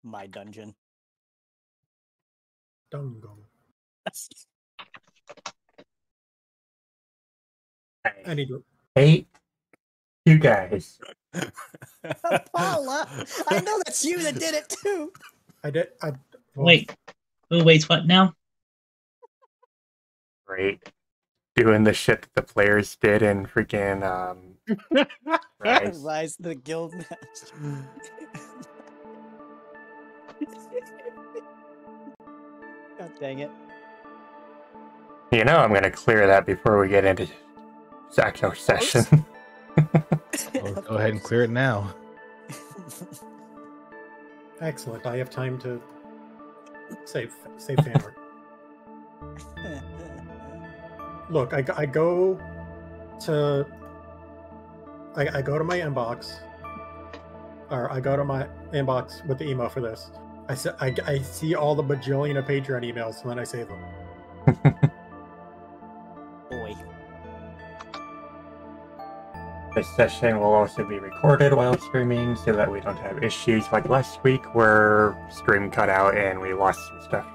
My dungeon. Dungo. I hate you guys. Paula, I know that's you that did it too. Wait. Who waits what now? Great. Doing the shit that the players did in freaking Rise. Rise the guild match. God dang it. You know I'm gonna clear that before we get into actual session. Well, go ahead and clear it now. Excellent. I have time to save fan art. Look, I go to my inbox, or I go to my inbox with the email for this. I see all the bajillion of Patreon emails, and then I save them. Boy. This session will also be recorded while streaming so that we don't have issues like last week where stream cut out and we lost some stuff.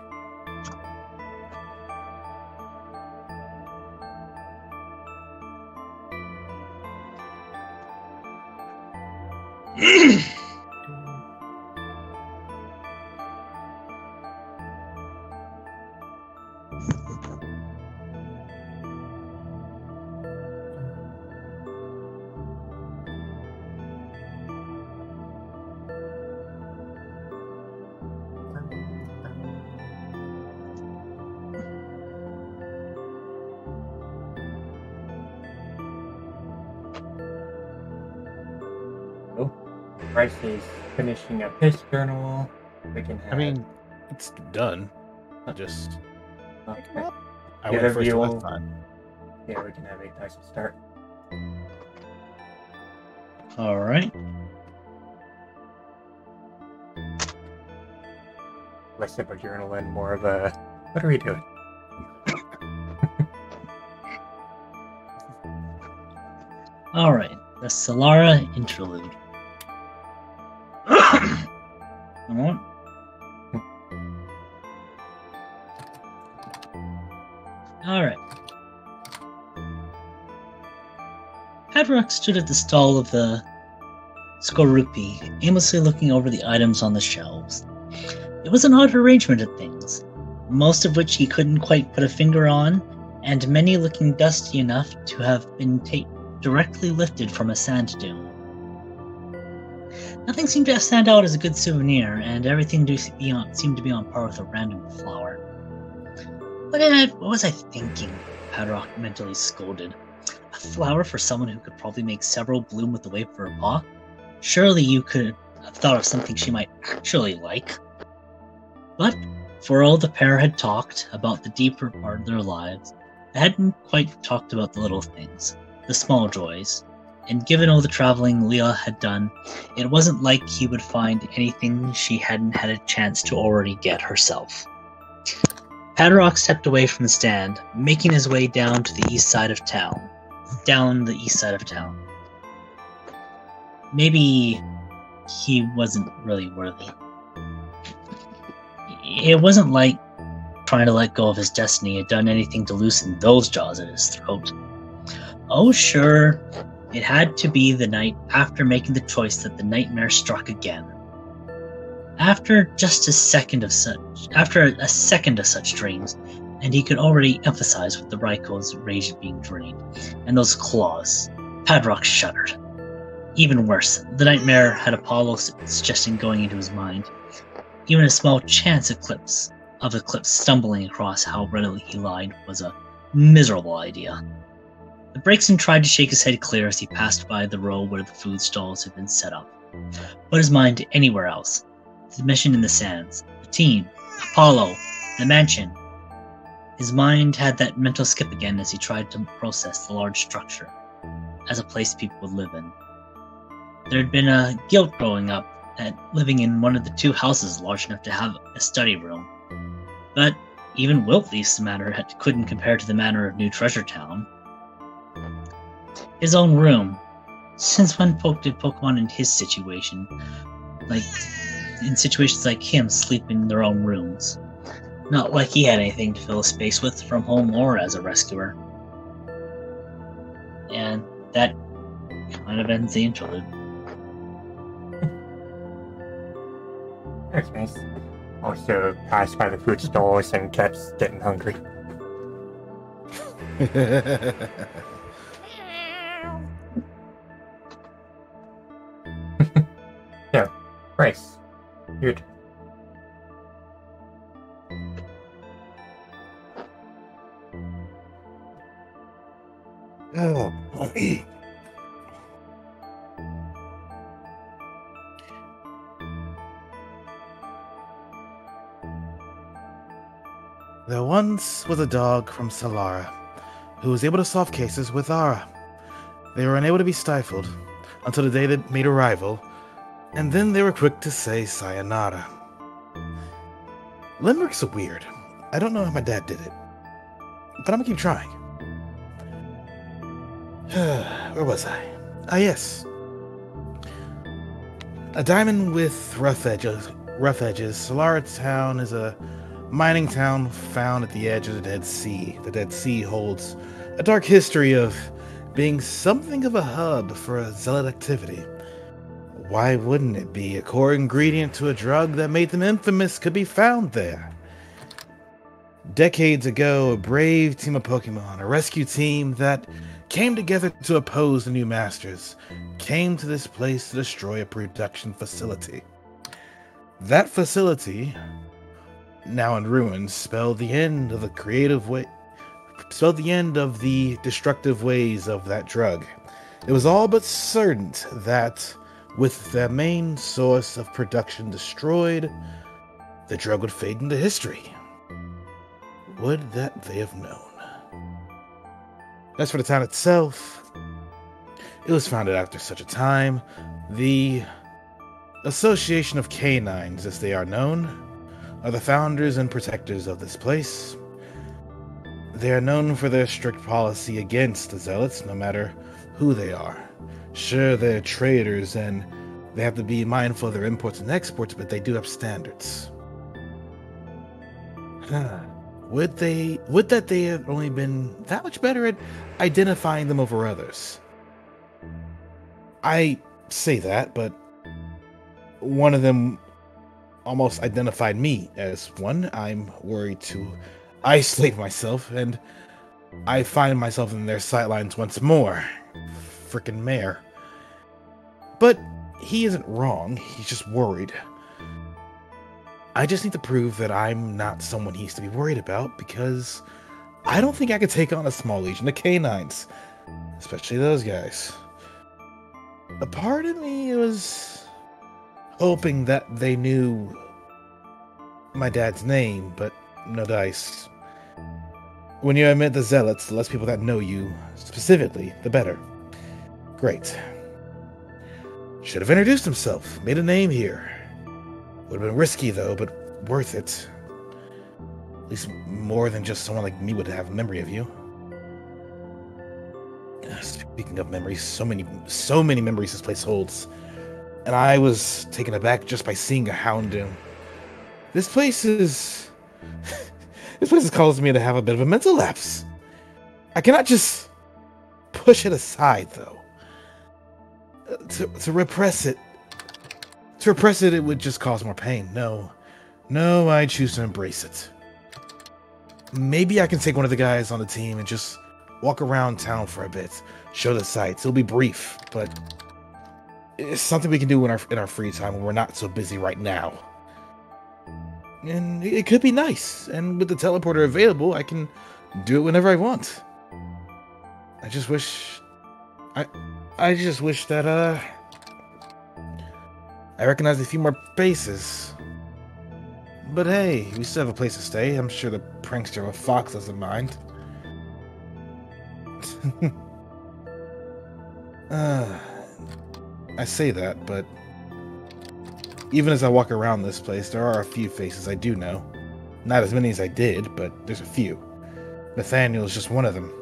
Bryce is finishing up his journal. We can have... I mean, it's done. Not just... Okay. I went first last time. Yeah, we can have a nice start. Alright. Less of a journal and more of a... What are we doing? Alright. The Solara Interlude. Alright. Padrock stood at the stall of the Skorupi, aimlessly looking over the items on the shelves. It was an odd arrangement of things, most of which he couldn't quite put a finger on, and many looking dusty enough to have been directly lifted from a sand dune. Nothing seemed to stand out as a good souvenir, and everything seemed to be on par with a random flower. What was I thinking? Padrock mentally scolded. A flower for someone who could probably make several bloom with the wave of her paw? Surely you could have thought of something she might actually like. But, for all the pair had talked about the deeper part of their lives, they hadn't quite talked about the little things, the small joys. And given all the traveling Leah had done, it wasn't like he would find anything she hadn't had a chance to already get herself. Padrock stepped away from the stand, making his way down the east side of town. Maybe he wasn't really worthy. It wasn't like trying to let go of his destiny had done anything to loosen those jaws at his throat. Oh, sure. It had to be the night after making the choice that the nightmare struck again. After a second of such dreams, and he could already emphasize with the Raiko's rage of being drained, and those claws, Padrock shuddered. Even worse, the nightmare had Apollo suggesting going into his mind. Even a small chance of eclipse stumbling across how readily he lied was a miserable idea. The Brakeson tried to shake his head clear as he passed by the row where the food stalls had been set up. Put his mind anywhere else. The mission in the sands, the team, Apollo, the mansion. His mind had that mental skip again as he tried to process the large structure as a place people would live in. There had been a guilt growing up at living in one of the two houses large enough to have a study room. But even Wiltleaf's manor couldn't compare to the manor of New Treasure Town. His own room. Since when did Pokemon in his situation, like in situations like him sleeping in their own rooms. Not like he had anything to fill a space with from home or as a rescuer. And that kind of ends the interlude. That's nice. Also passed by the food stalls and kept getting hungry. Yeah, Bryce. Good. Oh. There once was a dog from Solara who was able to solve cases with Ara. They were unable to be stifled until the day they made arrival, and then they were quick to say sayonara. Limericks are weird. I don't know how my dad did it, but I'm gonna keep trying. Where was I? Ah, yes. A diamond with rough edges. Solara Town is a mining town found at the edge of the Dead Sea. The Dead Sea holds a dark history of being something of a hub for a zealot activity. Why wouldn't it be? A core ingredient to a drug that made them infamous could be found there. Decades ago, a brave team of Pokemon, a rescue team that came together to oppose the new masters, came to this place to destroy a production facility. That facility, now in ruins, spelled the end of the destructive ways of that drug. It was all but certain that, with their main source of production destroyed, the drug would fade into history. Would that they have known? As for the town itself, it was founded after such a time. The Association of Canines, as they are known, are the founders and protectors of this place. They are known for their strict policy against the zealots, no matter who they are. Sure, they're traders and they have to be mindful of their imports and exports, but they do have standards. Would that they have only been that much better at identifying them over others? I say that, but one of them almost identified me as one. I'm worried to isolate myself, and I find myself in their sightlines once more. Frickin' mayor. But he isn't wrong, he's just worried. I just need to prove that I'm not someone he needs to be worried about, because I don't think I could take on a small legion of canines. Especially those guys. A part of me was hoping that they knew my dad's name, but no dice. When you admit the zealots, the less people that know you, specifically, the better. Great. Should have introduced himself, made a name here. Would have been risky, though, but worth it. At least more than just someone like me would have a memory of you. Speaking of memories, so many memories this place holds. And I was taken aback just by seeing a Houndoom. This place is causing me to have a bit of a mental lapse. I cannot just push it aside, though. To repress it, it would just cause more pain. No, I choose to embrace it. Maybe I can take one of the guys on the team and just walk around town for a bit, show the sights. It'll be brief, but it's something we can do in our free time when we're not so busy right now. And it could be nice. And with the teleporter available, I can do it whenever I want. I just wish that I recognized a few more faces. But hey, we still have a place to stay. I'm sure the prankster with Fox doesn't mind. I say that, but even as I walk around this place, there are a few faces I do know. Not as many as I did, but there's a few. Nathaniel is just one of them.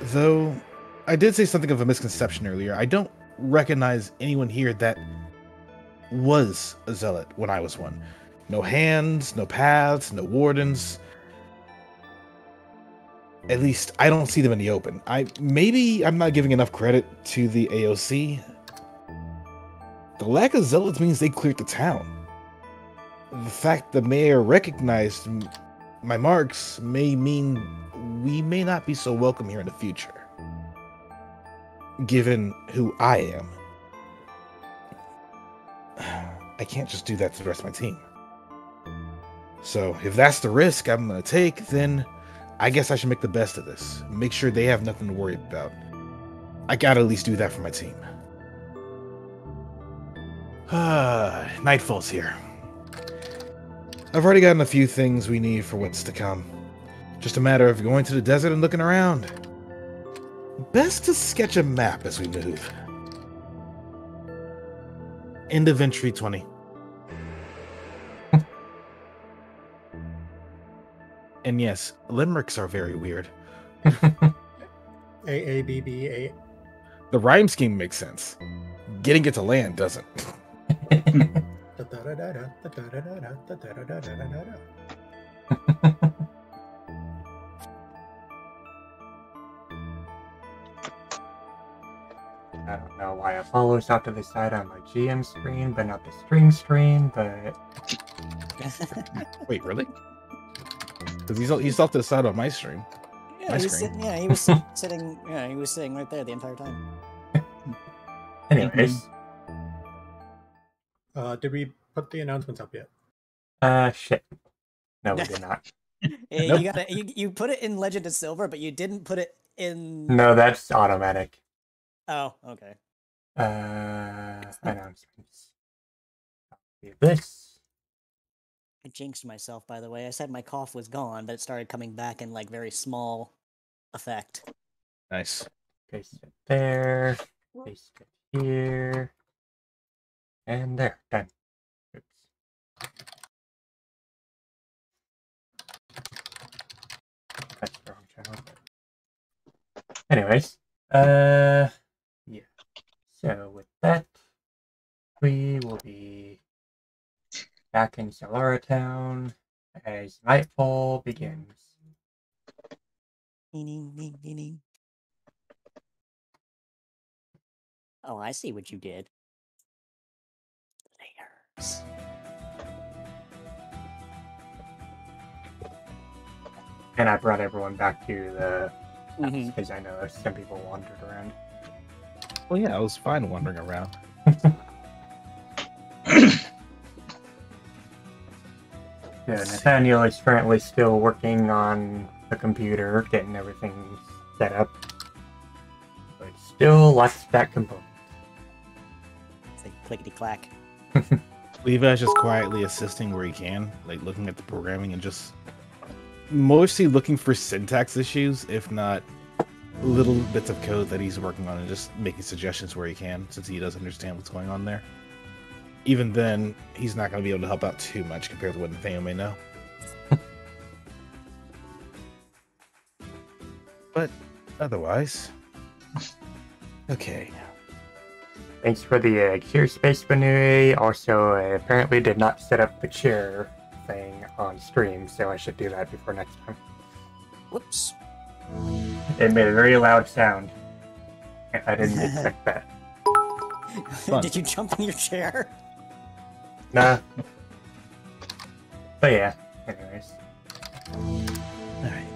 Though, I did say something of a misconception earlier. I don't recognize anyone here that was a zealot when I was one. No hands, no paths, no wardens. At least I don't see them in the open. Maybe I'm not giving enough credit to the AOC. The lack of zealots means they cleared the town. The fact the mayor recognized my marks may mean we may not be so welcome here in the future, given who I am. I can't just do that to the rest of my team. So if that's the risk I'm going to take, then I guess I should make the best of this. Make sure they have nothing to worry about. I gotta at least do that for my team. Nightfall's here. I've already gotten a few things we need for what's to come. Just a matter of going to the desert and looking around. Best to sketch a map as we move. End of entry 20. And yes, limericks are very weird. AABB. The rhyme scheme makes sense. Getting it to land doesn't. I don't know why it follows out to the side on my GM screen, but not the stream screen, but... Wait, really? Because he's off to the side on my stream. Yeah, he was sitting. Yeah, he was sitting right there the entire time. Anyways. Did we put the announcements up yet? Shit. No, we did not. You gotta you put it in Legend of Silver, but you didn't put it in. No, that's automatic. Oh, okay. Announcements. This. I jinxed myself, by the way. I said my cough was gone, but it started coming back in like very small effect. Nice. Paste it there. Paste it here. And there. Done. Oops. That's the wrong channel. Anyways. Yeah. So with that, we will be back in Solara town as nightfall begins. Oh, I see what you did. Layers. And I brought everyone back to the house Mhm. because I know some people wandered around. Well, yeah, I was fine wandering around. Yeah, Nathaniel is currently still working on the computer, getting everything set up. But still lacks that component. It's like clickety clack. Levi's just quietly assisting where he can, like looking at the programming and just mostly looking for syntax issues, if not little bits of code that he's working on and just making suggestions where he can, since he does understand what's going on there. Even then, he's not going to be able to help out too much compared to what Nathaniel may know. But otherwise, okay. Thanks for the cure space, Benui. Also, I apparently did not set up the chair thing on stream, so I should do that before next time. Whoops. It made a very loud sound. I didn't expect that. Fun. Did you jump in your chair? Nah. But yeah, anyways. Alright.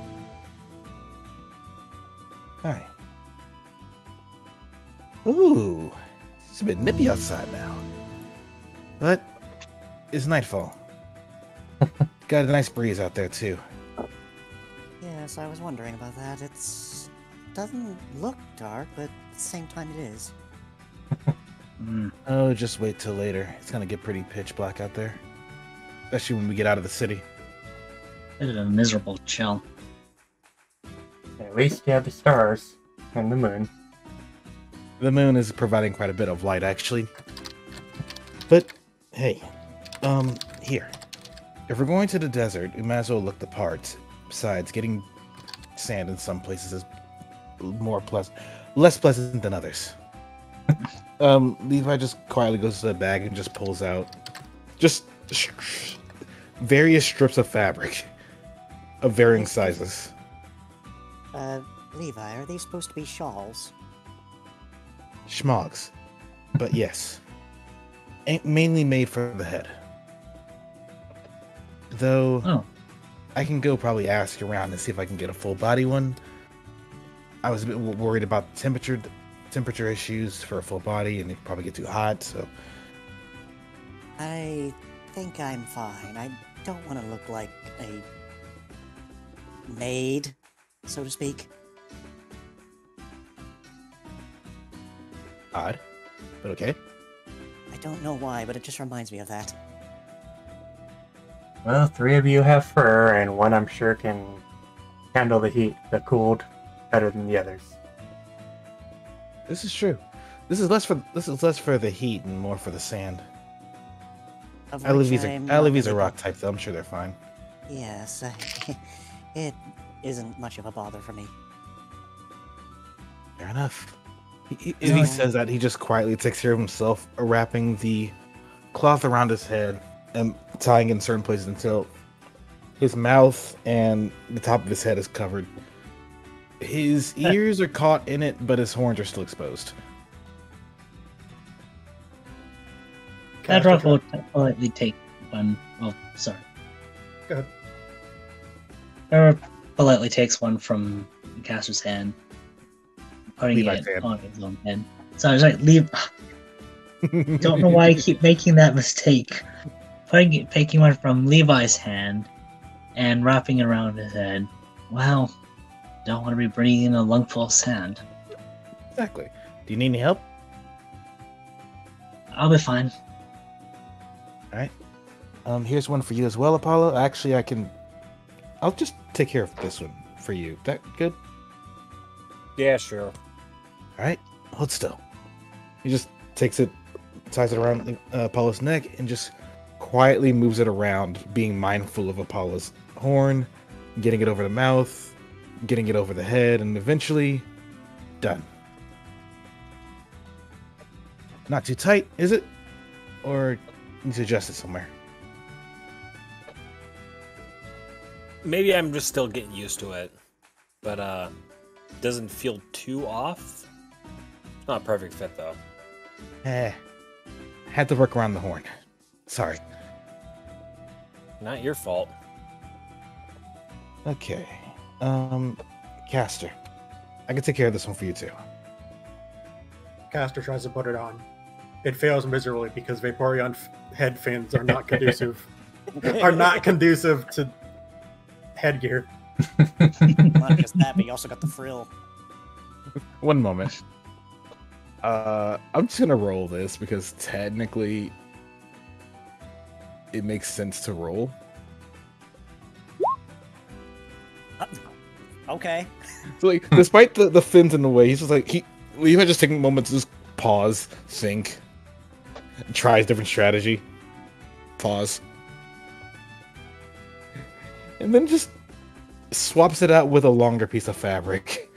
Alright. Ooh, it's a bit nippy outside now. But it's nightfall. Got a nice breeze out there too. Yes, I was wondering about that. Doesn't look dark, but at the same time it is. Oh, just wait till later. It's gonna get pretty pitch black out there. Especially when we get out of the city. Bit of a miserable chill. At least you have the stars and the moon. The moon is providing quite a bit of light, actually. But, hey, here. If we're going to the desert, we might as well look the part. Besides, getting sand in some places is less pleasant than others. Levi just quietly goes to the bag and just pulls out just various strips of fabric of varying sizes. Levi, are these supposed to be shawls? Schmogs. But yes. Mainly made for the head. Though, Oh, I can go probably ask around and see if I can get a full body one. I was a bit worried about temperature issues for a full body, and it probably get too hot, so... I think I'm fine. I don't want to look like a maid, so to speak. Odd. But okay. I don't know why, but it just reminds me of that. Well, 3 of you have fur, and one I'm sure can handle the heat, the cold, better than the others. This is true. This is less for the heat and more for the sand. Of I which leave I'm a not really- rock type, though. I'm sure they're fine. Yes, it isn't much of a bother for me. Fair enough. He says that, he just quietly takes care of himself, wrapping the cloth around his head and tying it in certain places until his mouth and the top of his head is covered. His ears are caught in it, but his horns are still exposed. Adroth will politely take one. Oh, sorry. Go ahead. Adroth politely takes one from the caster's hand, putting Levi's it hand. on his own head. Sorry, leave. Don't know why I keep making that mistake. Taking one from Levi's hand and wrapping it around his head. Well, don't want to be breathing a lungful of sand. Exactly. Do you need any help? I'll be fine. Here's one for you as well, Apollo. Actually, I'll just take care of this one for you. That good? Yeah, sure. All right. Hold still. He just takes it, ties it around Apollo's neck, and just quietly moves it around, being mindful of Apollo's horn, getting it over the mouth, getting it over the head, and eventually done. Not too tight, is it? Or need to adjust it somewhere? Maybe I'm just still getting used to it, but doesn't feel too off. It's not a perfect fit though. Had to work around the horn. Sorry. Not your fault. Okay. Caster. I can take care of this one for you too. Caster tries to put it on. It fails miserably because Vaporeon head fins are not conducive. To headgear. Not just that, but you also got the frill. One moment. I'm just gonna roll this because technically it makes sense to roll. Okay. So like, despite the fins in the way, he's just like Levi just taking moments to just pause, think, tries different strategy, pause, and then just swaps it out with a longer piece of fabric,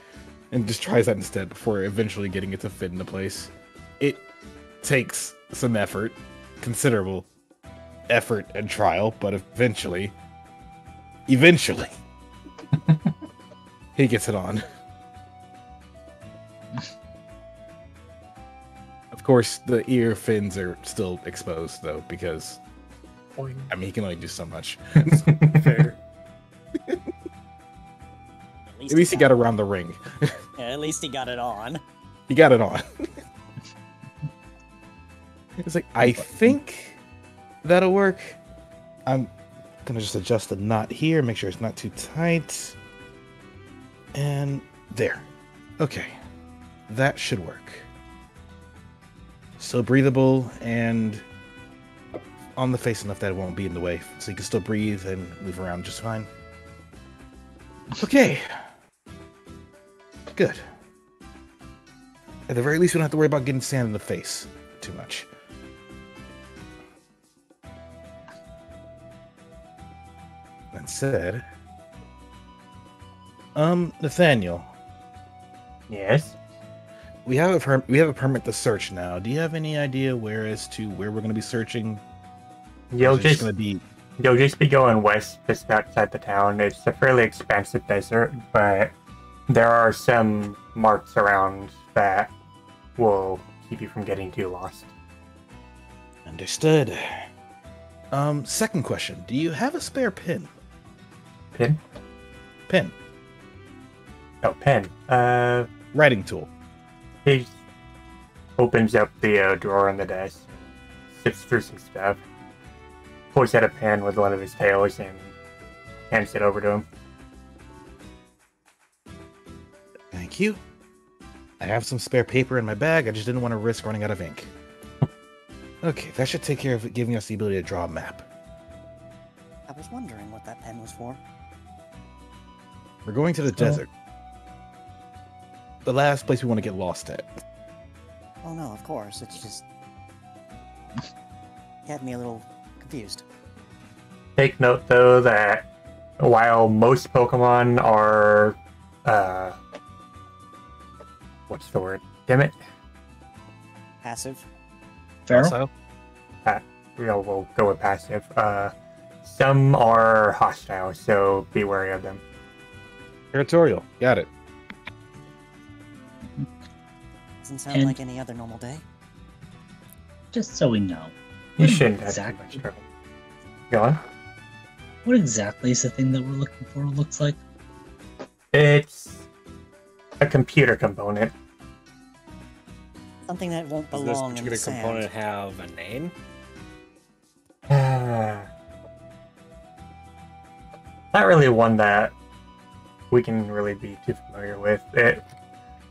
and just tries that instead before eventually getting it to fit into place. It takes some effort, considerable effort and trial, but eventually, he gets it on. Of course, the ear fins are still exposed, though, because, Boing. I mean, he can only do so much. Fair. At least he got around the ring. Yeah, at least he got it on. He got it on. It's like, I think that'll work. I'm gonna just adjust the knot here, make sure it's not too tight. And there. Okay. That should work. Still breathable and on the face enough that it won't be in the way. So you can still breathe and move around just fine. Okay. Good. At the very least, we don't have to worry about getting sand in the face too much. That said, Nathaniel, Yes? we have a permit to search now. Do you have any idea where we're going to be searching? You'll Is it just going to be you'll just be going west, just outside the town. It's a fairly expansive desert, but there are some marks around that will keep you from getting too lost. understood. Second question: do you have a spare pin? Pin? Pin, Oh, pen. writing tool. He opens up the drawer on the desk, sifts through some stuff, pulls out a pen with one of his tails, and hands it over to him. Thank you. I have some spare paper in my bag. I just didn't want to risk running out of ink. Okay, that should take care of it, giving us the ability to draw a map. I was wondering what that pen was for. We're going to the desert. The last place we want to get lost at. Oh no, of course. It's just... You had me a little confused. Take note, though, that while most Pokemon are, what's the word? Damn it. Passive. Feral? Also, We'll go with passive. Some are hostile, so be wary of them. territorial. Got it. Doesn't sound And- like any other normal day. Just so we know. You What shouldn't have exactly- too much trouble. Go on. What exactly is the thing that we're looking for looks like? It's a computer component. Something that won't Does this belong in the particular component sand. have a name? Not really one that we can really be too familiar with. It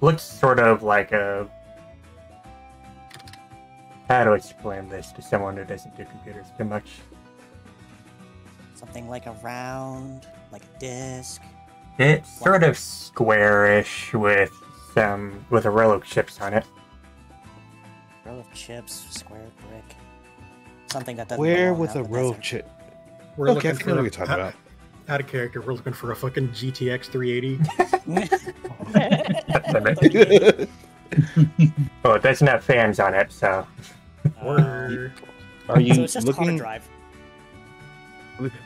looks sort of like a... How to explain this to someone who doesn't do computers too much? Something like a round, like a disc. It's sort of squarish with a row of chips on it. Row of chips, square brick. Something that doesn't Where belong with out a in the row of desert. chip? We're Okay, I looking forget what for you're talking about. out of character. We're looking for a fucking GTX 380. Oh, it doesn't have fans on it, so... Or Are you So it's just a hard looking? drive.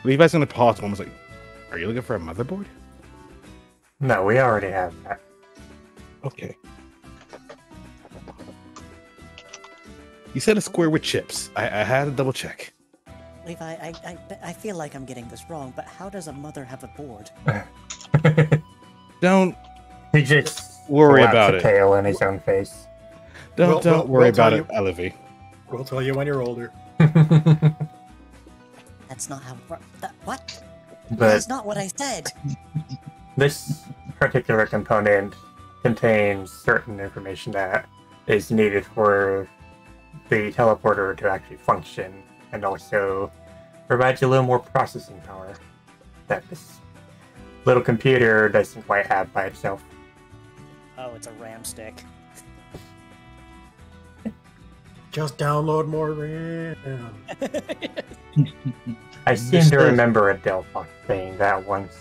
Levi's gonna pause. Almost like, are you looking for a motherboard? No, we already have that. Okay. You said a square with chips. I had to double check. Levi, I feel like I'm getting this wrong, but how does a mother have a board? Don't He just worry slaps about a it. tail in his own face. Don't We'll worry tell about you. it, Olivia. we'll tell you when you're older. That's not how. What? But That's not what I said. this particular component contains certain information that is needed for the teleporter to actually function, and also provides a little more processing power that this little computer doesn't quite have by itself. Oh, it's a RAM stick. Just download more RAM. I seem to remember a Delphox saying that once.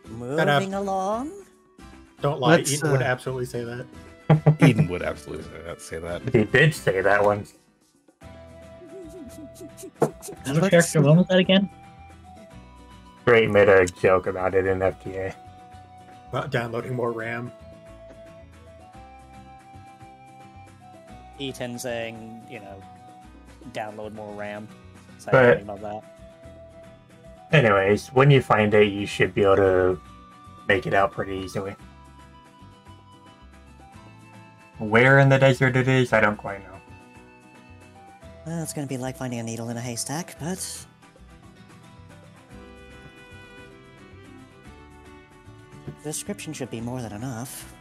Moving along. Don't lie, Let's, Eaton would absolutely say that. Eden would absolutely say that. He did say that once. What character one was that again? Great meta joke about it in FTA. About downloading more RAM. Eaton saying, download more RAM. So But- I about that. Anyways, when you find it, you should be able to make it out pretty easily. Where in the desert it is, I don't quite know. Well, it's gonna be like finding a needle in a haystack, but the description should be more than enough.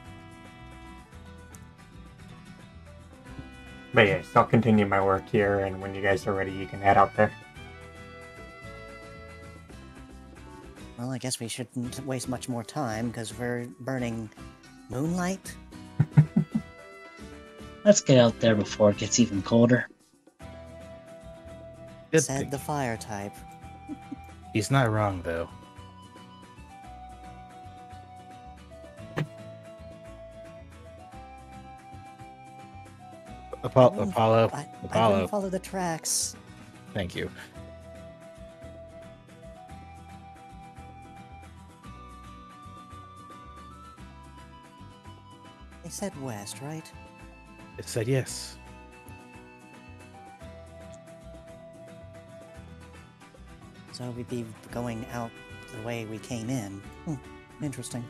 But yes, I'll continue my work here, and when you guys are ready, you can head out there. Well, I guess we shouldn't waste much more time because we're burning moonlight. Let's get out there before it gets even colder. Good Said thing. the fire type. He's not wrong though. Apollo. I Apollo. wouldn't follow the tracks. Thank you. They said west, right? It said yes. So we'd be going out the way we came in. Interesting.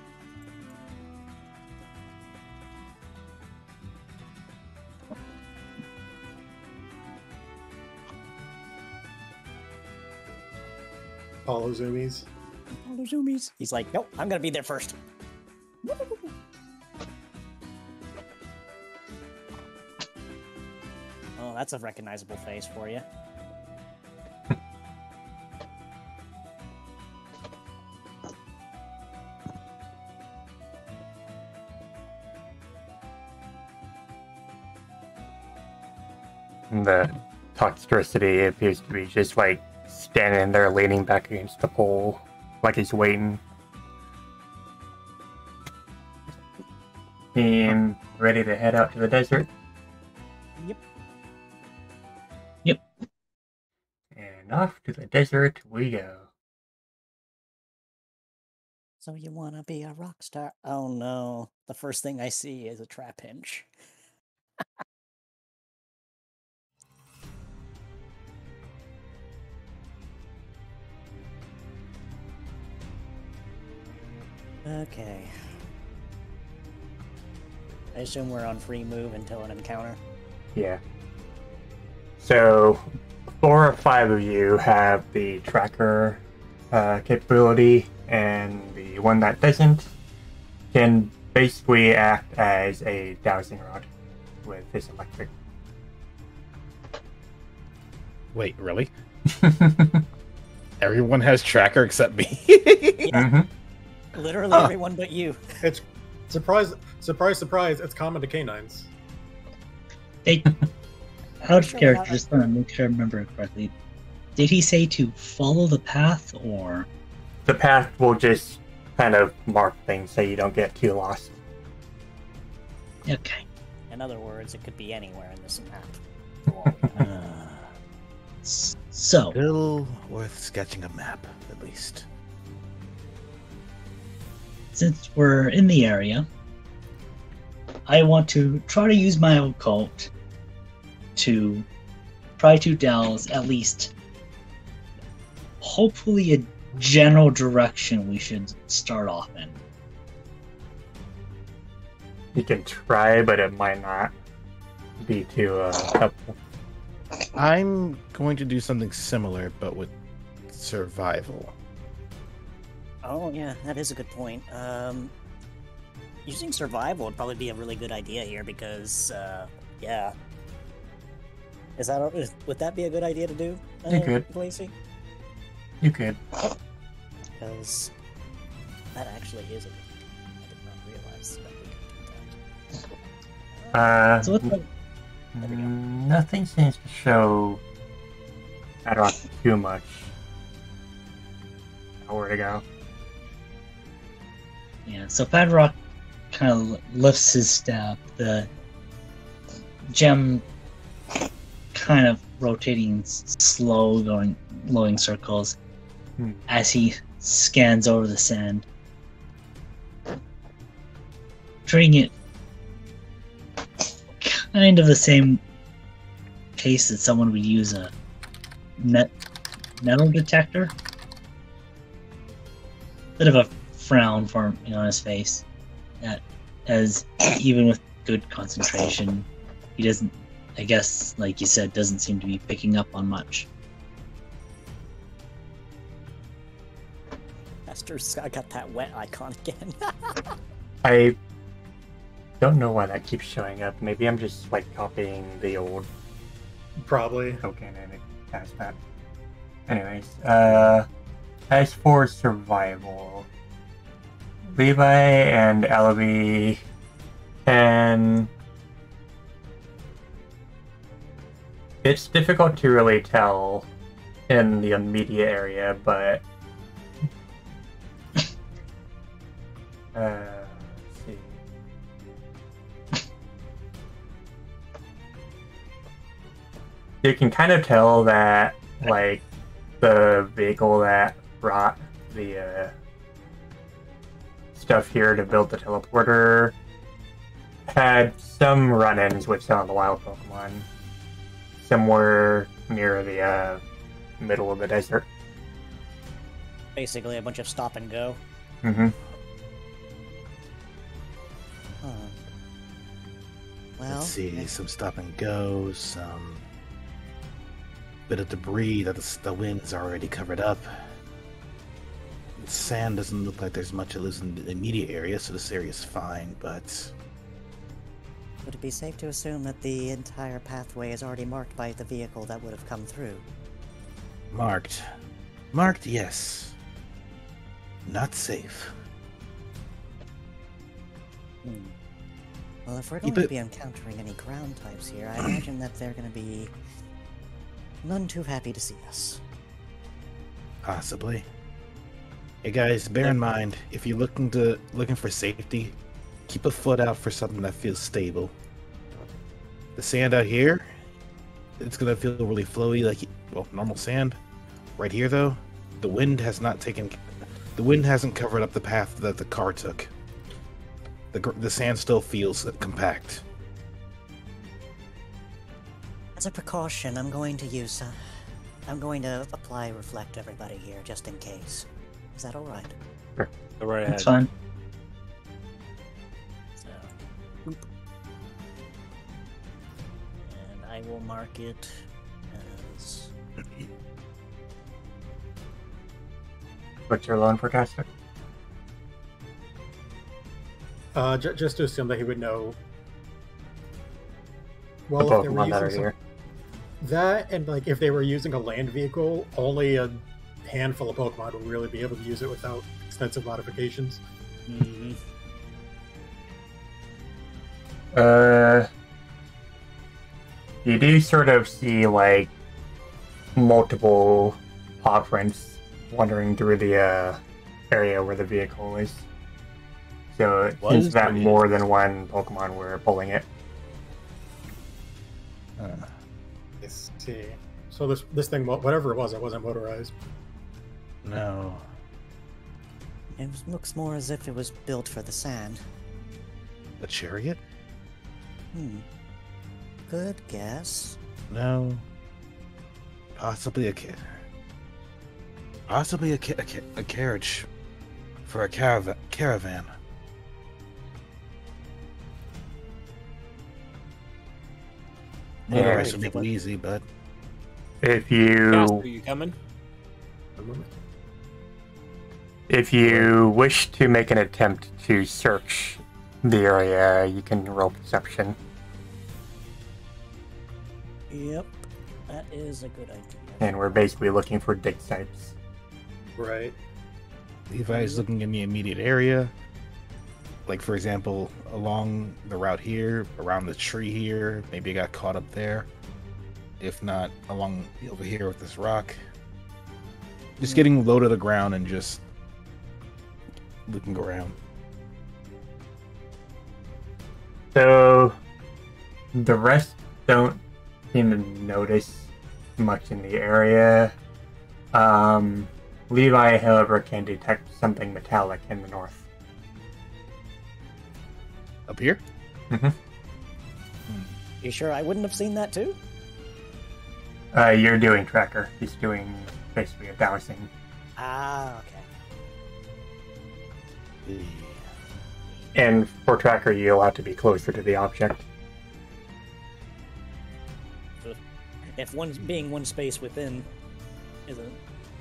Follow zoomies. Follow zoomies. He's like, nope, I'm gonna be there first. Oh, that's a recognizable face for you. The toxicity appears to be just like standing there leaning back against the pole, like he's waiting. Team ready to head out to the desert? Yep. Yep. And off to the desert we go. So you wanna be a rock star? Oh no. The first thing I see is a trap hinge. Okay. I assume we're on free move until an encounter. Yeah. So 4 or 5 of you have the tracker capability, and the one that doesn't can basically act as a dowsing rod with his electric. Wait, really? Everyone has tracker except me. Mhm. Literally everyone but you. It's surprise, surprise. It's common to canines. They, out of Sure, character, how- just want to make sure I remember it correctly. Did he say to follow the path, or The path will just kind of mark things so you don't get too lost. okay? In other words, it could be anywhere in this map. for all we know. So Still worth sketching a map, at least. since we're in the area, I want to try to use my occult to try to douse at least, hopefully, a general direction we should start off in. You can try, but it might not be too helpful. I'm going to do something similar, but with survival. Oh yeah, that is a good point. Using survival would probably be a really good idea here because, yeah. Would that be a good idea to do? It could. Lacey? You could. Because that actually is a good idea. I did not realize that we could do that. So what the, There we go. Nothing seems to show Bedrock too much. Where to go? yeah, so Padrock kind of lifts his staff, the gem kind of rotating slow, glowing circles as he scans over the sand, treating it kind of the same pace that someone would use a metal detector. Bit of a frown on his face, as even with good concentration, he doesn't, I guess, like you said, doesn't seem to be picking up on much. Esther's got that wet icon again. I don't know why that keeps showing up. Maybe I'm just like copying the old Probably. token and it has that. Anyways, as for survival, Levi and Alabi can. It's difficult to really tell in the immediate area, but let's see. You can kind of tell that, like, the vehicle that brought the stuff here to build the teleporter had some run-ins with some of the wild Pokemon somewhere near the middle of the desert. Basically, a bunch of stop and go. Mm-hmm. Huh. Well, Let's see, some stop and go, some bit of debris that the wind's already covered up. The sand doesn't look like there's much that lives in the immediate area, so this area's fine, but would it be safe to assume that the entire pathway is already marked by the vehicle that would have come through? marked. Marked, yes. Not safe. Well, if we're Keep going to it- be encountering any ground types here, I imagine that they're going to be none too happy to see us. Possibly. Hey guys, bear in mind, if you're looking for safety, keep a foot out for something that feels stable. The sand out here, it's gonna feel really flowy, like normal sand. Right here, though, the wind hasn't covered up the path that the car took. The sand still feels compact. As a precaution, I'm going to apply Reflect everybody here, just in case. Is that alright? Go right ahead. That's fine. So, boop. And I will mark it as... What's your loan forecaster? Just to assume that he would know. The Well, if they were Pokemon that are using here. that, and like if they were using a land vehicle, only a handful of Pokemon would really be able to use it without extensive modifications. Mm-hmm. You do sort of see, like, multiple paw prints wandering through the area where the vehicle is. So it What seems is that it? more than one Pokemon were pulling it. Let's see. So this thing, whatever it wasn't motorized. No. It looks more as if it was built for the sand. A chariot? Good guess. No. Possibly a carriage for a caravan. Motorized would make it easy, but If Casper, you you coming? wish to make an attempt to search the area, you can roll perception. Yep, that is a good idea. And we're basically looking for dig sites. Right. Levi's looking in the immediate area. Like, for example, along the route here, around the tree here, maybe it got caught up there. If not, along over here with this rock. Just getting low to the ground and just looking around. So the rest don't seem to notice much in the area. Levi, however, can detect something metallic in the north. Up here? You sure I wouldn't have seen that too? You're doing tracker. He's doing basically a dowsing. Ah, okay. And for tracker, you'll have to be closer to the object. If being one space within isn't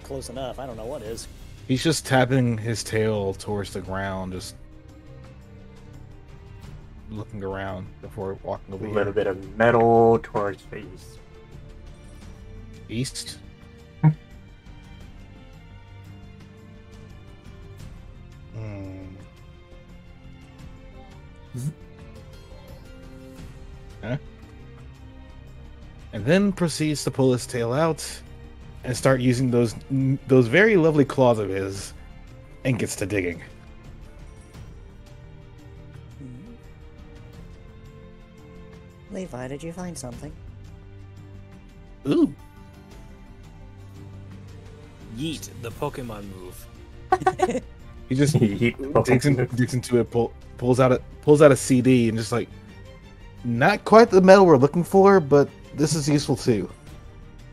close enough, I don't know what is. He's just tapping his tail towards the ground, just looking around before walking A over little here. bit of metal towards the east. East? Huh? And then proceeds to pull his tail out and start using those very lovely claws of his and gets to digging. Levi, did you find something? Ooh. Yeet, the Pokemon move. He just Yeet. digs into it, pulls out a CD, and just like, not quite the metal we're looking for, but this is useful too.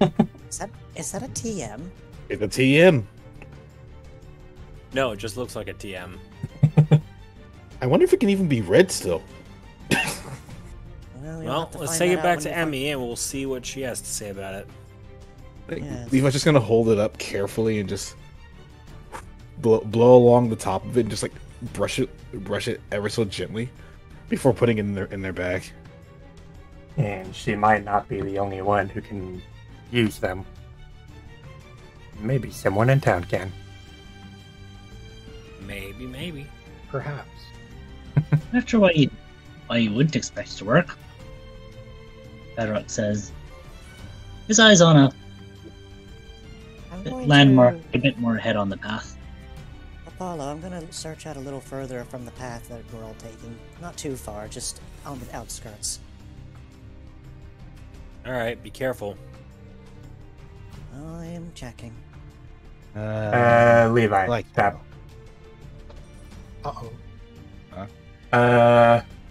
Is that a TM? It's a TM. No, it just looks like a TM. I wonder if it can even be read still. Well, let's take it back to Emmy and we'll see what she has to say about it. Yes. Levi's just gonna hold it up carefully and just blow along the top of it and just like brush it ever so gently before putting it in their bag. And she might not be the only one who can use them. Maybe someone in town can. Maybe. Perhaps. Not sure why you wouldn't expect it to work. Bedrock says, his eyes on a I'm going landmark to... a bit more ahead on the path. Apollo, I'm going to search out a little further from the path that we're all taking. Not too far, just on the outskirts. Alright, be careful. I am checking. Levi. Like Stop. Uh-oh.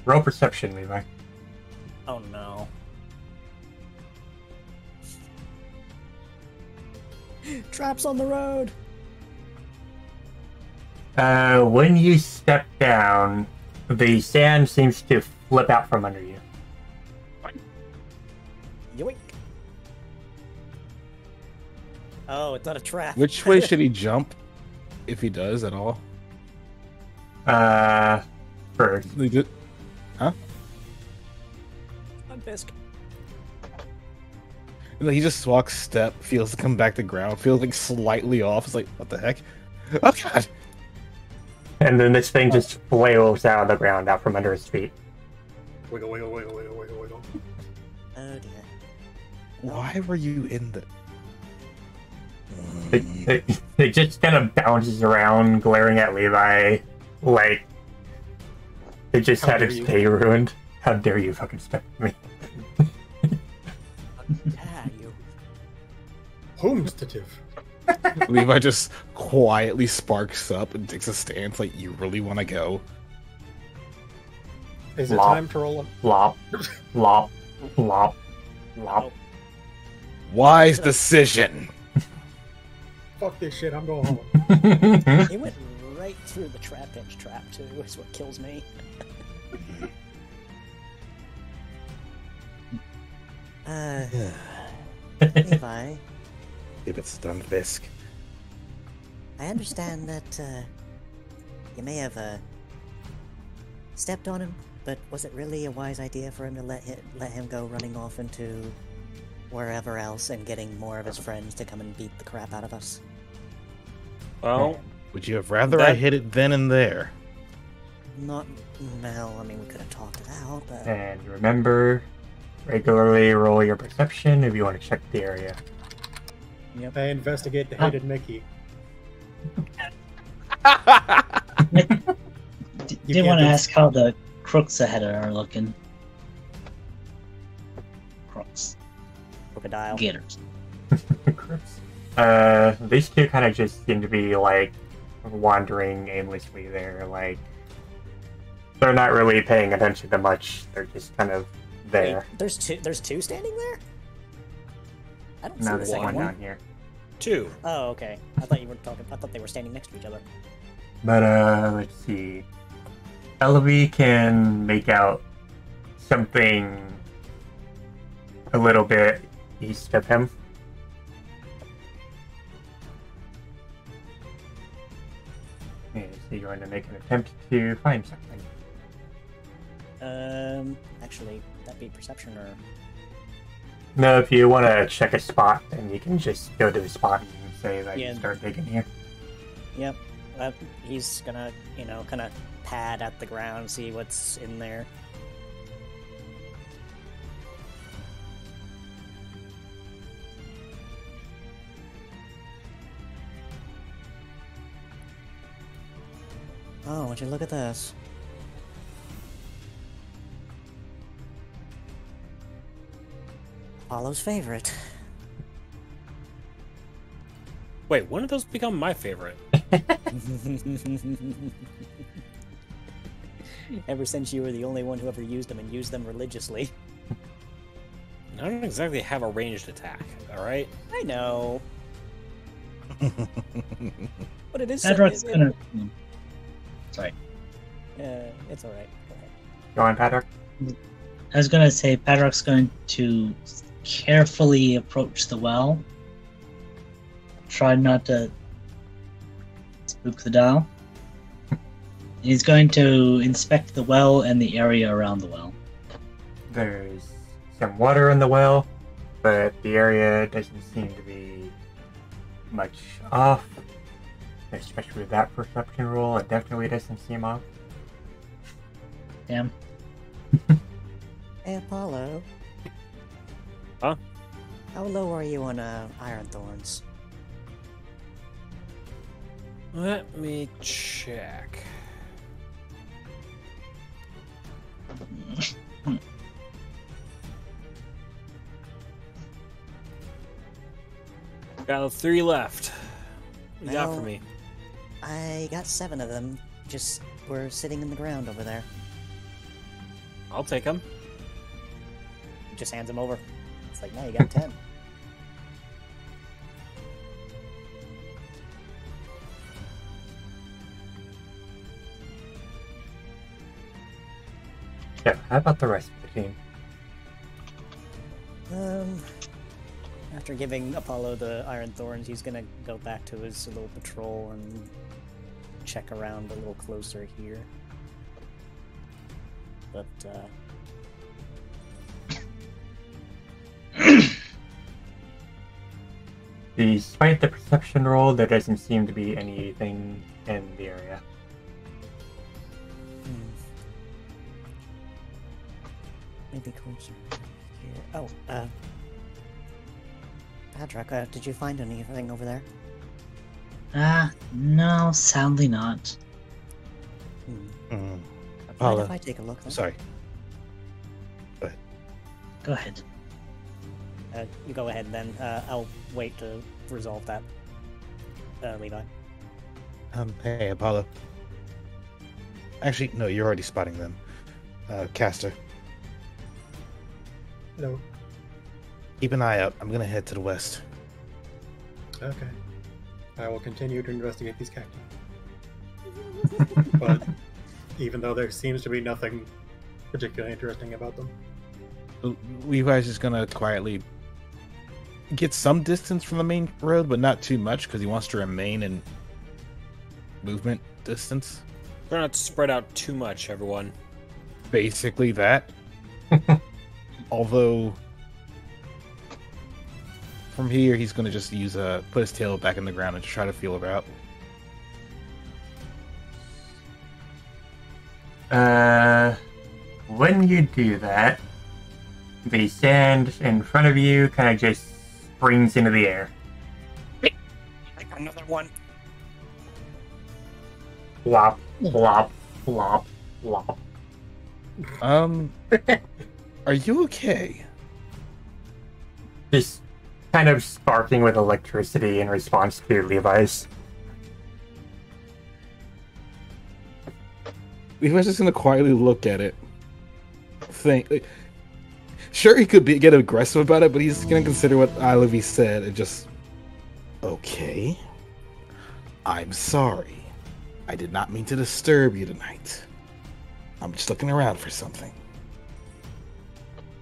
Roll perception, Levi. Oh no. Traps on the road! When you step down, the sand seems to flip out from under you. Yoink! Oh, it's not a trap. Which way should he jump, if he does at all? First. Huh? On Fisk. And then he just walks step, feels to come back to ground, feels like slightly off. It's like, what the heck? Oh god! And then this thing just flails out of the ground, out from under his feet. Wiggle, wiggle, wiggle, wiggle, wiggle, wiggle. Oh dear. Why were you in the... It just kind of bounces around, glaring at Levi, like it just How had dare its you. day ruined. How dare you fucking step with me? Ah, you. Homestative. Levi just quietly sparks up and takes a stance like, you really want to go? Is it Lop. time to roll a... Lop, lop, lop, lop. Wise decision! Fuck this shit, I'm going home. He went right through the trap hinge trap, too, is what kills me. Levi, If it's done, Fisk. I understand that you may have stepped on him, but was it really a wise idea for him to let him go running off into wherever else and getting more of his friends to come and beat the crap out of us? Well, Would you have rather I hit it then and there? Not well. I mean, we could have talked it out, but And remember, regularly roll your perception if you want to check the area. I investigate the hated Mickey. Did want to ask how the crooks ahead are looking. Crooks. crocodile. Gators. These two kind of just seem to be like wandering aimlessly there, like they're not really paying attention to much. They're just kind of there. Wait, there's two standing there. I don't Now see there's the second one one. down here. 2. Oh, okay. I thought you were talking. I thought they were standing next to each other. But let's see. Elvie can make out something a little bit east of him. Is he going to make an attempt to find something? Actually, that'd be perception or. No, if you want to check a spot, then you can just go to the spot and say that Yeah. you start digging here. Yep. He's gonna, kind of pad at the ground, see what's in there. Oh, would you look at this? Apollo's favorite. Wait, when did those become my favorite? Ever since you were the only one who ever used them and used them religiously. I don't exactly have a ranged attack, alright? I know. But it is... Pedrock's gonna... Sorry. It's alright. Go ahead. Go on, Patrick. I was gonna say Pedrock's going to carefully approach the well. Try not to spook the dial. He's going to inspect the well and the area around the well. There's some water in the well, but the area doesn't seem to be much off. Especially with that perception roll, it definitely doesn't seem off. Damn. Hey, Apollo. Huh? How low are you on Iron Thorns? Let me check. Got 3 left. What do you got for Well, me? I got 7 of them. Just were sitting in the ground over there. I'll take them. Just hands them over. It's like, now you got 10. Yeah, how about the rest of the team? After giving Apollo the Iron Thorns, he's gonna go back to his little patrol and check around a little closer here. But, Despite the perception roll, there doesn't seem to be anything in the area. maybe closer here. Oh, Patrick, did you find anything over there? No, sadly not. Mind Paula. if I take a look? Then? Sorry. Go ahead. You go ahead then. I'll wait to resolve that. Levi. Hey, Apollo. Actually, no, you're already spotting them. Caster, No. keep an eye out. I'm gonna head to the west. Okay. I will continue to investigate these cacti. But even though there seems to be nothing particularly interesting about them. Levi's just gonna quietly get some distance from the main road, but not too much because he wants to remain in movement distance. Try not to spread out too much, everyone. Basically that. Although from here he's gonna just use put his tail back in the ground and just try to feel her out. When you do that, the sand in front of you kind of just springs into the air. Like another one. Flop, flop, flop, flop. Are you okay? Just kind of sparking with electricity in response to Levi's. Levi's just gonna quietly look at it. Sure, he could get aggressive about it, but he's gonna consider what Levi said and just. Okay. I'm sorry. I did not mean to disturb you tonight. I'm just looking around for something.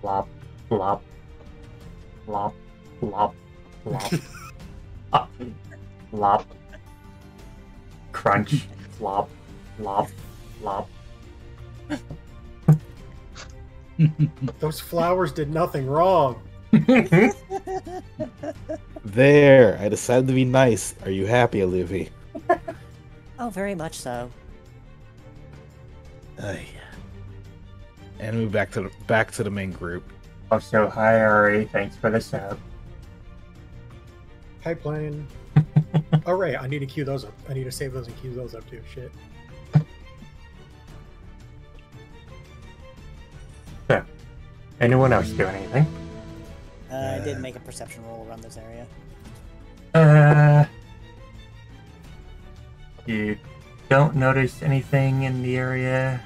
Flop, flop, flop, flop, flop. Up, flop. Crunch, flop, flop, flop. Those flowers did nothing wrong. There, I decided to be nice. Are you happy, Olivia? Oh, very much so. Aye. And move back to the main group. Also, hi Ari, thanks for the sub. Hi, plane. Oh, right, I need to queue those up. I need to save those and queue those up too. Shit. So, anyone else do anything? I did make a perception roll around this area. You don't notice anything in the area.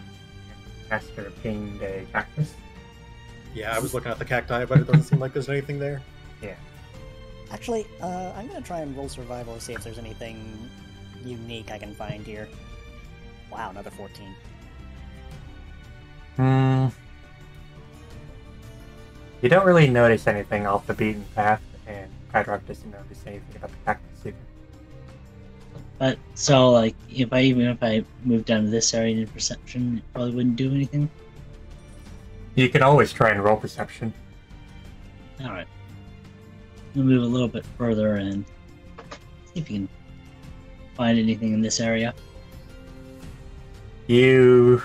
Caster pinged a cactus. Yeah, I was looking at the cacti, but it doesn't seem like there's anything there. Yeah. Actually, I'm gonna try and roll survival to see if there's anything unique I can find here. Wow, another 14. You don't really notice anything off the beaten path, and Hydrock doesn't notice anything about the cactus either. But so, like, if I moved down to this area in perception, it probably wouldn't do anything. You can always try and roll perception. All right, we'll move a little bit further and see if you can find anything in this area. You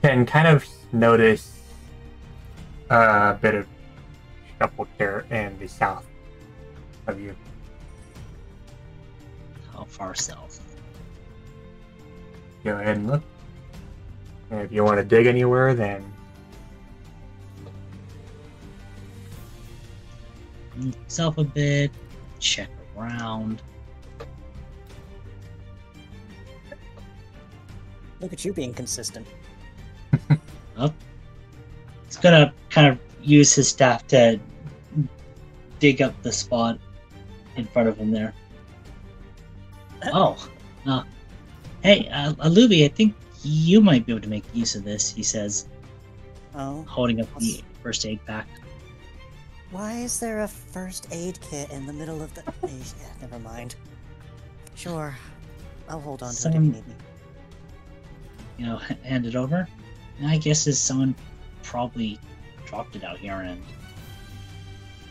can kind of notice a bit of shuffle care in the south of you. How far south? Go ahead and look. And if you want to dig anywhere, then South a bit. Check around. Look at you being consistent. Up. He's gonna kind of use his staff to dig up the spot in front of him there. Oh, hey, Alubi, I think you might be able to make use of this, he says, Oh, holding up the first aid pack. why is there a first aid kit in the middle of the... Yeah, never mind. Sure, I'll hold on to it if you Someone- need me. You know, hand it over. My guess is someone probably dropped it out here and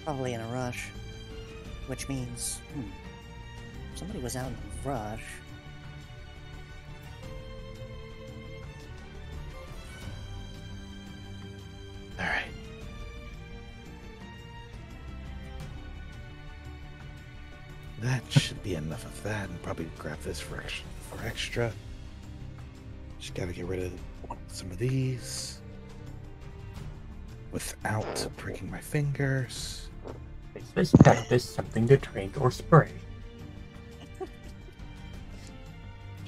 Probably in a rush. Which means... somebody was out in a rush. All right. That should be enough of that, and probably grab this for extra. Just gotta get rid of some of these without breaking my fingers. is this cactus something to drink or spray?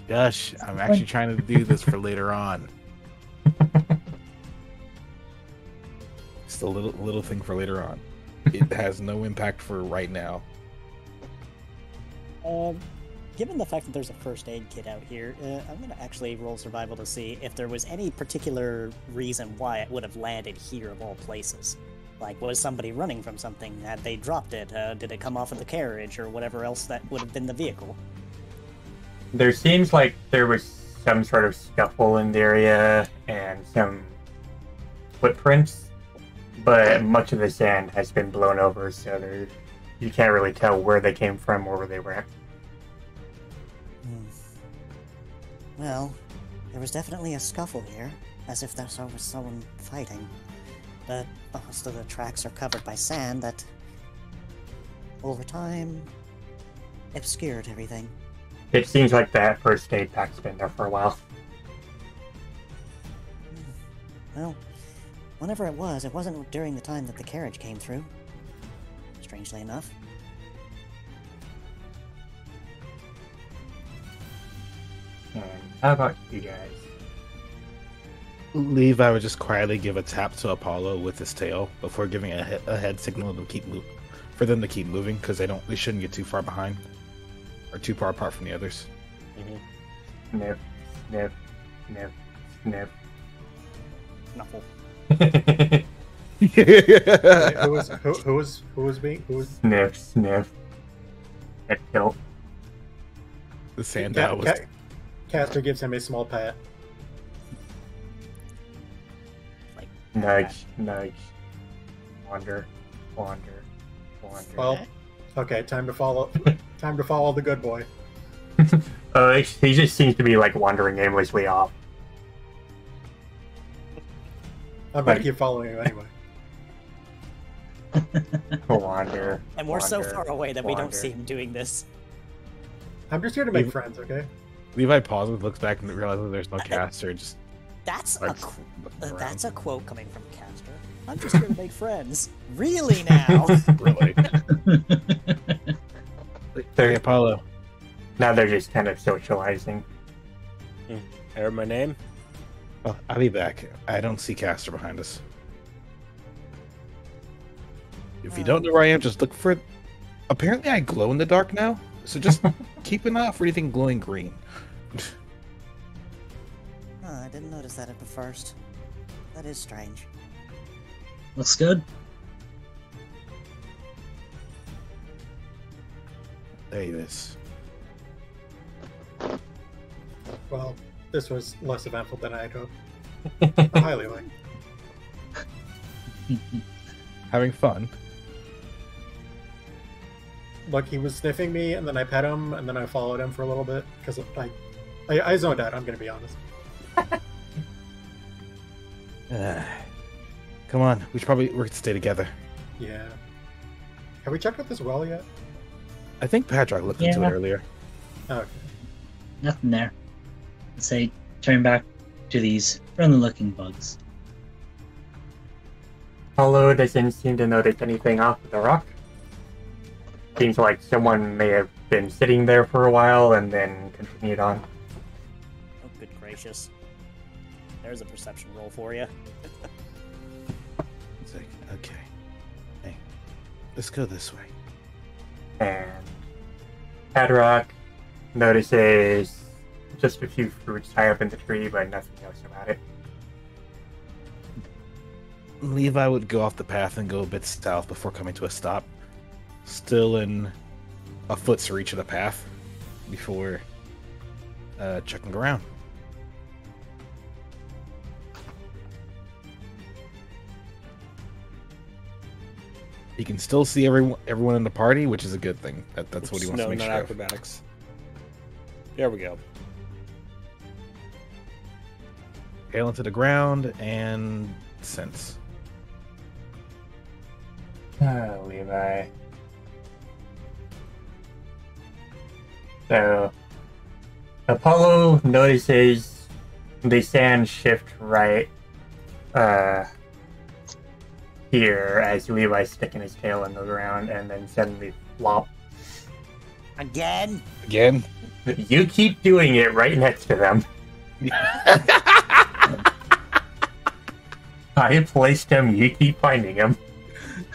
Gosh, I'm actually trying to do this for later on. It's the little thing for later on. It has no impact for right now. Given the fact that there's a first aid kit out here, I'm gonna actually roll survival to see if there was any particular reason why it would have landed here of all places. Like, was somebody running from something? Had they dropped it? Did it come off of the carriage or whatever else that would have been the vehicle? There seems like there was some sort of scuffle in the area and some footprints, but much of the sand has been blown over, so you can't really tell where they came from or where they went. Well, there was definitely a scuffle here, as if there was someone fighting. But most of the tracks are covered by sand that, over time, obscured everything. It seems like that first aid pack's been there for a while. Well, whenever it wasn't during the time that the carriage came through. Strangely enough. And how about you guys? Levi would just quietly give a tap to Apollo with his tail before giving a head signal to for them to keep moving, because they shouldn't get too far behind or too far apart from the others. Sniff, sniff, sniff, sniff. Snuffle. Who was being? Sniff, sniff. Head tilt. The sand out was. Caster gives him a small pat. Like, Nudge, nudge. Wander, wander, wander. Well, okay, time to follow the good boy. He just seems to be like wandering aimlessly off. I'm gonna keep following you anyway. Wander. and we're so wander, far away that we don't wander. see him doing this. I'm just here to make friends, okay? Levi pauses, looks back, and realizes there's no caster. Just That's like, that's a quote coming from Caster. I'm just here to make friends. Really now? really. Hey, Apollo. Now they're just kind of socializing. I heard my name. Oh, I'll be back. I don't see Caster behind us. If you don't know where I am, just look for... Apparently I glow in the dark now, so just keep an eye out for anything glowing green. I didn't notice that at the first. That is strange. Looks good. There he is. Well, this was less eventful than I had hoped. Highly like. Having fun. Look, he was sniffing me, and then I pet him, and then I followed him for a little bit because I zoned out. I'm gonna be honest. Come on, we should stay together. Yeah. Have we checked out this well yet? I think Patrick looked into Yeah. it earlier. Oh, okay. Nothing there. Let's say turn back to these friendly-looking bugs. Apollo doesn't seem to notice anything off of the rock. Seems like someone may have been sitting there for a while and then continued on. Oh, good gracious. There's a perception roll for you. It's like, okay. Hey, let's go this way. And Padrock notices just a few fruits high up in the tree, but nothing else about it. Levi would go off the path and go a bit south before coming to a stop. Still in a foot's reach of the path before checking around. He can still see everyone in the party, which is a good thing. That's what he wants No, to make not sure of. acrobatics. There we go. Hail into the ground and sense. Oh, Levi. So, Apollo notices the sand shift right here as Levi's sticking his tail in the ground and then suddenly flop. Again? Again? You keep doing it right next to them. I placed him, you keep finding him.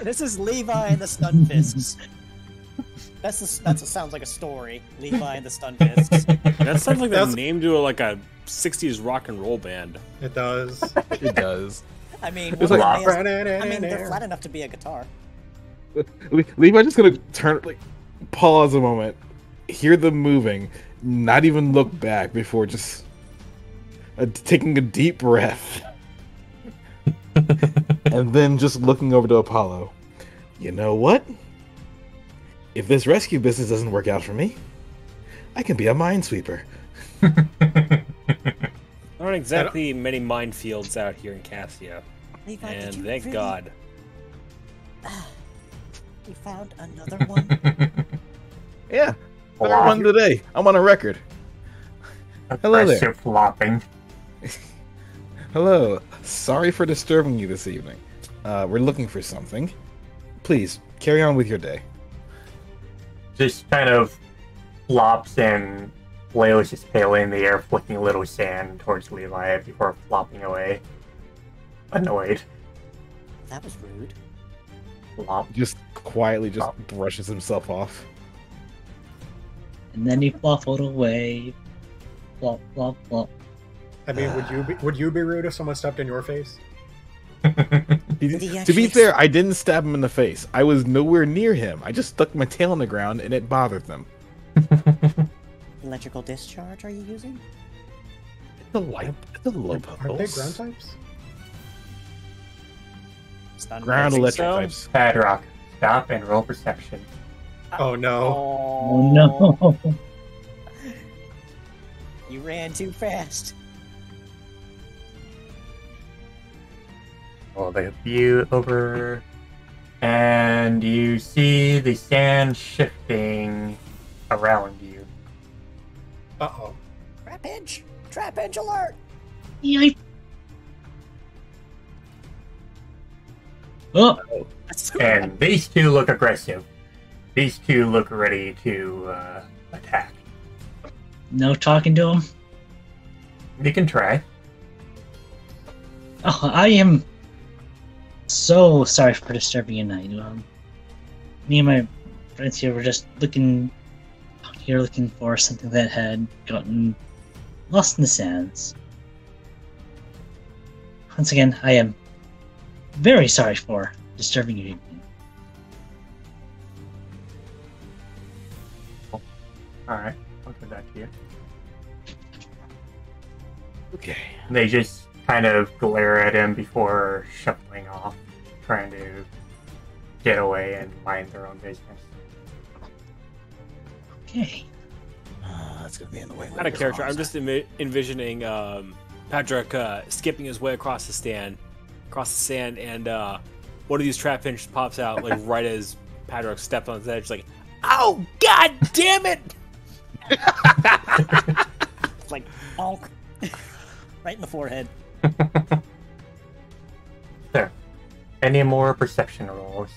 This is Levi and the Stunfists. That sounds like a story. Levi and the Stunfists. That sounds like the That's- name to like a 60s rock and roll band. It does. It does. I mean, It's one like- of them is- they're flat enough to be a guitar. Levi just gonna pause a moment, hear them moving, not even look back before just taking a deep breath. And then just looking over to Apollo. You know what? If this rescue business doesn't work out for me, I can be a minesweeper. There aren't exactly many minefields out here in Cassia. Levi, did And you thank really- God. You found another one? Yeah, another one today. I'm on a record. Hello there. Aggressive flopping. Hello. Sorry for disturbing you this evening. We're looking for something. Please, carry on with your day. Just kind of flops and flails his tail in the air, flicking a little sand towards Levi before flopping away. Annoyed. That was rude. Flop. Just quietly brushes himself off. And then he fluffled away. Flop, flop, flop. I mean, would you be rude if someone stepped in your face? he To be actually- fair, I didn't stab him in the face. I was nowhere near him. I just stuck my tail on the ground and it bothered them. Electrical discharge are you using? It's a low Aren't they pulse. ground types? Stun Ground fist. electric so? types. Padrock, stop and roll perception. Oh no. Oh no! You ran too fast. Roll the view over, and you see the sand shifting around you. Uh-oh. Trap edge! Trap edge alert! Yikes! Oh, And these two look aggressive. These two look ready to attack. No talking to him? You can try. Oh, I am so sorry for disturbing your night. Me and my friends here were just looking for something that had gotten lost in the sands. Once again, I am very sorry for disturbing your evening. Alright, I'll give that to you. Okay. They just kind of glare at him before shuffling off, trying to get away and mind their own business. Okay. That's gonna be in the way. Out of character, I'm just envisioning Patrick skipping his way across the sand, and one of these trap pinches pops out like right as Patrick steps on his edge, like, "Oh God damn it!" It's like bonk, right in the forehead. There. Any more perception rolls?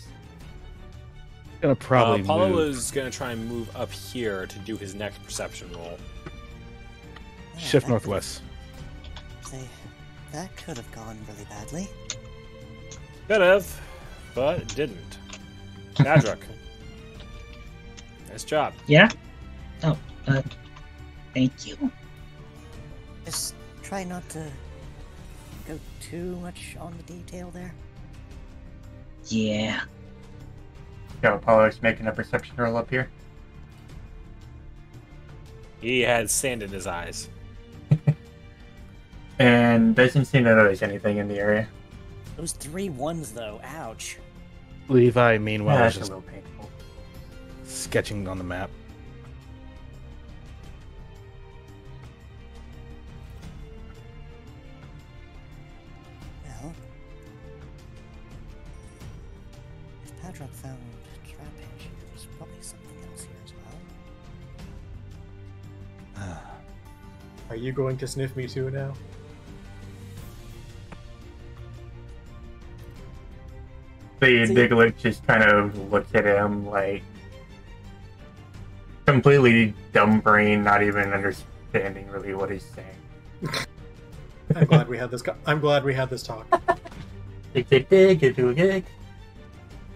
Gonna probably Apollo move. is gonna try and move up here to do his next perception roll. Shift that northwest. That could have gone really badly. Could have, but it didn't. Patrick, nice job. Yeah? Oh, thank you. Just try not to go too much on the detail there. Yeah. So Apollo's making a perception roll up here. He had sand in his eyes. And doesn't seem to notice anything in the area. Those 3 1s, though, ouch. Levi, meanwhile, Yeah, is that's a just little painful. sketching on the map. Well, if Patrick found Trapinch here, there's probably something else here as well. Are you going to sniff me too now? The Diglett just kind of looks at him like completely dumb brain, not even understanding really what he's saying. I'm glad we had this. I'm glad we had this talk. Dig, dig, dig, get to a gig.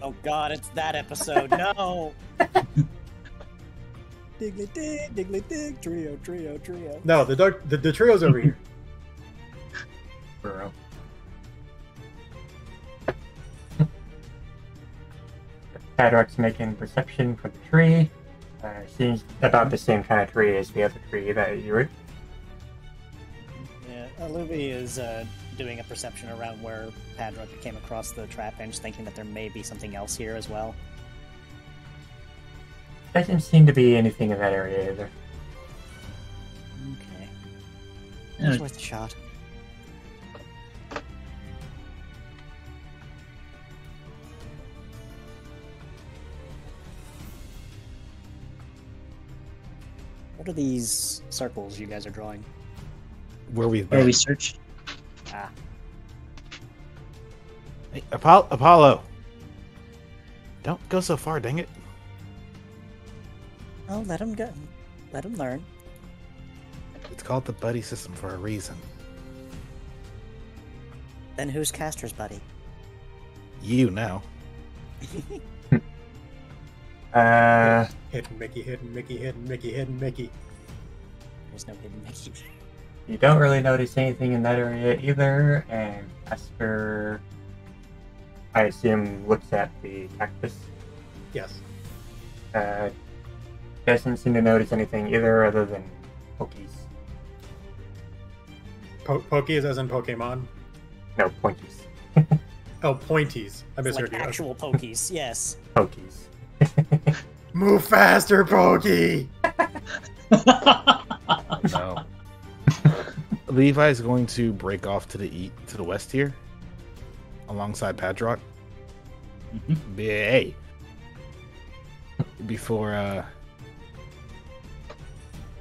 Oh god, it's that episode. No! Diggly dig, trio. No, the trio's over here. Burrow. Padrock's making perception for the tree. Seems about the same kind of tree as the other tree that you were. Yeah, Luby is doing a perception around where Padrock came across the trap bench, thinking that there may be something else here as well. Doesn't seem to be anything in that area either. Okay. It's worth a shot. What are these circles you guys are drawing? Where we Where we search? Ah, Hey, Apollo! Don't go so far, dang it. oh, let him go. Let him learn. It's called the buddy system for a reason. Then who's Caster's buddy? You now. Hidden Mickey, hidden Mickey, hidden Mickey, hidden Mickey. There's no hidden Mickey. You don't really notice anything in that area either, and Casper, I assume, looks at the cactus. Yes. Doesn't seem to notice anything either other than pokies. Pokies as in Pokemon? No, pointies. Oh, pointies. I It's misheard like you. actual pokies, yes. Pokies. Move faster, Pokey! No. Levi's going to break off to the west here, alongside Padrock. Hey. Before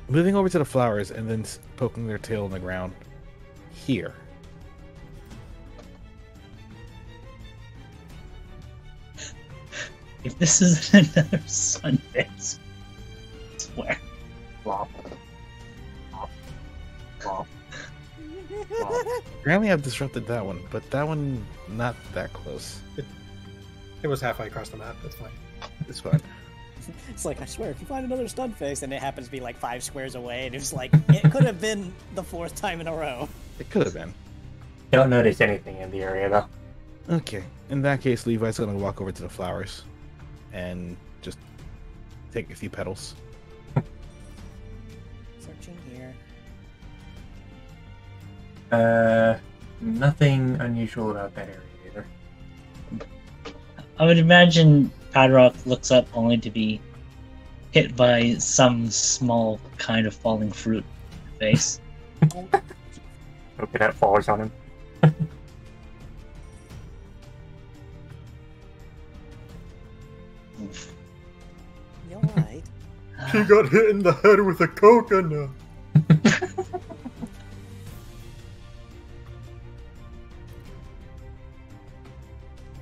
moving over to the flowers and then poking their tail in the ground here. If this isn't another sunface, I swear. Flop. Wow. Apparently I've disrupted that one, but that one not that close. It was halfway across the map. That's fine. It's fine. It's like, I swear, if you find another stun face, and it happens to be like 5 squares away, and it's like, it could have been the 4th time in a row. It could have been. Don't notice anything in the area though. Okay. In that case, Levi's gonna walk over to the flowers and just take a few petals. Searching here. Nothing unusual about that area either. I would imagine Padrock looks up only to be hit by some small kind of falling fruit face. Okay, that falls on him. Oof. You alright? He got hit in the head with a coconut.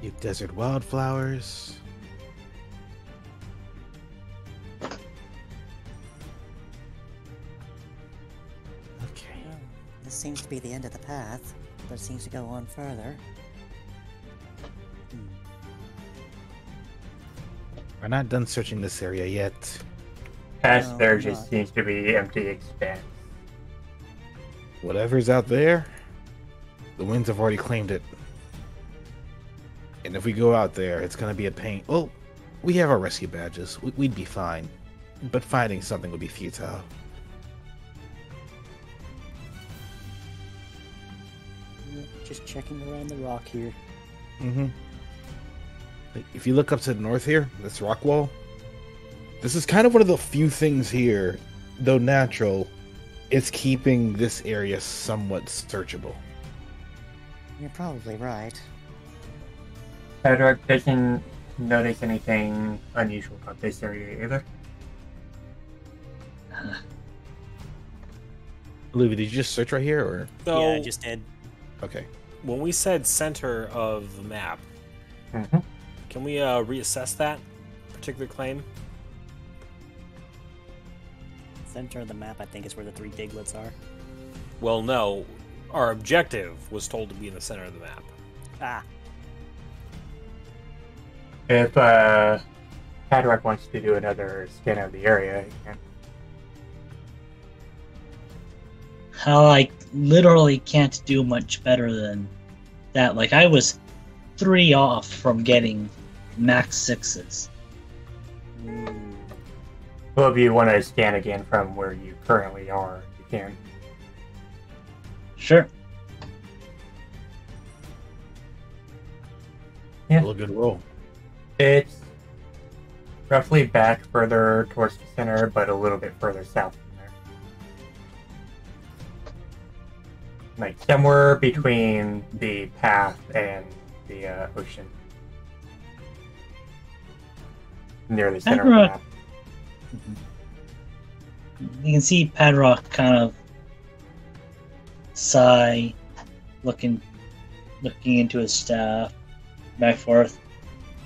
You desert wildflowers. Okay. Well, this seems to be the end of the path, but it seems to go on further. We're not done searching this area yet. Past No, there I'm just not. seems to be empty expanse. Whatever's out there, the winds have already claimed it. And if we go out there, it's gonna be a pain. Well, we have our rescue badges. We'd be fine. But finding something would be futile. Just checking around the rock here. Mm-hmm. If you look up to the north here, this rock wall, this is kind of one of the few things here, though natural, is keeping this area somewhat searchable. You're probably right. Pedro doesn't notice anything unusual about this area either. Olivia, did you just search right here, or? So, Yeah, I just did. Okay. when we said center of the map, Mm-hmm. can we reassess that particular claim? Center of the map, I think, is where the 3 diglets are. Well, no. Our objective was told to be in the center of the map. Ah, If Padrock wants to do another scan of the area, he can. I literally can't do much better than that. Like, I was 3 off from getting max 6s. Well, if you want to scan again from where you currently are, you can. Sure. Yeah. Roll a good roll. It's roughly back further towards the center, but a little bit further south from there. Like somewhere between the path and the ocean. Near the center of the Padrock. map. You can see Padrock kind of sigh, looking into his staff, back and forth,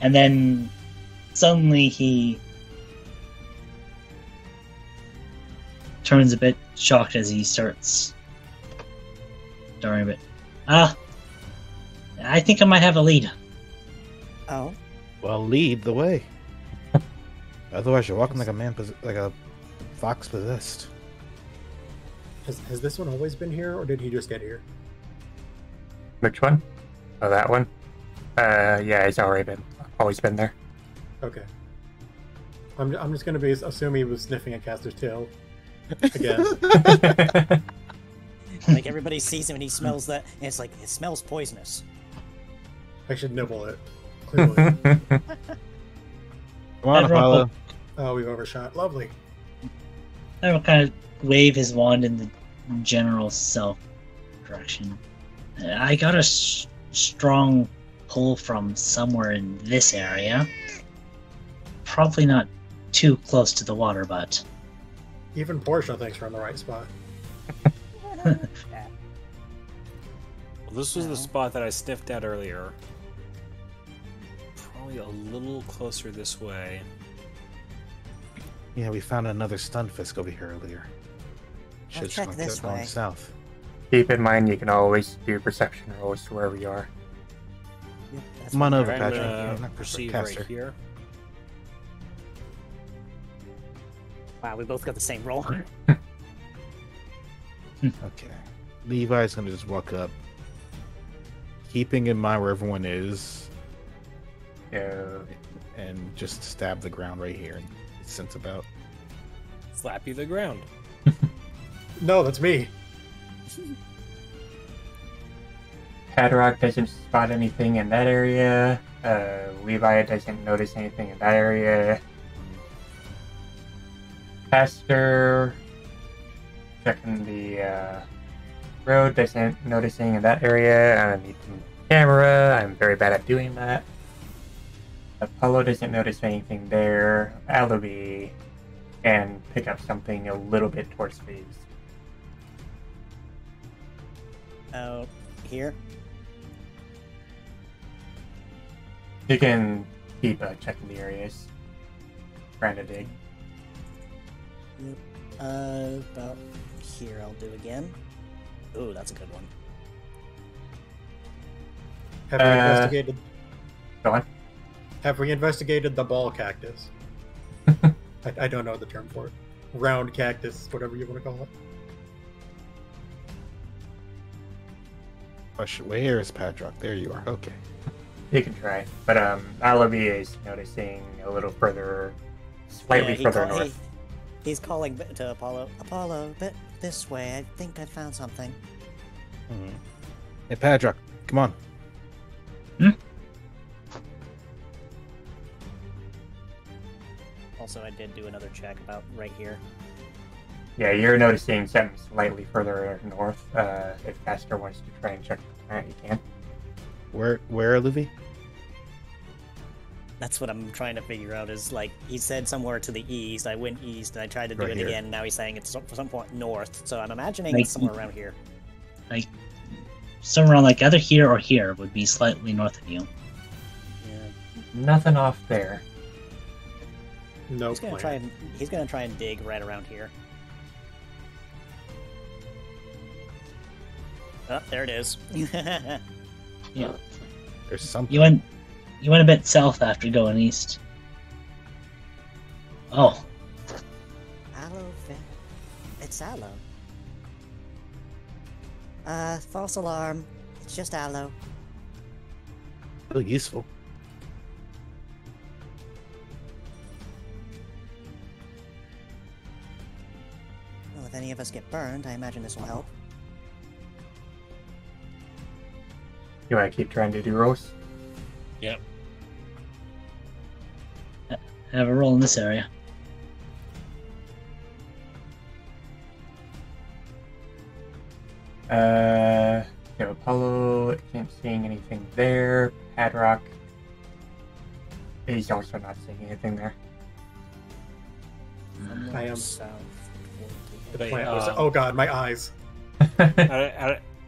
and then suddenly he turns a bit shocked as he starts starting a bit. I think I might have a lead. oh, Well, lead the way. Otherwise, you're walking like a man, like a fox possessed. Has this one always been here, or did he just get here? Which one? Oh, that one? Yeah, it's always been there. Okay. I'm just gonna assume he was sniffing a caster's tail again. like everybody sees him and he smells that, and it's like, it smells poisonous. I should nibble it. Clearly. Come on, Padrock Apollo. Oh, we've overshot. Lovely. I will kind of wave his wand in the general south direction. I got a strong pull from somewhere in this area. Probably not too close to the water, but Even Portia thinks we're in the right spot. Well, this was No. the spot that I sniffed at earlier. Probably a little closer this way. Yeah, we found another stunfisk over here earlier. Let's check have this kept going way. south. keep in mind you can always do perception rolls wherever you are. Yep, that's Come on what- over, I'm Patrick. gonna You're not perceive caster. right here. Wow, we both got the same roll. Okay. Levi's gonna just walk up, keeping in mind where everyone is, So, and just stab the ground right here and sense about. Slap you the ground. No, that's me. Padrock doesn't spot anything in that area. Levi doesn't notice anything in that area. Pastor checking the road, doesn't notice anything in that area. I need the camera. I'm very bad at doing that. Apollo doesn't notice anything there. Alibi can pick up something a little bit towards phase. Out here. You can keep checking the areas. Trying to dig. About here I'll do again. Ooh, that's a good one. Have we investigated? Go on. Have we investigated the ball cactus? I don't know the term for it. Round cactus, whatever you want to call it. Where is Padrock? There you are. Okay. You can try. But Alibi is noticing a little further, slightly he further call- north. He's calling to Apollo. Apollo, this way. I think I found something. Hey, Padrock, come on. Also, I did do another check about right here. Yeah, you're noticing something slightly further north. If Pastor wants to try and check the planet, you can. Where, Livy? That's what I'm trying to figure out. Is like he said somewhere to the east. I went east and I tried to do Right it here. again. Now he's saying it's some point north. So I'm imagining Like- it's somewhere around here. Like somewhere around like either here or here would be slightly north of you. Yeah. Nothing off there. No He's gonna plan. try and dig right around here. Oh, there it is. Yeah. There's something. You went a bit south after going east. Oh, Aloe vera. It's aloe. False alarm. It's just aloe. Really useful. Well, if any of us get burned, I imagine this will help. You want to keep trying to do rolls? have a roll in this area. So Apollo isn't seeing anything there. Padrock is also not seeing anything there. From I am- south. The Wait, plant was. Oh god, my eyes.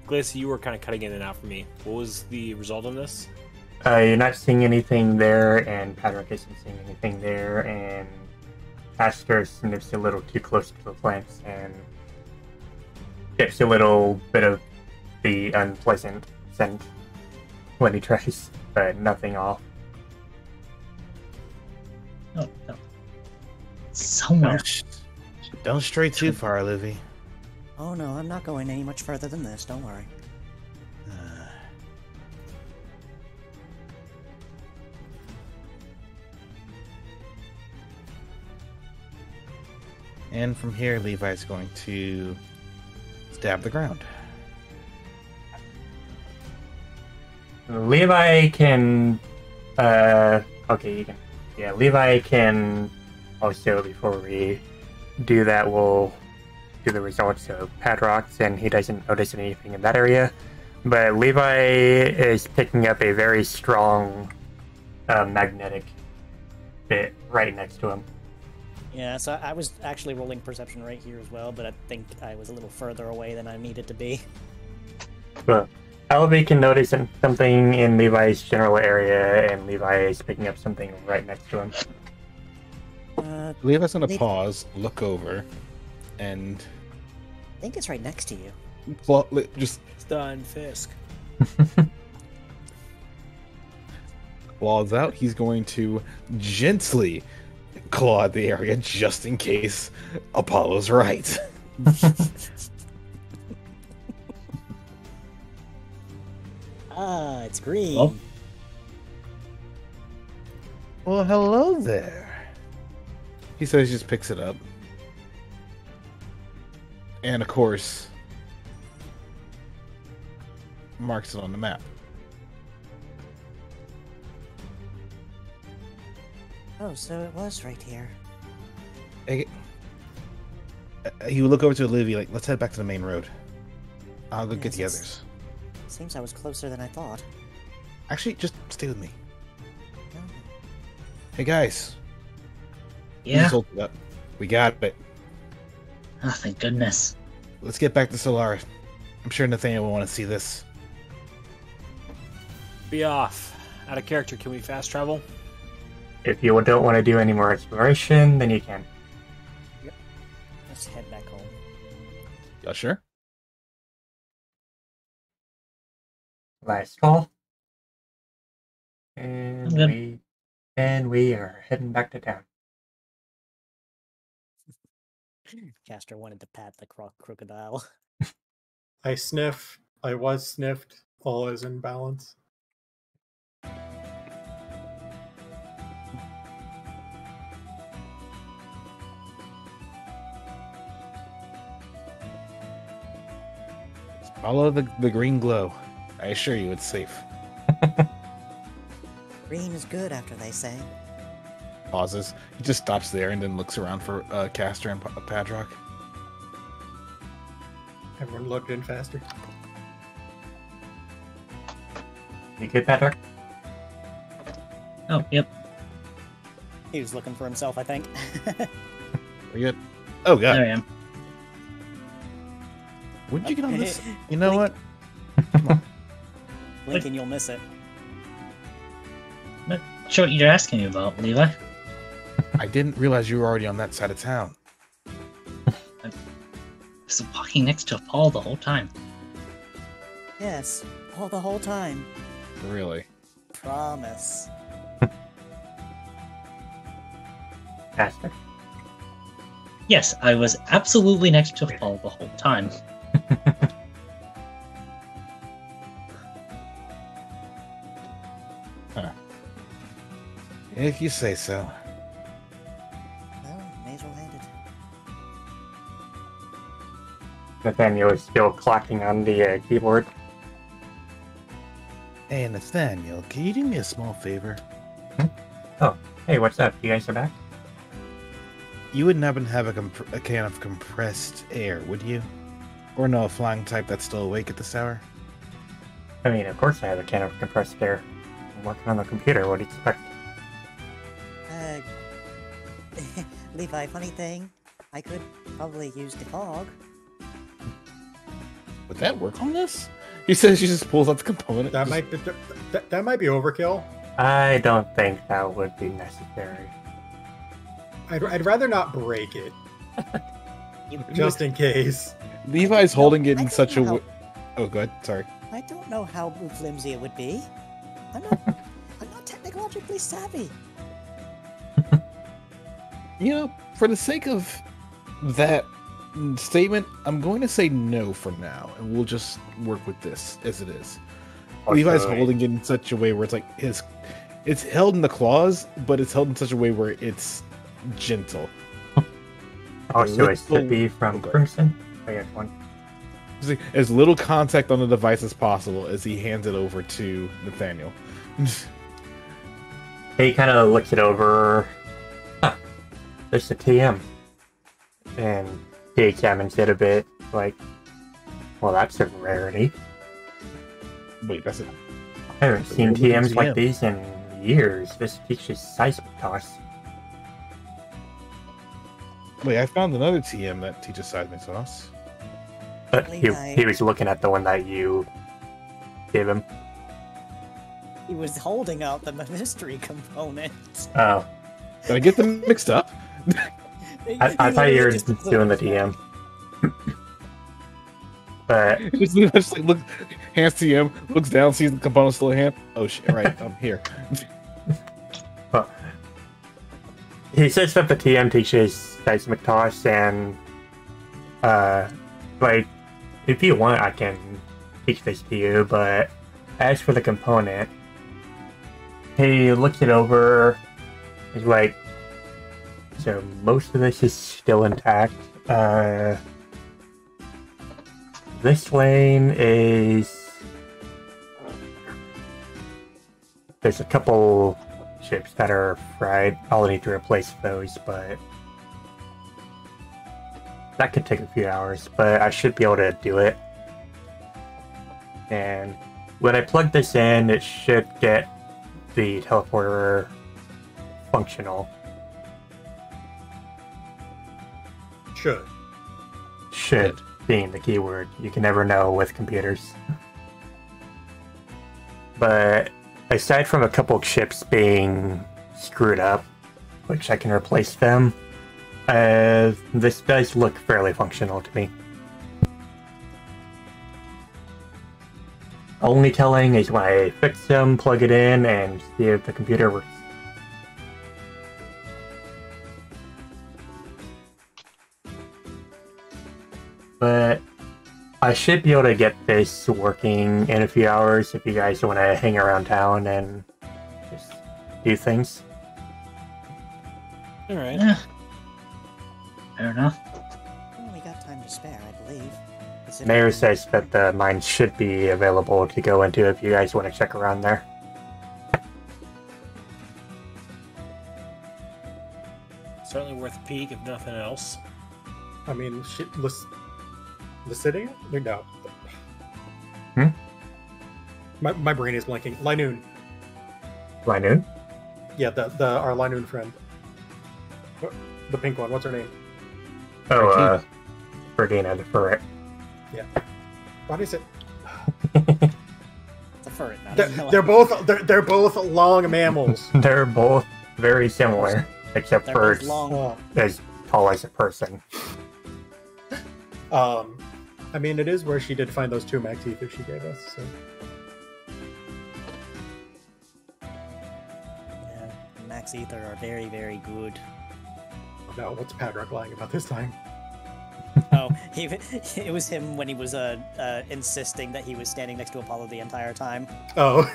Glacy, you were kind of cutting in and out for me. What was the result on this? You're not seeing anything there, and Padrock isn't seeing anything there, and Pastor sniffs a little too close to the plants and gets a little bit of the unpleasant scent when he tries, but nothing off. Oh, no. Somewhere. Don't stray too far, Livy. Oh no, I'm not going any much further than this. Don't worry. And from here, Levi's going to stab the ground. Levi can, okay, you can, yeah, Levi can also, before we do that, we'll do the results of Padrock's, and he doesn't notice anything in that area, but Levi is picking up a very strong magnetic bit right next to him. Yeah, so I was actually rolling perception right here as well, but I think I was a little further away than I needed to be. But Elvie can notice something in Levi's general area, and Levi is picking up something right next to him. Levi's going to Levi- pause, look over, and I think it's right next to you. just Stun Fisk. claws out. He's going to gently claw at the area just in case Apollo's right. Ah, it's green. Well. Well, hello there. He says he just picks it up. And of course, marks it on the map. Oh, so it was right here. You look over to Olivia like, let's head back to the main road. I'll go get the Yes, others. Seems I was closer than I thought. Actually, just stay with me. Oh, Hey guys. Yeah. Please hold it up. We got it. Oh, thank goodness. Let's get back to Solara. I'm sure Nathaniel will want to see this. Be off. Out of character, can we fast travel? If you don't want to do any more exploration, then you can. let's head back home. Y'all sure? Last call. I'm good. And we are heading back to town. Caster wanted to pat the crocodile. I sniff. I was sniffed. All is in balance. Follow the green glow. I assure you it's safe. Green is good after they say. Pauses. He just stops there and then looks around for Caster and Padrock. Everyone looked in faster. You good, Patrick? Oh, yep. He was looking for himself, I think. We good? Oh god. There I am. When did you get on this? You know what? Blink and you'll miss it. Not sure what you're asking me about, Levi. I didn't realize you were already on that side of town. I was walking next to Paul the whole time. Yes, all the whole time. Really? Promise. Caster? Yes, I was absolutely next to Paul the whole time. If you say so. Well, may as well hand it. Nathaniel is still clocking on the keyboard. Hey, Nathaniel, can you do me a small favor? Oh, hey, what's up? You guys are back? You wouldn't happen to have a can of compressed air, would you? Or no, a flying type that's still awake at this hour? I mean, of course I have a can of compressed air. I'm working on the computer. What do you expect? Levi, funny thing, I could probably use the fog. Would that work on this? He says she just pulls out the component. That might be that might be overkill. I don't think that would be necessary. I'd rather not break it, just in case. Levi's holding it I in don't such a know way. Oh, good. Sorry. I don't know how flimsy it would be. I'm not technologically savvy. You know, for the sake of that statement, I'm going to say no for now, and we'll just work with this as it is. Levi's holding it in such a way where it's like it's held in the claws, but it's held in such a way where it's gentle. Also, a sippy from Okay. Crimson. I got one. Just like, as little contact on the device as possible as he hands it over to Nathaniel. He kind of looks it over. Huh, there's a TM. And he examines it a bit, like, well, that's a rarity. Wait, that's it. I haven't seen What is TMs like TM? these in years. This teaches seismic toss. Wait, I found another TM that teaches seismic sauce. But Levi. he was looking at the one that you gave him. He was holding out the mystery component. Oh, Did I get them mixed up? I thought you were Just doing the TM. But Just like look, hands to him, looks down, sees the component still in hand. Oh shit! Right, I'm here. well, he says that the TM teaches seismic toss, and like if you want, I can teach this to you. But as for the component, he looks it over. He's like, so most of this is still intact. This lane is... There's a couple ships that are fried. I'll need to replace those, but... That could take a few hours, but I should be able to do it. And when I plug this in, it should get the teleporter functional. Should. Should being the keyword. You can never know with computers. But aside from a couple ships being screwed up, which I can replace them, this does look fairly functional to me. Only telling is when I fix them, plug it in, and see if the computer works. But I should be able to get this working in a few hours if you guys want to hang around town and just do things. All right. Yeah. Fair enough. Well, we got time to spare, I believe. Mayor says that the mines should be available to go into if you guys want to check around there. Certainly worth a peek, if nothing else. I mean, shit, Lucidia? No. Hmm? My brain is blanking. Linoon. Linoon? Yeah, our Linoon friend. The pink one. What's her name? Oh, Verdina the Ferret. Yeah. What is it? It's a ferret, not They're both long mammals. They're both very similar, except They're for both long. as tall as a person. I mean, it is where she did find those two max ethers she gave us. So. Yeah, Max Ether are very, very good. No, what's Padrock lying about this time? Oh, it was him when he was insisting that he was standing next to Apollo the entire time. Oh.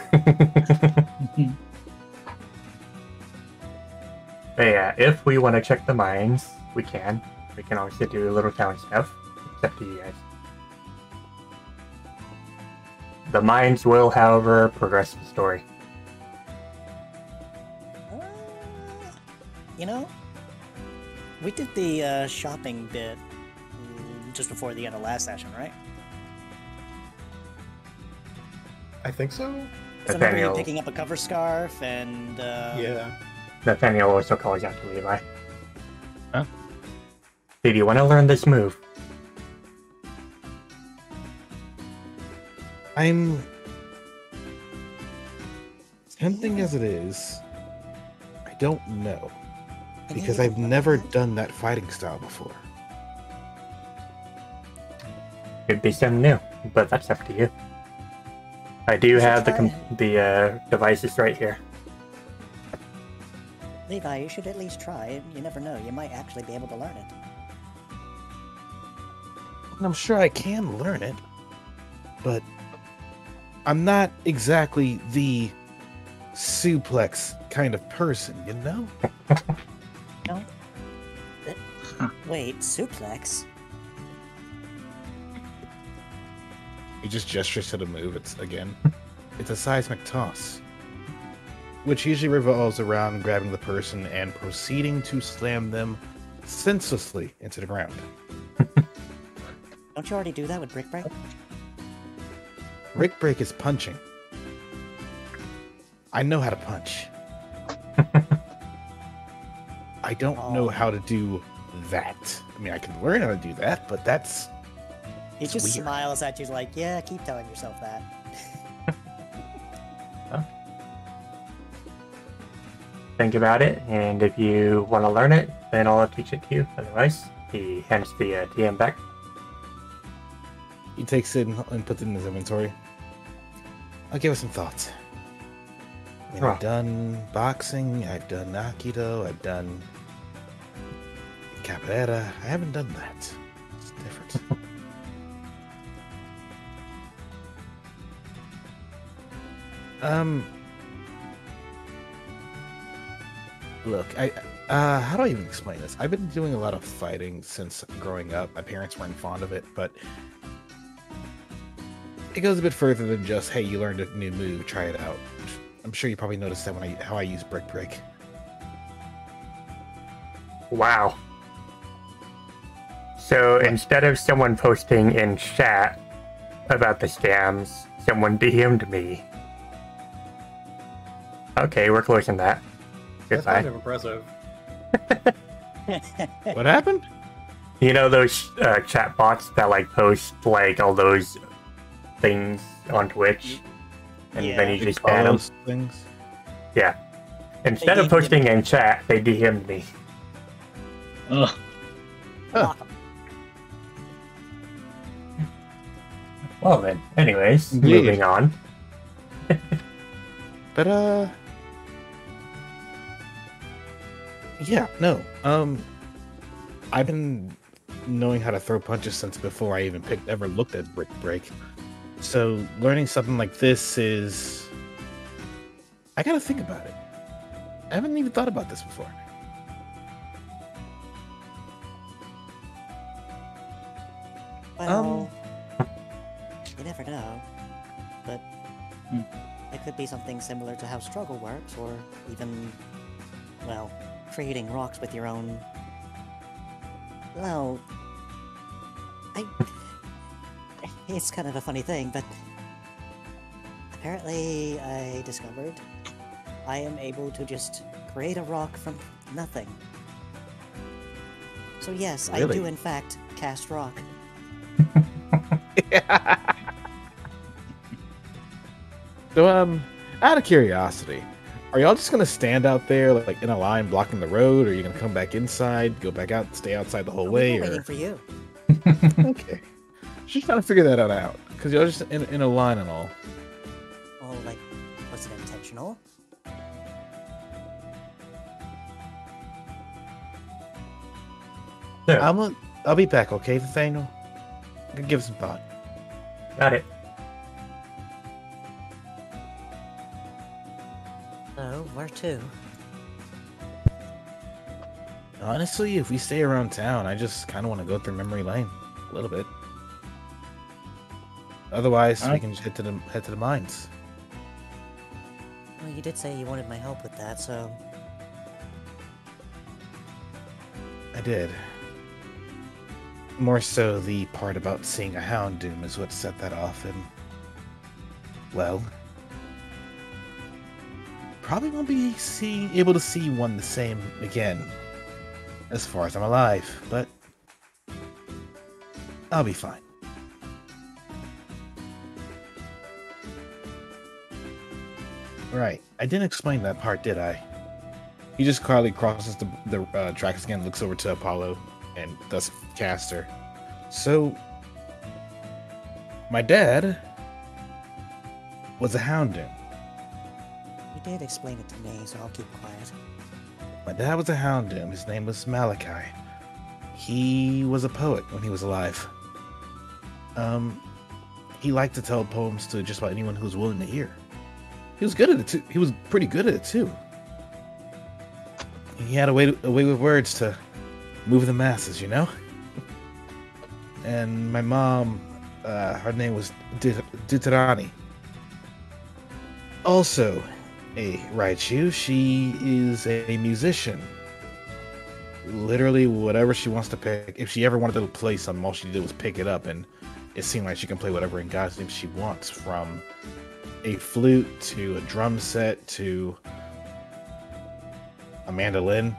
But yeah, if we want to check the mines, we can. We can also do little town stuff. It's up to you guys. The mines will, however, progress the story. You know, we did the shopping bit just before the end of last session, right? I think so. Because I remember you picking up a cover scarf and... Yeah. Nathaniel also calls out to Levi. Huh? Did you want to learn this move? I'm tempting as it is. I don't know because I've never done that fighting style before. Could be something new, but that's up to you. I do have the devices right here. Levi, you should at least try it. You never know. You might actually be able to learn it. And I'm sure I can learn it, but I'm not exactly the suplex kind of person, you know? No? Wait, suplex? He just gestures to the move. It's a seismic toss, which usually revolves around grabbing the person and proceeding to slam them senselessly into the ground. Don't you already do that with Brick Break? Brick Break is punching. I know how to punch. I don't know how to do that. I mean, I can learn how to do that, but that's... He just weird. smiles at you like, yeah, keep telling yourself that. Think about it, and if you want to learn it, then I'll teach it to you. Otherwise, he hands the TM back. He takes it and puts it in his inventory. I'll give it some thoughts. I mean, I've done boxing, I've done Aikido, I've done Capoeira. I haven't done that. It's different. Look, how do I even explain this? I've been doing a lot of fighting since growing up. My parents weren't fond of it, but it goes a bit further than just, hey, you learned a new move, try it out. I'm sure you probably noticed that when how I use Brick. Wow. So instead of someone posting in chat about the scams, someone DM'd me. Okay, we're closing that. That's Goodbye. kind of impressive. What happened? You know those chat bots that like post like all those things on Twitch, and then you just ban them. Those things. Yeah. Instead of posting in chat, they DM'd me. Ugh. Huh. Well then, anyways, Indeed. moving on. But yeah, no. I've been knowing how to throw punches since before I even ever looked at Brick. So learning something like this is, I gotta think about it. I haven't even thought about this before. Well, you never know. But it could be something similar to how struggle works, or even, well, creating rocks with your own... Well... It's kind of a funny thing, but... Apparently, I discovered I am able to just create a rock from nothing. So yes, Really? I do in fact cast rock. So, out of curiosity, are y'all just gonna stand out there like in a line blocking the road, or are you gonna come back inside, go back out, stay outside the whole way? I'm Or waiting for you. okay, just trying to figure that out because y'all just in a line and all. Oh, like, was it intentional? So, I'll be back, okay, Nathaniel? I can give it some thought. got it. Oh, where to? Honestly, if we stay around town, I just kind of want to go through memory lane a little bit. Otherwise, we can just head to the mines. Well, you did say you wanted my help with that, so... I did. More so, the part about seeing a Houndoom is what set that off, and well, probably won't be able to see one the same again, as far as I'm alive. But I'll be fine. Right, I didn't explain that part, did I? He just quietly crosses the tracks again, looks over to Apollo, and thus Caster. So, my dad was a Houndoom. You did explain it to me, so I'll keep quiet. My dad was a Houndoom. His name was Malachi. He was a poet when he was alive. He liked to tell poems to just about anyone who was willing to hear. He was good at it too. He was pretty good at it too. He had a way with words to move the masses, you know? And my mom, her name was Dutarani. Also a Raichu. She is a musician. Literally whatever she wants to pick. If she ever wanted to play something, all she did was pick it up, and it seemed like she can play whatever in God's name she wants, from a flute to a drum set to a mandolin.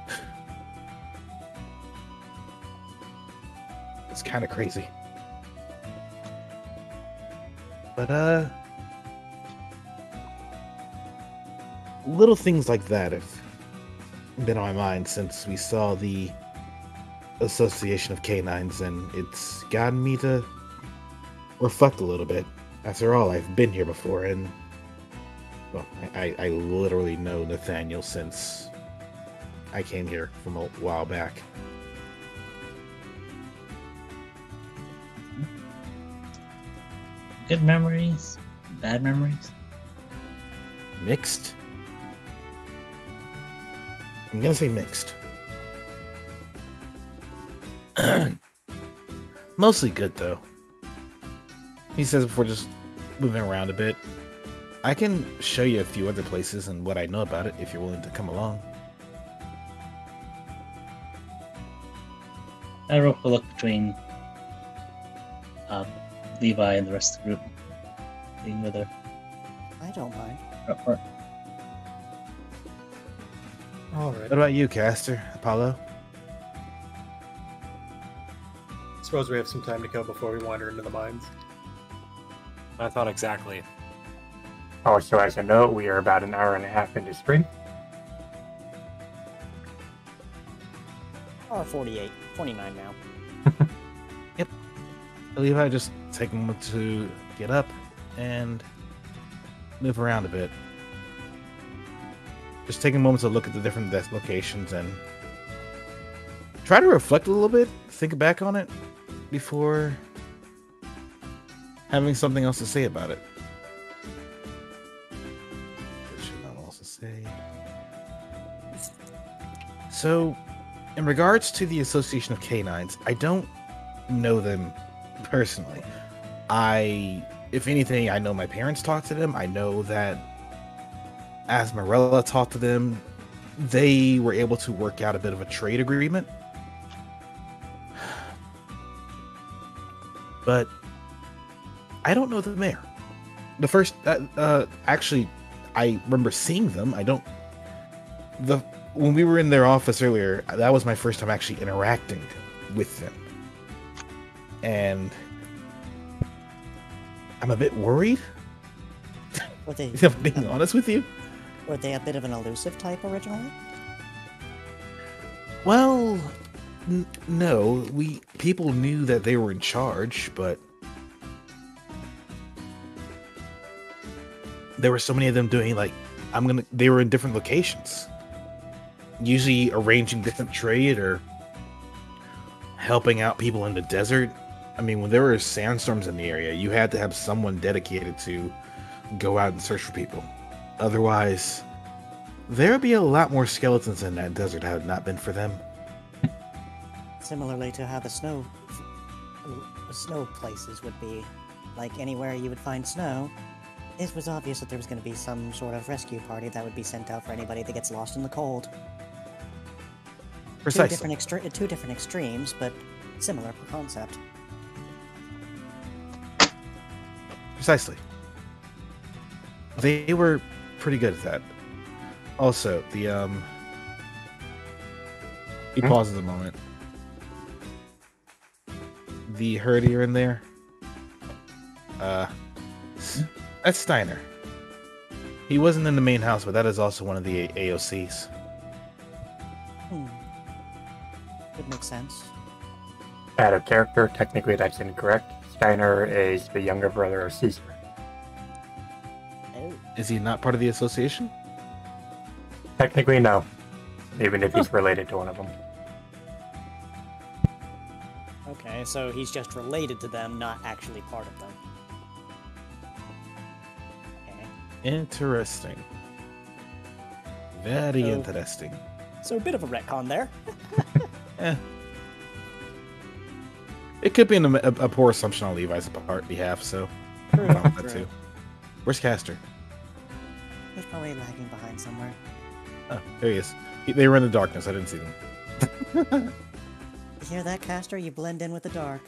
It's kind of crazy. But little things like that have been on my mind since we saw the Association of Canines, and it's gotten me to reflect a little bit. After all, I've been here before, and well, I literally know Nathaniel since I came here from a while back. Good memories, bad memories. Mixed? I'm gonna say mixed. Mostly good, though. He says before just moving around a bit. I can show you a few other places and what I know about it if you're willing to come along. I rope a look between Levi and the rest of the group. Being with her. I don't mind. All right. What about you, Caster? Apollo? Suppose we have some time to kill before we wander into the mines. I thought exactly. Also, as a note, we are about an hour and a half into stream. Or 48, 29 now. Levi, just take a moment to get up and move around a bit. Just take a moment to look at the different locations and try to reflect a little bit, think back on it before having something else to say about it. What should I also say? So, in regards to the Association of Canines, I don't know them personally. If anything, I know my parents talked to them. I know that as Morella talked to them, they were able to work out a bit of a trade agreement. But I don't know the mayor. The first, actually, I remember seeing them. When we were in their office earlier, that was my first time actually interacting with them. And I'm a bit worried. Were they, If I'm being honest with you. were they a bit of an elusive type originally? Well, no. People knew that they were in charge, but there were so many of them doing they were in different locations. Usually arranging different trade or helping out people in the desert. I mean, when there were sandstorms in the area, you had to have someone dedicated to go out and search for people. Otherwise, there would be a lot more skeletons in that desert had it not been for them. Similarly to how the snow places would be. Like anywhere you would find snow, it was obvious that there was going to be some sort of rescue party that would be sent out for anybody that gets lost in the cold. Precisely. Two different extremes, but similar concept. Precisely. They were pretty good at that. Also, he pauses a moment. The herdier in there, that's Steiner. He wasn't in the main house, but that is also one of the AOCs. Would make sense. Out of character, technically that's incorrect. Steiner is the younger brother of Caesar. Oh, Is he not part of the association? Technically, no. Even if he's related to one of them. okay, so he's just related to them, not actually part of them. Okay. Interesting. Very So- interesting. So a bit of a retcon there. Eh. It could be a poor assumption on Levi's behalf, so True, I'm fine with that true. too. Where's Caster? He's probably lagging behind somewhere. Oh, there he is. They were in the darkness. I didn't see them. You hear that, Caster? You blend in with the dark.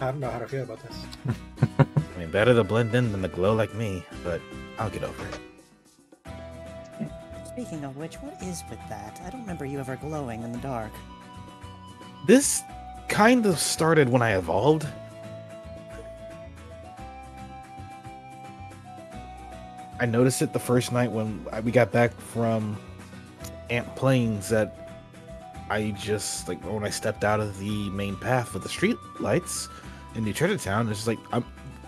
I don't know how to feel about this. I mean, better to blend in than to glow like me, but I'll get over it. Speaking of which, what is with that? I don't remember you ever glowing in the dark. This kind of started when I evolved. I noticed it the first night when we got back from Ant Plains that I just, when I stepped out of the main path with the street lights, in New Treasure Town. It's just like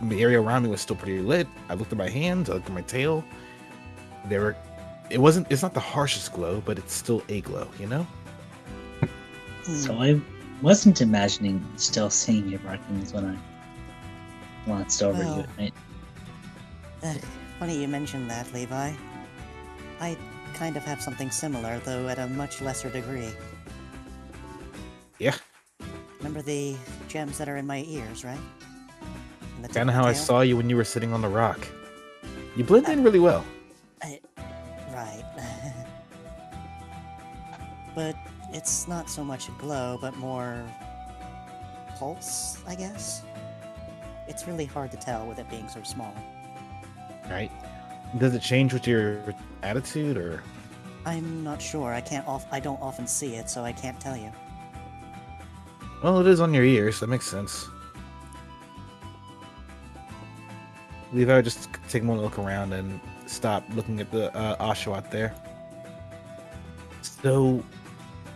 the area around me was still pretty lit. I looked at my hands, I looked at my tail. It's not the harshest glow, but it's still a glow, you know? So I wasn't imagining still seeing your markings when I glanced over you at night. Funny you mentioned that, Levi. I kind of have something similar, though at a much lesser degree. Yeah. Remember the gems that are in my ears, right? And the tip Kind of of how my I tail? saw you when you were sitting on the rock. You blend in really well. Right. But it's not so much a glow, but more pulse, I guess? It's really hard to tell with it being so small. Right? Does it change with your attitude, or? I'm not sure. I don't often see it, so I can't tell you. Well, it is on your ears. That makes sense. Levi would just take one look around and stop looking at the Oshawott there. So,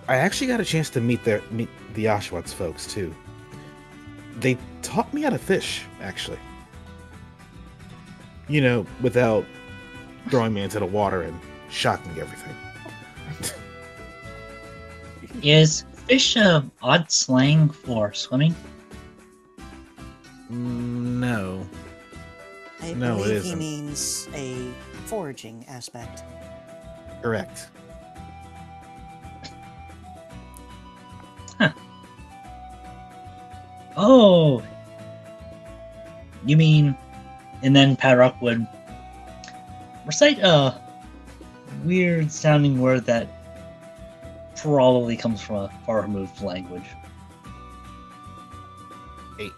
I actually got a chance to meet the Oshawott's folks too. They taught me how to fish, actually. You know, without throwing me into the water and shocking everything. Is fish odd slang for swimming? No. I No, it believe he isn't. means a foraging aspect. Correct. Oh, you mean? And then Padrock would recite a weird sounding word that probably comes from a far removed language. Hey,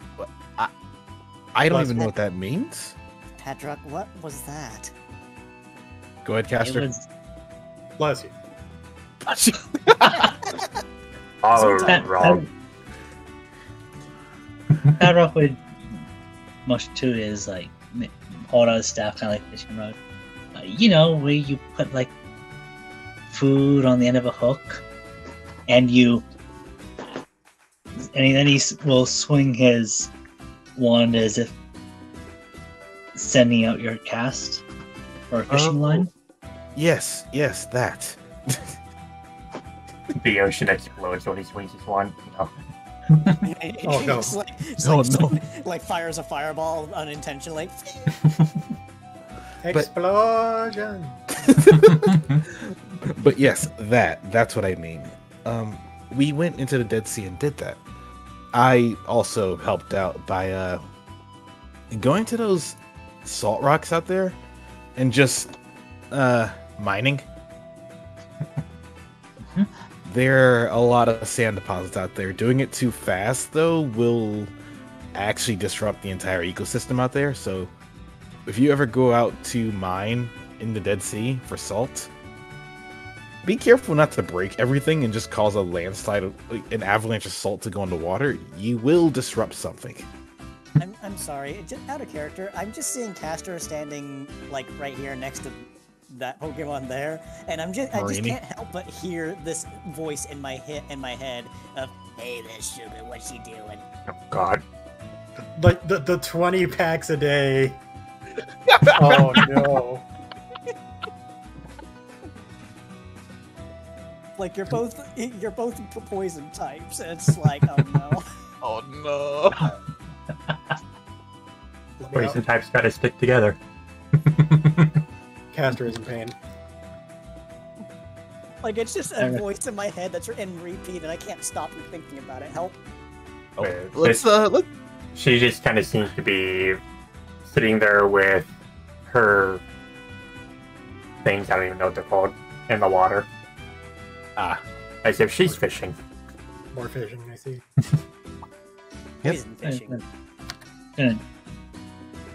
I don't Bless even you. know what that means. Padrock, what was that? Go ahead, It Caster. was Bless you. All Sometimes- wrong. Padrock would much to his like hold out his staff, kind of like fishing rod. You know, where you put like food on the end of a hook, and then he will swing his wand as if sending out your cast for a fishing Oh. line. Yes, that. The ocean explodes when he swings his wand. No. Oh, no. Like fires a fireball unintentionally. Explosion! But yes, that's what I mean. We went into the Dead Sea and did that. I also helped out by going to those salt rocks out there and just mining. There are a lot of sand deposits out there. Doing it too fast, though, will actually disrupt the entire ecosystem out there. So if you ever go out to mine in the Dead Sea for salt, be careful not to break everything and just cause a landslide, an avalanche of salt to go in the water. You will disrupt something. I'm sorry, just out of character. I'm just seeing Castor standing like right here next to that Pokemon there, and I just Marini? can't help but hear this voice in my head of, "Hey there, sugar, what you doing?" Oh, God. Like the 20 packs a day. Oh no. Like you're both poison types, and it's like, oh no. Oh no! Let me Poison out. types gotta stick together. Caster is in pain. Like it's just a Okay. voice in my head that's in repeat, and I can't stop from thinking about it. Help! Wait, Let's She just kind of seems to be sitting there with her things, I don't even know what they're called, in the water. As if she's fishing. More fishing, I see. Yep. Poison fishing. Gonna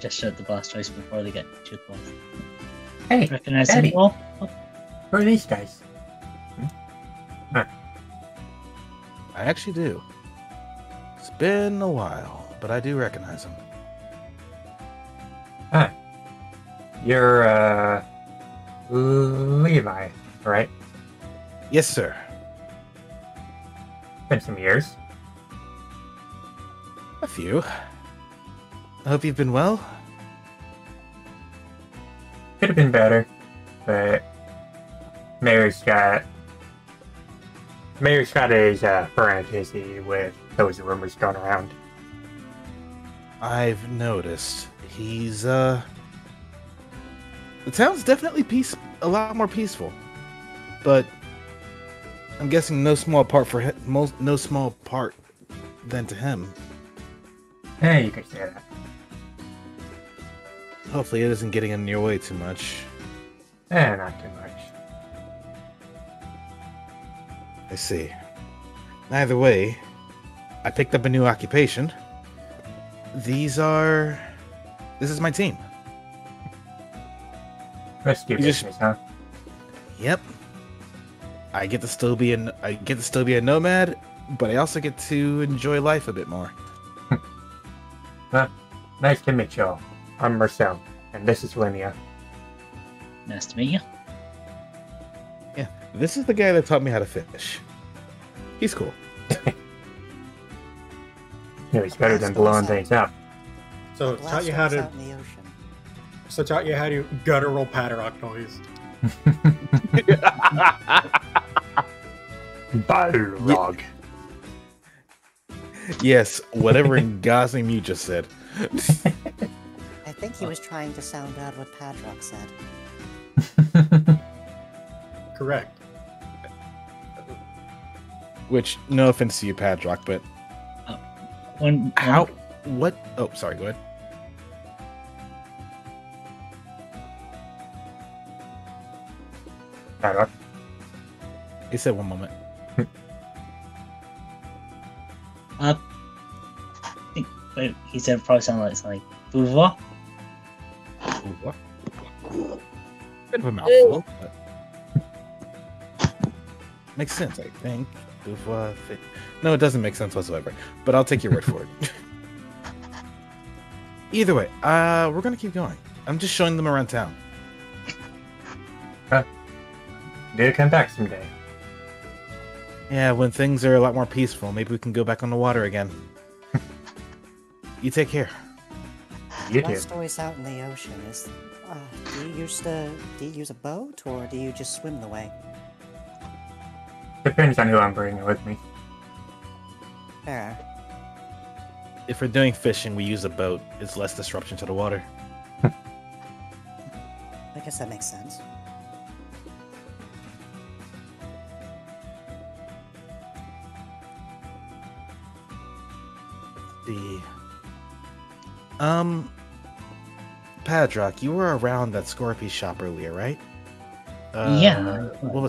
just shut the Blastoise before they get too close. Hey, Recognize Eddie. them all? Oh, who are these guys? I actually do. It's been a while, but I do recognize him. You're, Levi, right? Yes, sir. Been some years. A few. I hope you've been well. Could have been better, but Mayor's got his burn hissy with those rumors going around. I've noticed he's the town's definitely a lot more peaceful, but I'm guessing no small part than to him. Yeah, you could say that. Hopefully, it isn't getting in your way too much. Not too much. I see. Either way, I picked up a new occupation. This is my team. Rescue business, huh? Yep. I get to still be a nomad, but I also get to enjoy life a bit more. Nice to meet y'all. I'm Marcel, and this is Linnea. Nice to meet you. Yeah, this is the guy that taught me how to fish. He's cool. Yeah, he's better than blowing things up. So taught you how to. Out in the ocean. So taught you how to guttural padrock noise. Balrog. Yes, whatever in Gosling you just said. I think he was trying to sound out what Padrock said. Correct. Which, no offense to you, Padrock, but how? What? Oh, sorry. Go ahead. Balrog. He said one moment. I think wait, he said probably sounded like something like Bourgeois. What? Bit of a mouthful, but makes sense, I think. No, it doesn't make sense whatsoever. But I'll take your word for it. Either way, we're gonna keep going. I'm just showing them around town. Do come back someday. Yeah, when things are a lot more peaceful, maybe we can go back on the water again. You take care. You too. Last always out in the ocean is. Do you use a boat or do you just swim the way? Depends on who I'm bringing with me. Fair. If we're doing fishing, we use a boat. It's less disruption to the water. I guess that makes sense. Padrock, you were around that Scorpy shop earlier, right? Yeah. What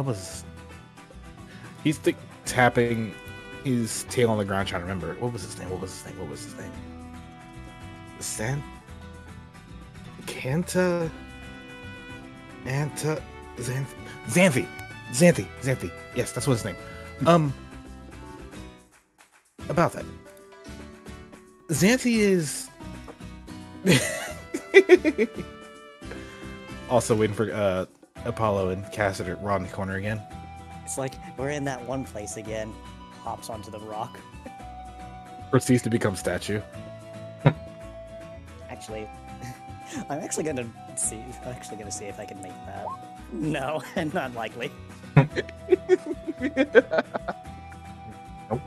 was he's tapping his tail on the ground trying to remember. What was his name? Xanthi. Yes, that's what his name. About that. Xanthi is also waiting for Apollo and Cassidy around the corner again. It's like we're in that one place again. Hops onto the rock. Proceeds to become statue. Actually, I'm actually gonna see if I can make that. No, not likely. Nope.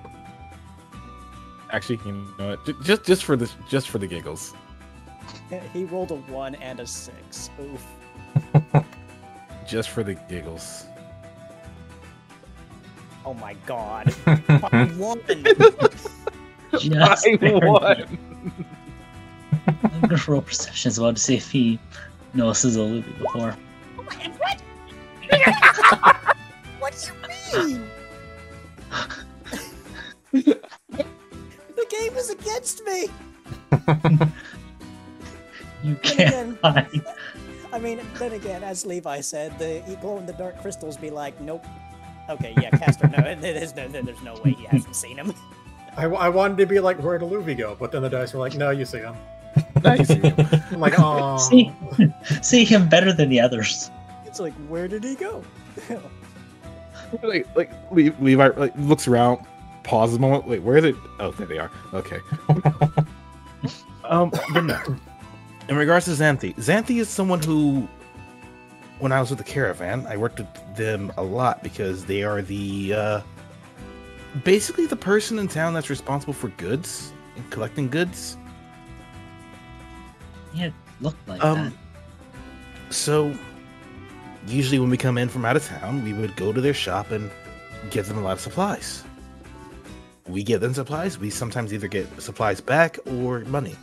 Actually, you know what? Just for the giggles. He rolled a 1 and a 6. Oof. Just for the giggles. Oh my god. I won! Just I won! I'm gonna roll perception as well to see if he notices a little bit before. What? What do you mean? The game is against me! You Then can't hide. I mean, then again, as Levi said, the glow-in-the-dark crystals be like, nope. Okay, yeah, Castor, no, there's no way he hasn't seen him. I wanted to be like, where did Luffy go? But then the dice were like, no, you see him. Nice. I'm like, oh. See him better than the others. It's like, where did he go? like Levi looks around, pause a moment. Wait, where is it? Oh, there they are. Okay. But no. In regards to Xanthi is someone who, when I was with the caravan, I worked with them a lot because they are the basically the person in town that's responsible for goods and collecting goods. Yeah, it looked like that. So usually when we come in from out of town, we would go to their shop and give them a lot of supplies. We give them supplies. We sometimes either get supplies back or money.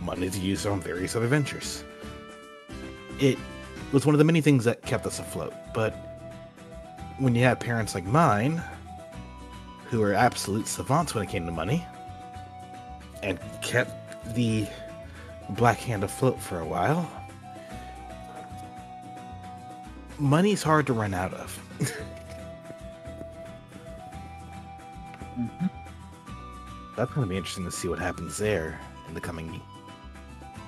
Money to use on various other ventures. It was one of the many things that kept us afloat. But when you had parents like mine, who were absolute savants when it came to money, and kept the Black Hand afloat for a while, money's hard to run out of. Mhm. That's going to be interesting to see what happens there in the coming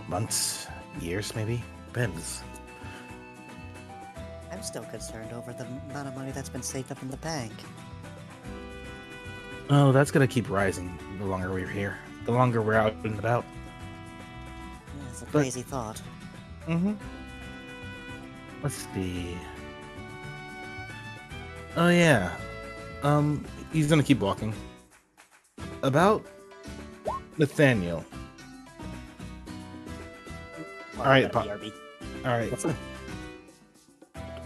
months, years, maybe. Depends. I'm still concerned over the amount of money that's been saved up in the bank. Oh, that's going to keep rising the longer we're here. The longer we're out and about. Yeah, it's a crazy thought. Mm-hmm. Let's see. Oh, yeah. He's going to keep walking. About Nathaniel. All right, BRB. All right.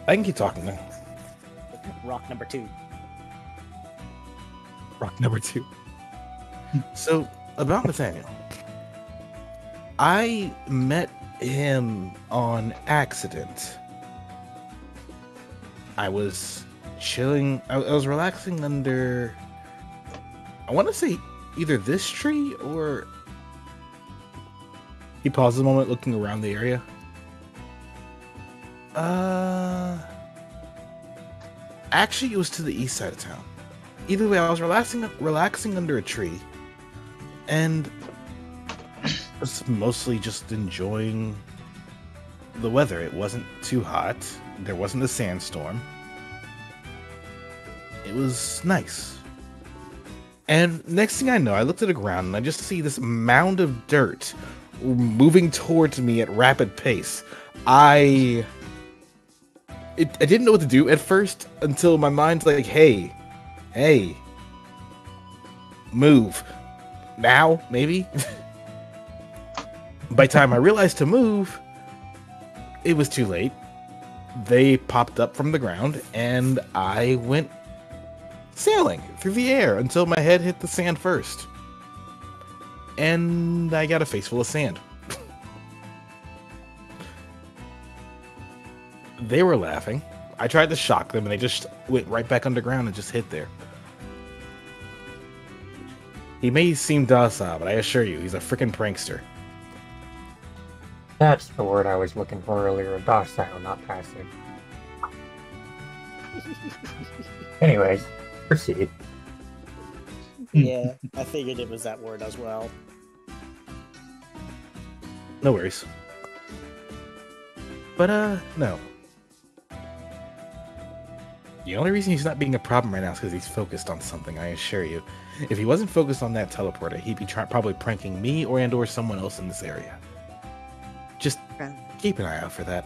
I can keep talking now. Rock number 2. Rock number 2. So, about Nathaniel. I met him on accident. I was chilling. I was relaxing under, I want to say either this tree or... He pauses a moment looking around the area. Actually, it was to the east side of town. Either way, I was relaxing under a tree, and was mostly just enjoying the weather. It wasn't too hot. There wasn't a sandstorm. It was nice. And next thing I know, I looked at the ground and I just see this mound of dirt moving towards me at rapid pace. I didn't know what to do at first until my mind's like, hey, move. Now, maybe? By the time I realized to move, it was too late. They popped up from the ground, and I went sailing through the air until my head hit the sand first. And I got a face full of sand. They were laughing. I tried to shock them, and they just went right back underground and just hid there. He may seem docile, but I assure you, he's a freaking prankster. That's the word I was looking for earlier. Docile, not passive. Anyways, proceed. Yeah, I figured it was that word as well. No worries. But, no. The only reason he's not being a problem right now is because he's focused on something, I assure you. If he wasn't focused on that teleporter, he'd be probably pranking me or someone else in this area. Just keep an eye out for that.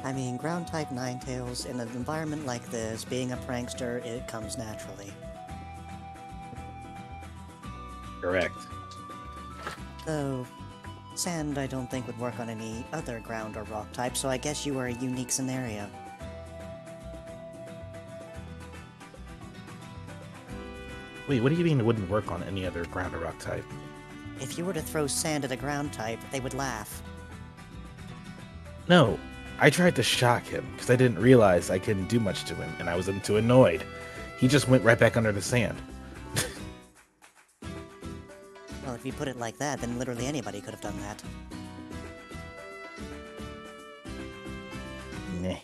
I mean, ground-type Ninetales, in an environment like this, being a prankster, it comes naturally. Correct. Though, sand I don't think would work on any other ground or rock type, so I guess you are a unique scenario. Wait, what do you mean it wouldn't work on any other ground or rock type? If you were to throw sand at a ground type, they would laugh. No, I tried to shock him because I didn't realize I couldn't do much to him, and I was too annoyed. He just went right back under the sand. Well, if you put it like that, then literally anybody could have done that. Nah.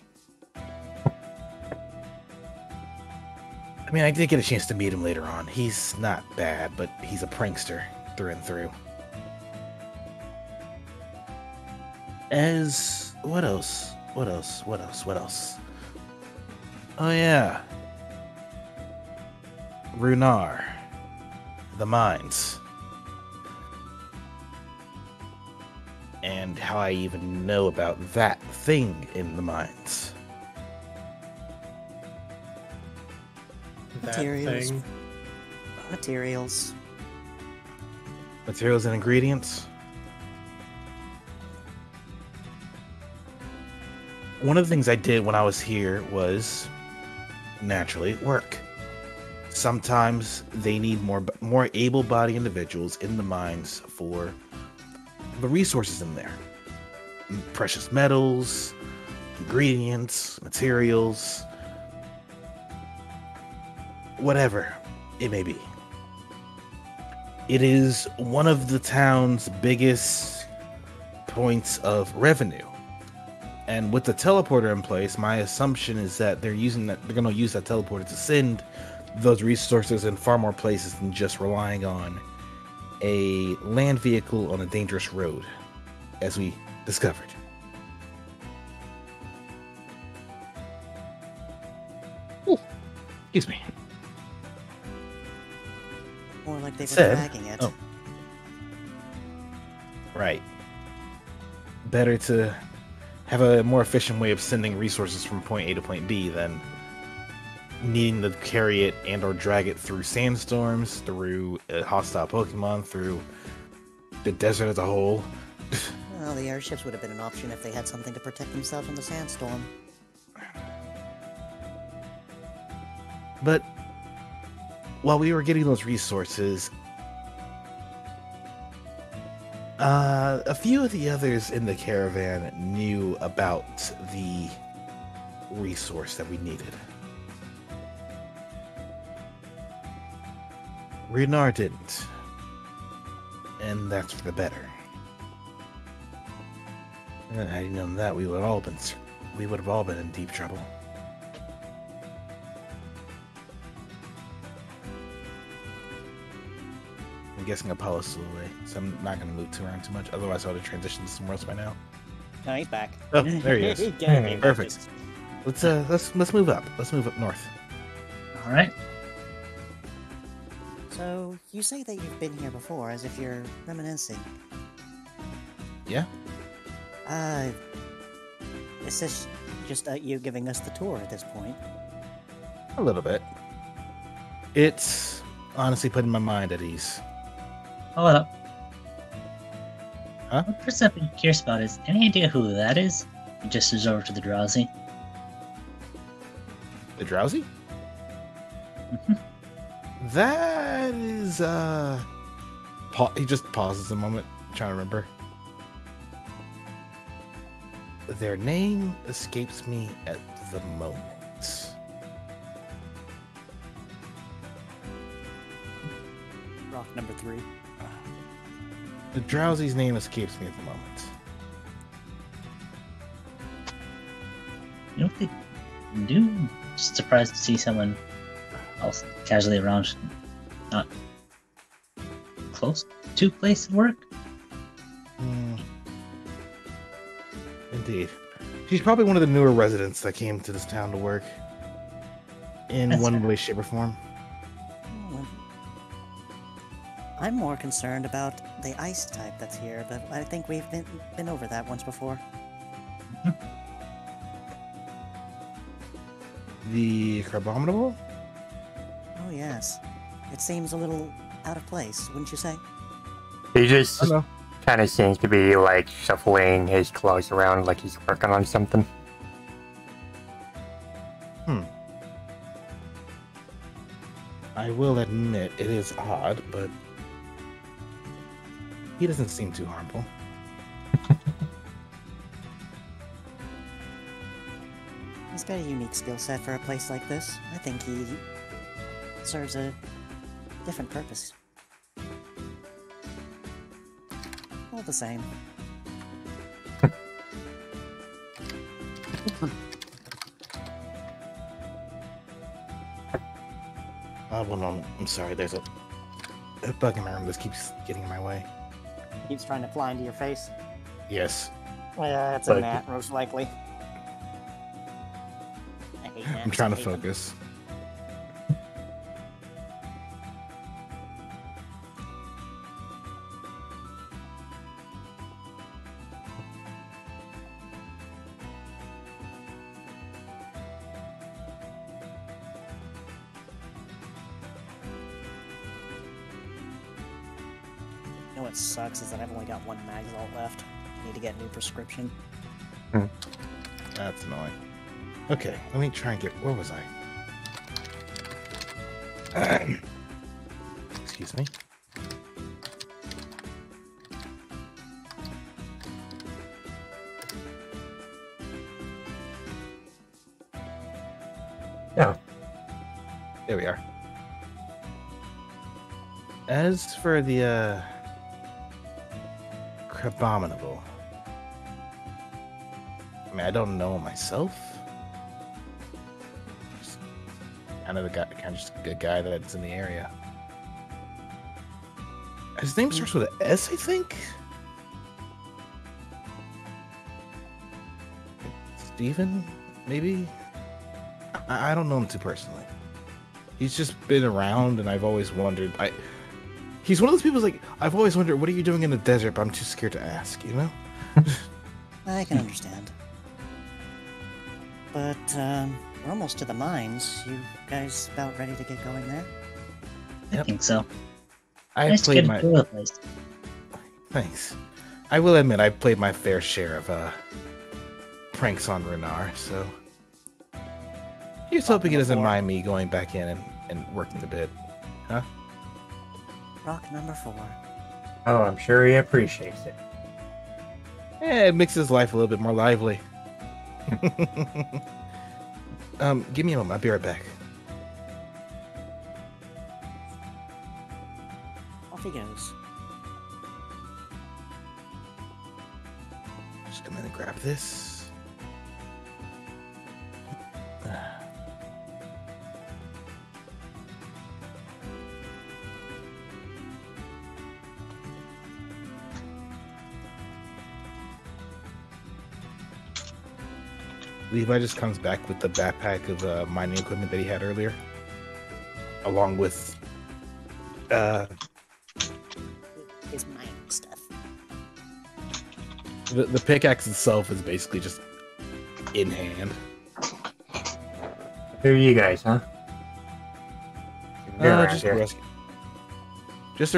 I mean, I did get a chance to meet him later on. He's not bad, but he's a prankster through and through. What else? Oh yeah. Runar. the mines. And how I even know about that thing in the mines. That Materials. thing. Materials. Materials and ingredients. One of the things I did when I was here was, naturally, work. Sometimes they need more able-bodied individuals in the mines for the resources in there. Precious metals, ingredients, materials, whatever it may be. It is one of the town's biggest points of revenue. And with the teleporter in place, my assumption is that they're going to use that teleporter to send those resources in far more places than just relying on a land vehicle on a dangerous road, as we discovered. Ooh, excuse me. More like they were Said- dragging it. oh. Right. Better to have a more efficient way of sending resources from point A to point B than needing to carry it and or drag it through sandstorms, through a hostile Pokemon, through the desert as a whole. Well, the airships would have been an option if they had something to protect themselves from the sandstorm. But while we were getting those resources, a few of the others in the caravan knew about the resource that we needed. Renar didn't. And that's for the better. Had you known that, we would have all been in deep trouble. I'm guessing Apollo's still away, so I'm not going to move around too much. Otherwise, I would have transitioned to somewhere else by now. No, he's back. Oh, there he is. Getting me Perfect. Let's move up. Let's move up north. All right. So, you say that you've been here before, as if you're reminiscing. Yeah. Is this just you giving us the tour at this point? A little bit. It's honestly putting my mind at ease. Hold up. Huh? One person I've been curious about is, any idea who that is? He gestures over to the drowsy. The drowsy? Mhm. That is he just pauses a moment, trying to remember. Their name escapes me at the moment. Rock number 3. The drowsy's name escapes me at the moment. You know what they do? Just surprised to see someone else casually around, not close to place of work. Indeed. She's probably one of the newer residents that came to this town to work. In That's one fair. way, shape, or form. Well, I'm more concerned about the ice type that's here, but I think we've been over that once before. The Carbominable? Oh yes. It seems a little out of place, wouldn't you say? He just Hello. kind of seems to be like shuffling his clothes around like he's working on something. I will admit it is odd, but he doesn't seem too harmful. He's got a unique skill set for a place like this. I think he serves a different purpose. All the same. One moment. I'm sorry, there's a bug in my room that keeps getting in my way. Keeps trying to fly into your face. Yes. Yeah, that's a Bug. gnat, most likely. I hate gnats. I'm trying to I hate them. focus. know what sucks is that I've only got one Magzalt left. I need to get a new prescription. That's annoying. Okay, let me try and get. Where was I? Excuse me. Yeah. There we are. As for the Crabominable, I mean, I don't know myself. Just kind of just a guy that's in the area. His name starts with an S, I think. Steven, maybe. I don't know him too personally. He's just been around, and I've always wondered. He's one of those people who's like, I've always wondered, what are you doing in the desert? But I'm too scared to ask, you know? I can understand. But, we're almost to the mines. You guys about ready to get going there? I think so. I Nice to played get my. a tour place. Thanks. I will admit, I've played my fair share of pranks on Renard, so. He's hoping he doesn't mind me going back in and working a bit. Huh? Rock number 4. Oh, I'm sure he appreciates it. It makes his life a little bit more lively. Give me a moment. I'll be right back. Off he goes. Just come in and grab this. Levi just comes back with the backpack of mining equipment that he had earlier, along with His mining stuff. the pickaxe itself is basically just in hand. Who are you guys, huh? You're around Just here.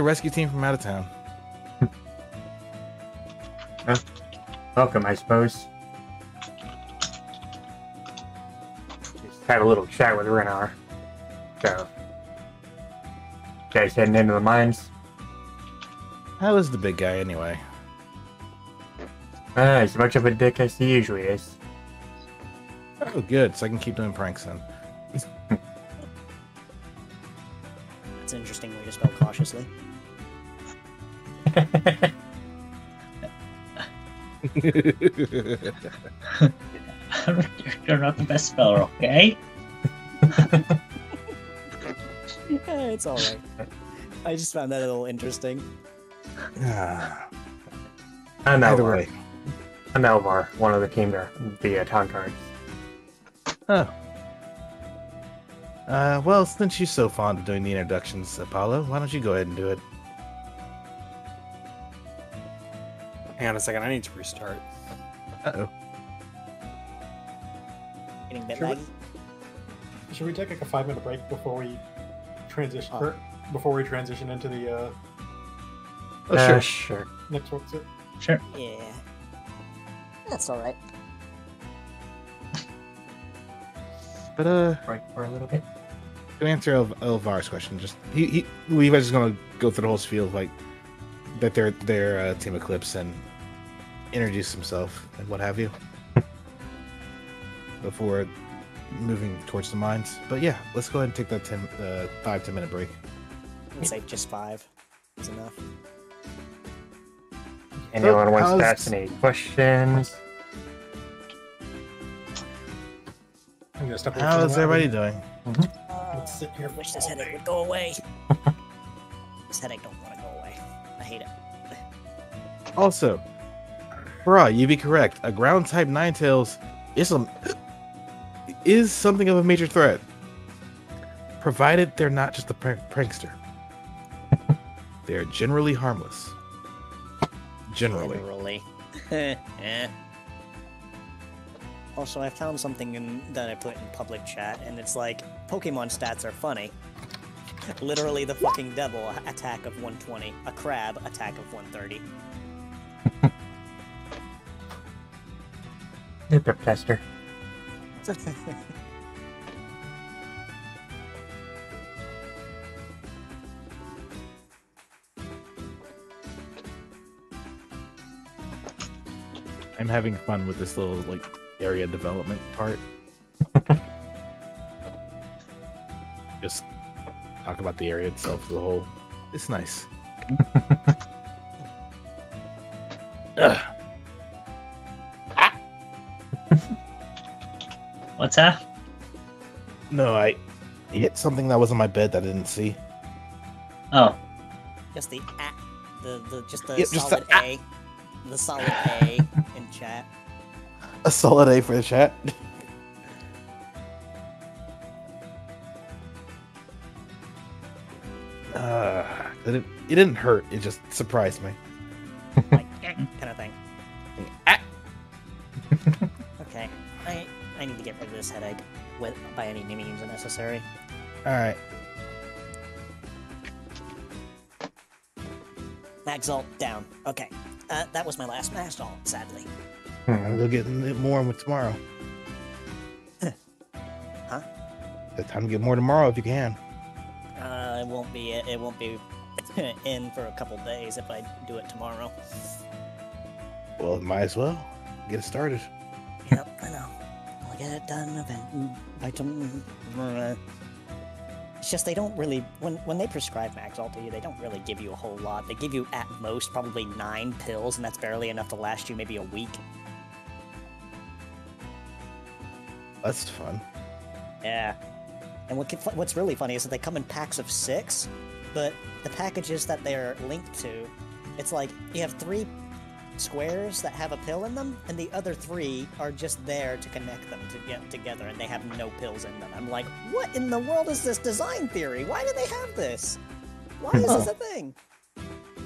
a rescue team from out of town. Welcome, I suppose. Just had a little chat with Renar. So, you guys heading into the mines? How is the big guy anyway? As much of a dick as he usually is. Oh, good. So I can keep doing pranks then. That's an interesting way to spell cautiously. You're not the best speller, okay? It's alright. I just found that a little interesting. I'm Either Elvar. way. I'm Elvar, one of the team there, the town guards. Oh. Well, since you're so fond of doing the introductions, Apollo, why don't you go ahead and do it? Hang on a second, I need to restart. Uh-oh. Getting a bit Sure. laggy. Should we take like a 5-minute break before we transition? Oh. Or before we transition into the Oh, sure. Sure. next one? Sure. Yeah. That's alright. But, Right for a little bit. to answer Elvar's question, just Levi's just gonna go through the whole spiel of, like, that they're Team Eclipse and introduce himself and what have you before moving towards the mines. But yeah, let's go ahead and take that 5-10 minute break. I'd say just 5 is enough. Anyone wants how's- to ask any questions? I'm gonna step away from How's the lab everybody and- doing? Let's sit here I wish this all headache day. would go away. This headache don't want to go away. I hate it. Also, Bra, you'd be correct. A ground type Ninetales is something of a major threat, provided they're not just a prankster. They're generally harmless. Generally. Literally. Eh. Also, I found something that I put in public chat, and it's like, Pokemon stats are funny. Literally the fucking devil attack of 120. A crab attack of 130. Super tester. I'm having fun with this little like area development part. Just talk about the area itself as a whole. It's nice. What's that? No, I hit something that was on my bed that I didn't see. Oh, Just the just the Yep, just solid the A. The solid A in chat. A solid A for the chat. It didn't hurt. It just surprised me. Like kind of thing. Okay. I need to get rid of this headache by any means necessary. All right. Max Alt down. Okay. That was my last Max Alt, sadly. We'll get more tomorrow. Huh? The time to get more tomorrow if you can. It won't be in for a couple days if I do it tomorrow. Well, might as well get it started. Yep, I know. I'll get it done by tomorrow. It's just they don't really when they prescribe Max Alt to you, they don't really give you a whole lot. They give you at most probably 9 pills, and that's barely enough to last you maybe a week. That's fun. Yeah. And what's really funny is that they come in packs of 6, but the packages that they're linked to, it's like you have 3 squares that have a pill in them, and the other 3 are just there to connect them to get together, and they have no pills in them. I'm like, what in the world is this design theory? Why do they have this? Why is this a thing?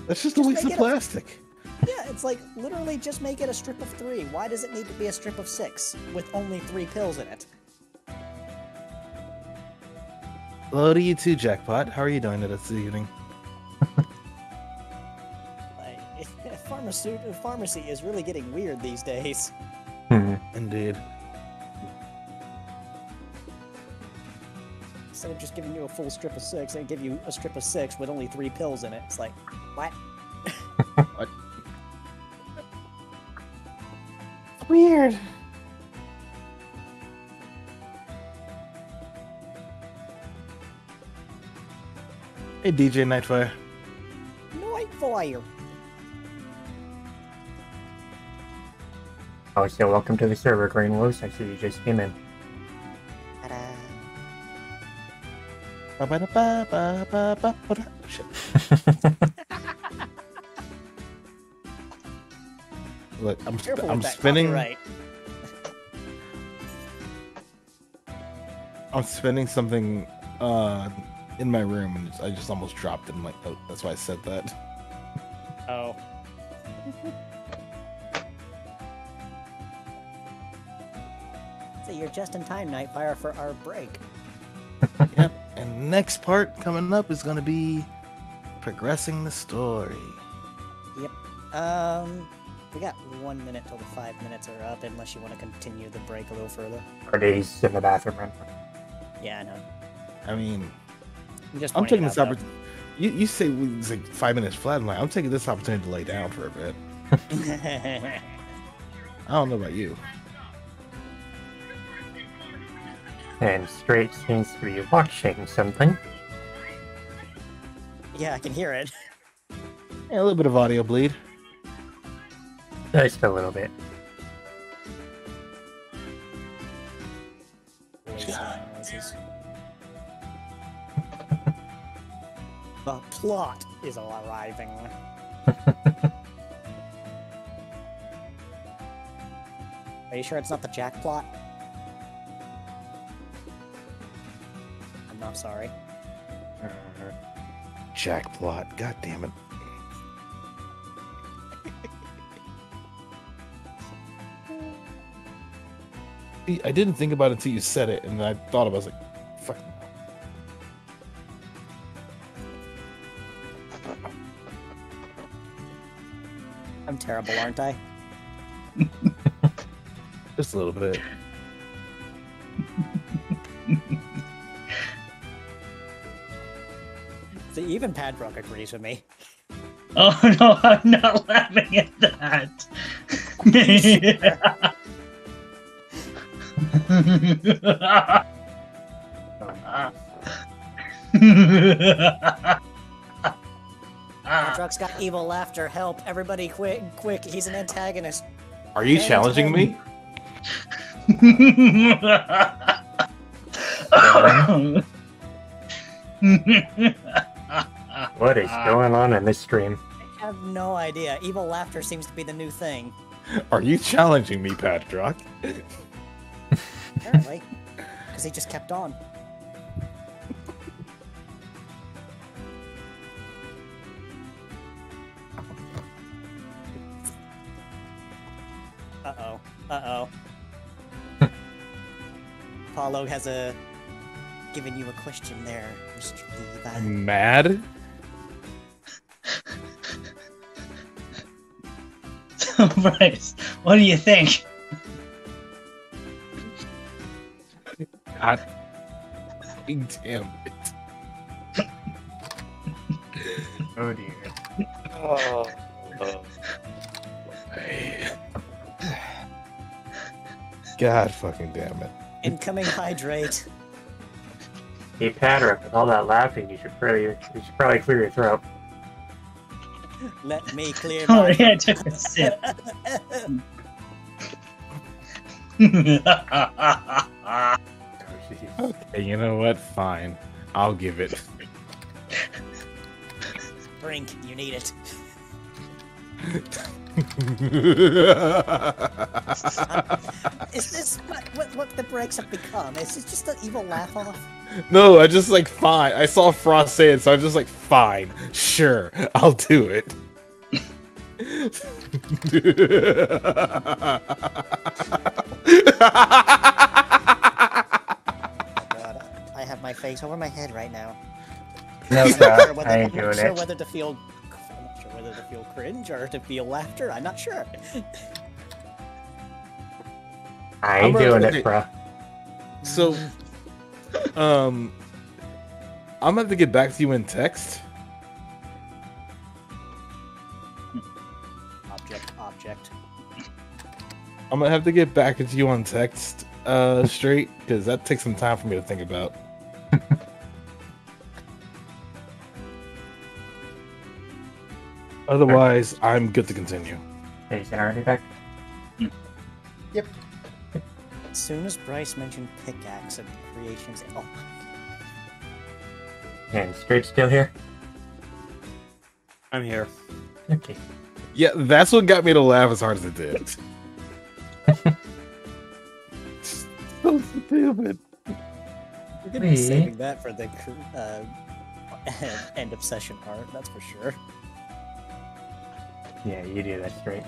That's just a waste of make it plastic. Yeah, it's like, literally just make it a strip of 3. Why does it need to be a strip of 6 with only 3 pills in it? Hello to you too, Jackpot. How are you doing this evening? Pharmacy is really getting weird these days. Indeed. Instead of just giving you a full strip of 6, they give you a strip of 6 with only 3 pills in it. It's like, what? What? Weird. Hey, DJ Nightfire. Nightfire. Oh, so welcome to the server, Green Wolves. I see you just came in. Shit. Look, I'm spinning. Right. I'm spinning something in my room, and I just almost dropped it. I'm like, oh, that's why I said that. Oh. So you're just in time, Nightfire, for our break. Yep. And next part coming up is going to be progressing the story. Yep. We got 1 minute till the 5 minutes are up, unless you want to continue the break a little further. Party's in the bathroom right now. Yeah, I know. I mean, I'm taking this opportunity. You say it's like 5 minutes flat. I'm taking this opportunity to lay down for a bit. I don't know about you. And Straight seems to be watching something. Yeah, I can hear it. Yeah, a little bit of audio bleed. Just a little bit. The plot is arriving. Are you sure it's not the Jack plot? I'm not sorry. Jack plot. God damn it. I didn't think about it until you said it, and I thought about it. I was like, fuck. I'm terrible, aren't I? Just a little bit. See, even Padrock agrees with me. Oh no, I'm not laughing at that. Padrock's got evil laughter. Help! Everybody, quick! He's an antagonist. Are you Hey, challenging me? What is going on in this stream? I have no idea. Evil laughter seems to be the new thing. Are you challenging me, Padrock? Apparently, because he just kept on. Uh-oh. Paulo has given you a question there, Mr. Levi. I'm mad? Bryce, what do you think? God damn it. Oh dear. God fucking damn it. Incoming hydrate. Hey, Patrick, with all that laughing, you should probably clear your throat. Let me clear Oh my... yeah, I took a sip. Okay, you know what? Fine. I'll give it. Brink, you need it. Is this what the breaks have become? Is it just an evil laugh off? No, I just like, fine. I saw Frost say it, so I'm just like, fine. Sure, I'll do it. God, I have my face over my head right now. No, I'm not sure whether, I ain't I'm not doing sure it. whether to feel. I'm not sure whether to feel cringe or to feel laughter. I'm not sure. I ain't I'm doing gonna- it, bruh. So, I'm gonna have to get back to you in text. Object. I'm gonna have to get back to you on text, straight, because that takes some time for me to think about. Otherwise, I'm good to continue. Hey, is already back? As soon as Bryce mentioned pickaxe and creations, oh, And Straight still here? I'm here. Okay. Yeah, that's what got me to laugh as hard as it did. So stupid. we're gonna be saving that for the end of session art. That's for sure. Yeah, you do that straight.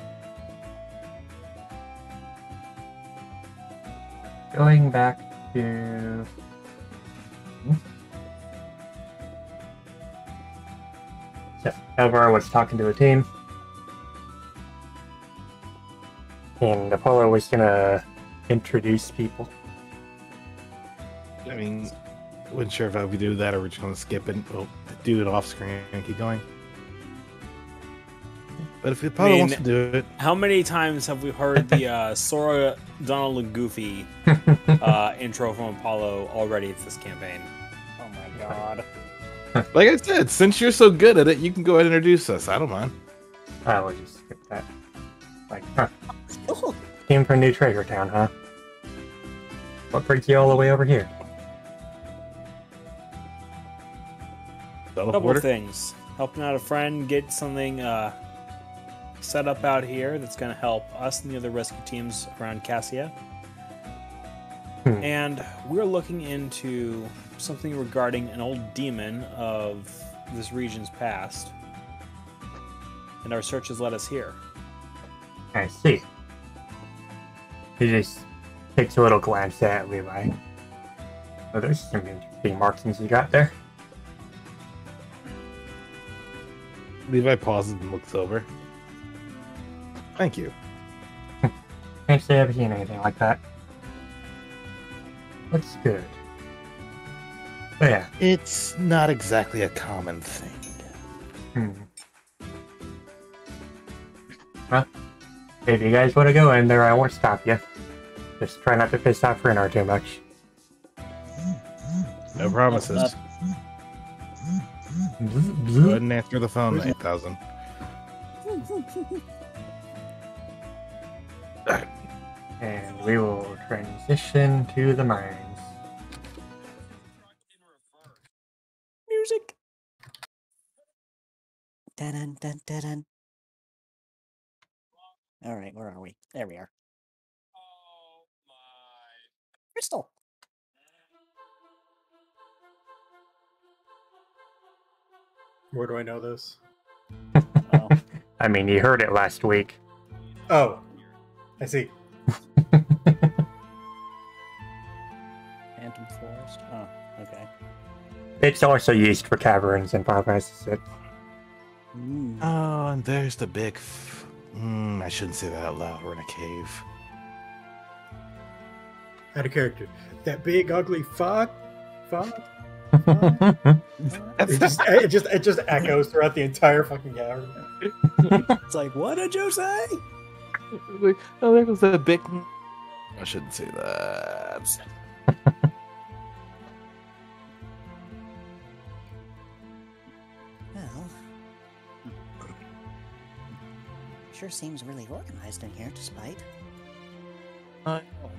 Going back to... So, Elvar was talking to the team. And Apollo was gonna introduce people. I mean, wasn't sure if I would do that or we're just gonna skip it. We'll do it off screen and keep going. But if Apollo wants to do it, How many times have we heard the Sora, Donald, and Goofy intro from Apollo already this campaign? Oh my god. like I said, since you're so good at it, you can go ahead and introduce us. I don't mind. I will just skip that. Like, huh. Oh, Came from New Treasure Town, huh? What brings you all the way over here? Couple of things. Helping out a friend, get something set up out here that's going to help us and the other rescue teams around Cassia. And we're looking into something regarding an old demon of this region's past. And our search has led us here. I see. He just takes a little glance at Levi. Oh, there's some interesting markings you got there. Levi pauses and looks over. Thank you. Can't say I've seen anything like that. Looks good. But yeah. It's not exactly a common thing. Well, if you guys want to go in there, I won't stop you. Just try not to piss off Renar too much. No promises. Go ahead and answer the phone, 8000. And we will transition to the mines. Music. Dun dun dun dun. All right, where are we? There we are. Crystal. Where do I know this? Oh. I mean, you heard it last week. Oh, I see. Phantom Forest. Oh, okay. It's also used for caverns and progresses it. Oh, and there's the big... I shouldn't say that out loud. We're in a cave. Out of character. That big ugly fuck. It just echoes throughout the entire fucking cavern. It's like, what did you say? Oh, there goes that big... I shouldn't say that. Well, sure seems really organized in here, despite.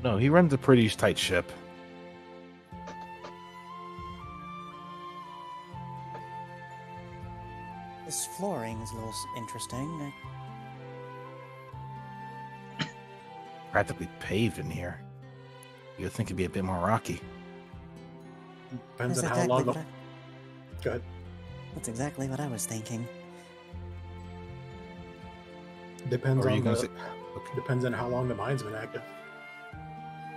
No, he runs a pretty tight ship. This flooring is a little interesting. Practically paved in here. You'd think it'd be a bit more rocky. Depends That's on how long exactly Go ahead. That's exactly what I was thinking. Depends Or are you on gonna the, say... Okay. depends on how long the mine's been active.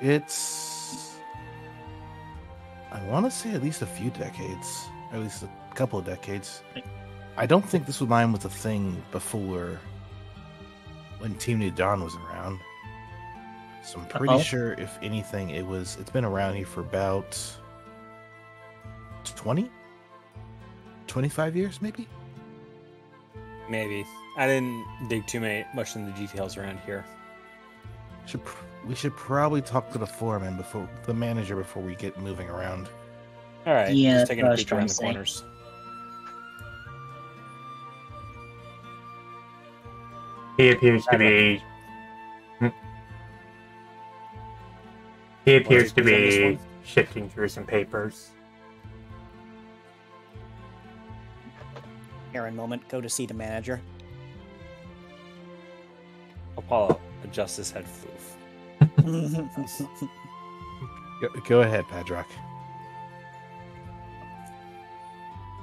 It's... I want to say at least a few decades. Or at least a couple of decades. I don't think this mine was a thing before when Team New Dawn was around. So I'm pretty sure, if anything, it's been around here for about 20? 25 years, maybe? Maybe. I didn't dig much in the details around here. We should probably talk to the foreman the manager before we get moving around. All right. Yeah, just taking a that's peek what I around was the trying to corners. He appears to be... He appears to Who's on this be one? shifting through some papers. Aaron moment, go to see the manager. Apollo, adjust his head floof. Go ahead, Padrock.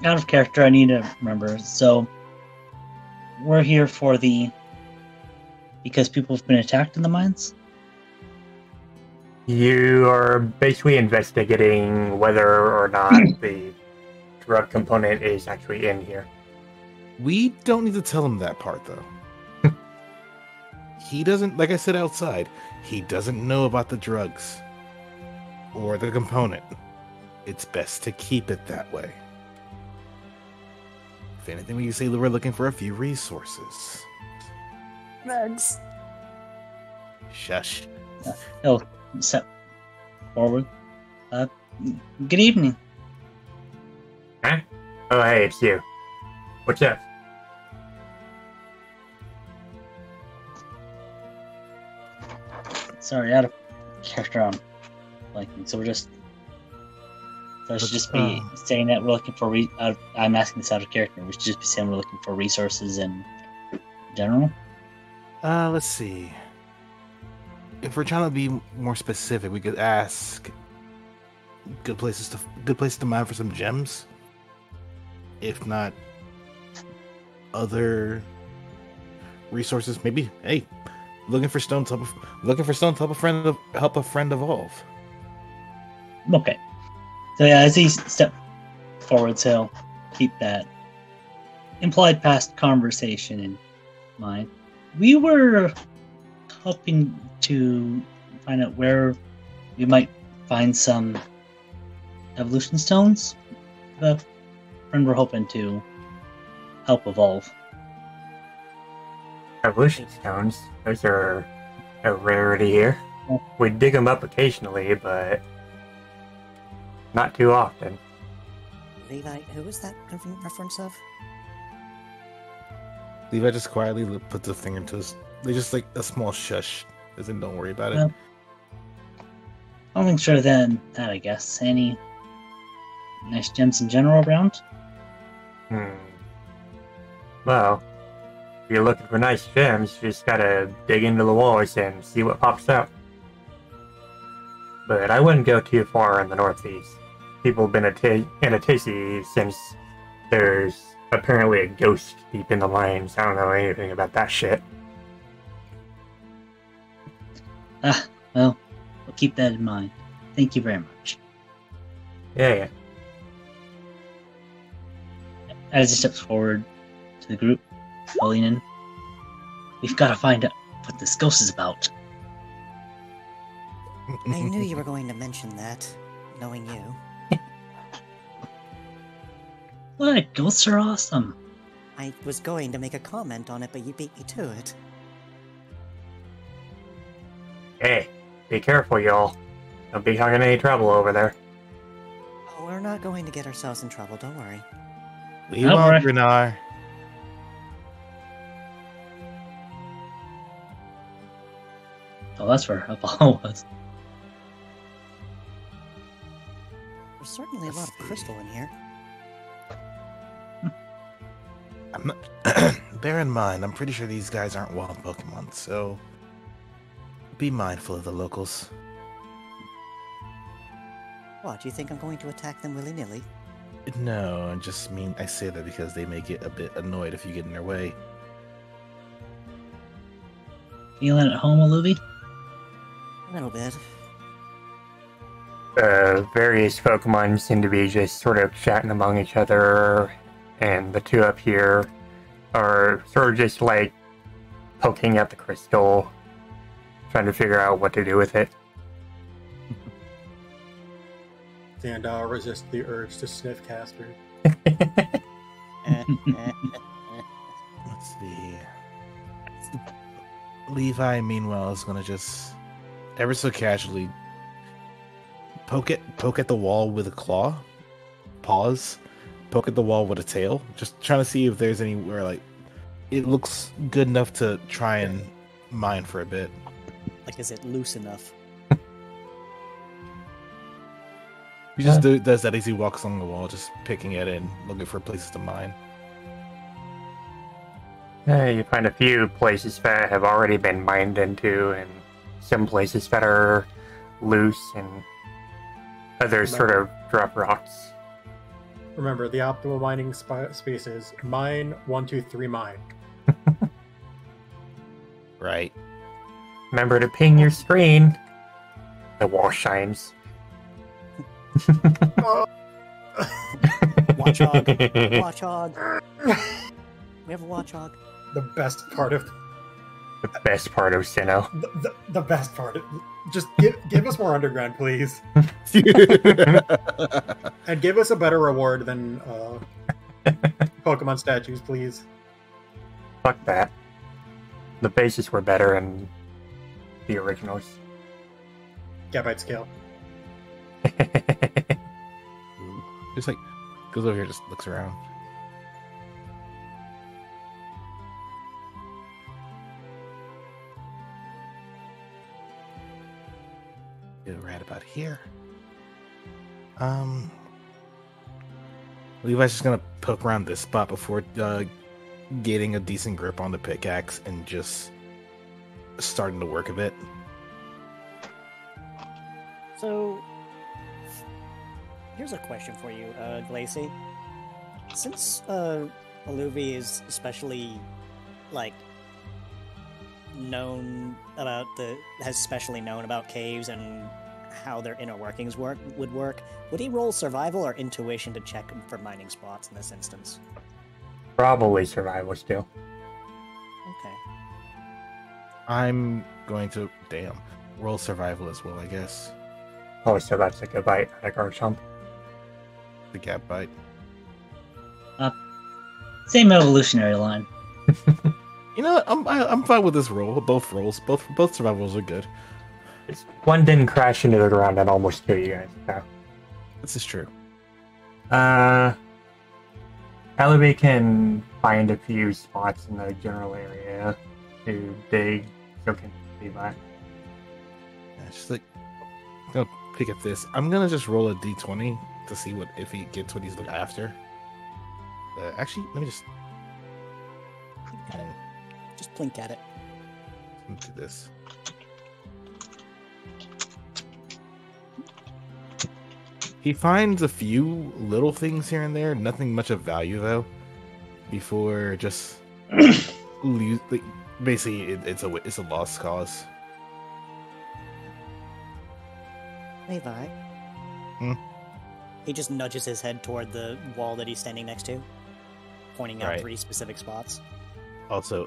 Out of character, I need to remember. So, we're here for because people have been attacked in the mines? You are basically investigating whether or not the drug component is actually in here. We don't need to tell him that part, though. He doesn't, like I said outside, he doesn't know about the drugs or the component. It's best to keep it that way. If anything, we can say that we're looking for a few resources. Thanks. Shush. He'll step forward. Good evening. Huh? Oh, hey, it's you. What's up? Sorry, out of character on blanking. So I should just be saying that we're looking for I'm asking this out of character. We should just be saying we're looking for resources in general. Let's see. If we're trying to be more specific, we could ask good places to mine for some gems. If not, other resources. Maybe, hey, looking for stone to help a friend evolve. Okay. So yeah, as he steps forward, so he'll keep that implied past conversation in mind. We were hoping to find out where we might find some evolution stones. The friend we're hoping to help evolve. Evolution stones, those are a rarity here. We dig them up occasionally, but not too often. Levi, who was that reference of? Levi just quietly puts a finger into his. They just like a small shush, as in don't worry about it. Well, nothing sure than that, I guess. Any nice gems in general around? Well, if you're looking for nice gems, you just gotta dig into the walls and see what pops out. But I wouldn't go too far in the northeast. People have been in a Tizzy since there's apparently a ghost deep in the mines. I don't know anything about that shit. Well, we'll keep that in mind. Thank you very much. Yeah. As he steps forward to the group, calling in, we've got to find out what this ghost is about. I knew you were going to mention that, knowing you. What? Ghosts are awesome. I was going to make a comment on it, but you beat me to it. Hey, be careful, y'all. Don't be having any trouble over there. Oh, we're not going to get ourselves in trouble, don't worry. Leave on, Renar. Oh, that's where Apollo was. There's certainly a lot of crystal in here. I'm not. Bear in mind, I'm pretty sure these guys aren't wild Pokemon, so be mindful of the locals. What, do you think I'm going to attack them willy-nilly? No, I say that because they may get a bit annoyed if you get in their way. Feeling at home, Aluvi? A little bit. Various Pokemon seem to be just sort of chatting among each other, and the two up here are sort of just like poking at the crystal, trying to figure out what to do with it. And resist the urge to sniff Casper. Let's see. Levi, meanwhile, is gonna just ever so casually poke at the wall with a claw. Pause. Poke at the wall with a tail. Just trying to see if there's anywhere like it looks good enough to try and mine for a bit. Like, is it loose enough? He just does that as he walks along the wall, just picking at it and looking for places to mine. You find a few places that have already been mined into, and some places that are loose, and others sort of drop rocks. Remember, the optimal mining space is mine, 1, 2, 3, mine. Right. Remember to ping your screen. The wall shines. Watchog. Watchog. We have a Watchog. The best part of The best part of Sinnoh. the best part. Just give us more underground, please, and give us a better reward than Pokemon statues, please. Fuck that. The bases were better in the originals. Gabite scale. Just like goes over here, just looks around. Get right about here. Levi's just gonna poke around this spot before getting a decent grip on the pickaxe and just starting to work a bit. So, here's a question for you, Glacy. Since Aluvi is especially, like, has specially known about caves and how their inner workings would work, would he roll survival or intuition to check for mining spots in this instance? Probably survival still. Okay. I'm going to roll survival as well, I guess. Oh, so that's like a bite, like our chump. The gap bite. Same evolutionary line. You know what? I'm fine with this roll. Both rolls, both survivals are good. One didn't crash into the ground and almost kill you guys. So. This is true. Elevate can find a few spots in the general area to dig, so can Levi. Yeah, just like, I'm gonna pick up this. I'm gonna just roll a d20 to see if he gets what he's looking after. Actually, let me just Just blink at it. do this. He finds a few little things here and there, nothing much of value though. Before just basically, it's a lost cause. Levi. Hmm? He just nudges his head toward the wall that he's standing next to, pointing out Right. 3 specific spots. Also,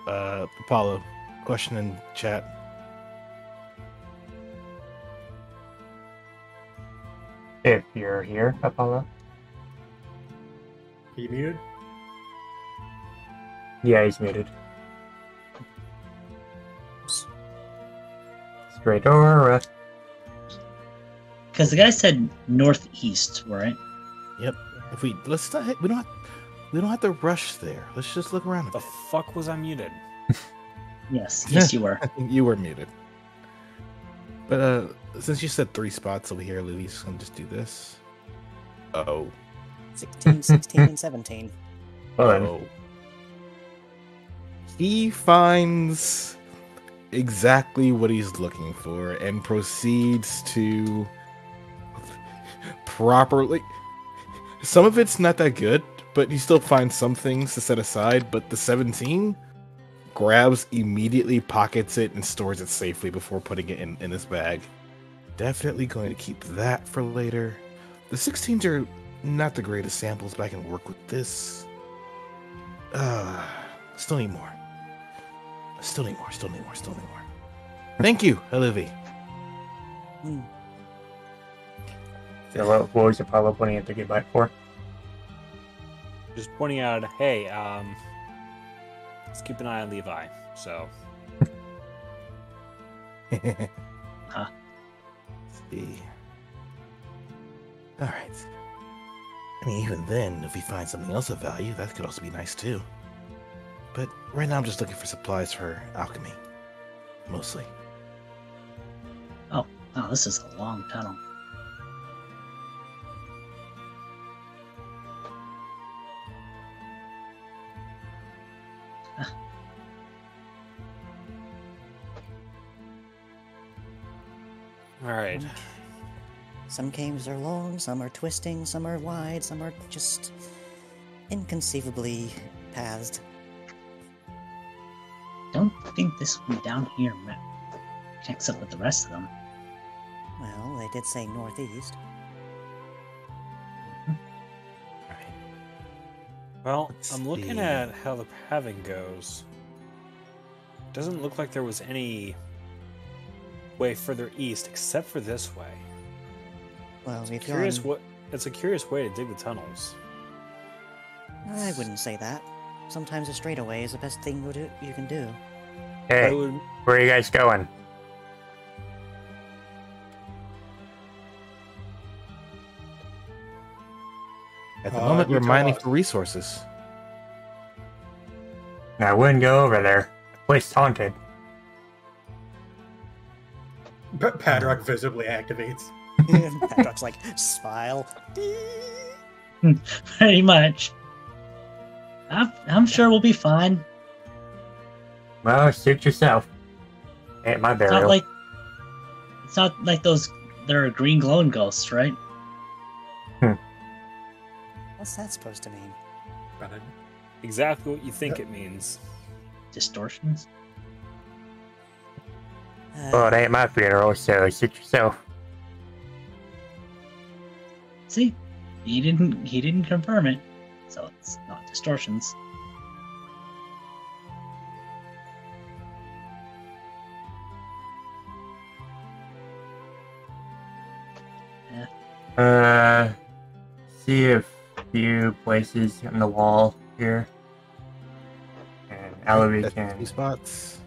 Apollo, question in chat. If you're here, Apollo. Are you muted? Yeah, he's muted. Straight or Because the guy said northeast, right? Yep. If we don't have to rush there. Let's just look around. The fuck was I muted? Yes, yes, you were. You were muted. But since you said 3 spots over here, Lily's gonna just do this. Oh. 16, 16, and 17. Oh. He finds exactly what he's looking for and proceeds to properly. Some of it's not that good, but he still finds some things to set aside. But the 17 grabs, immediately pockets it, and stores it safely before putting it in his bag. Definitely going to keep that for later. The 16s are not the greatest samples, but I can work with this. Still need more. Still need more. Thank you, Olivia. Hmm. So what was Apollo pointing at the good bite for? Just pointing out, hey, let's keep an eye on Levi. So, Huh. See. Alright. I mean, even then, if he finds something else of value, that could also be nice too. But right now I'm just looking for supplies for alchemy. Mostly. Oh, wow, this is a long tunnel. all right. Some caves are long, some are twisting, some are wide, some are just inconceivably pathed. Don't think this one down here connects up with the rest of them. Well, they did say northeast. Alright. Well, Let's I'm looking see. at how the pathing goes. Doesn't look like there was any way further east except for this way. Well, if you're Curious on... what? It's a curious way to dig the tunnels. I wouldn't say that. Sometimes a straightaway is the best thing you can do. I Hey, would, where are you guys going? At the moment, you we're tell mining us. for resources. I wouldn't go over there. The place is haunted. Padrock visibly activates. Patrick's like, smile. Pretty much. I'm sure we'll be fine. Well, suit yourself. Ain't my It's burial. not like those. There are green glowing ghosts, right? What's that supposed to mean? exactly what you think it means. Distortions. Well, it ain't my funeral, so suit yourself. See, he didn't confirm it, so it's not distortions. See a few places in the wall here. And Alavi That's can 2 spots.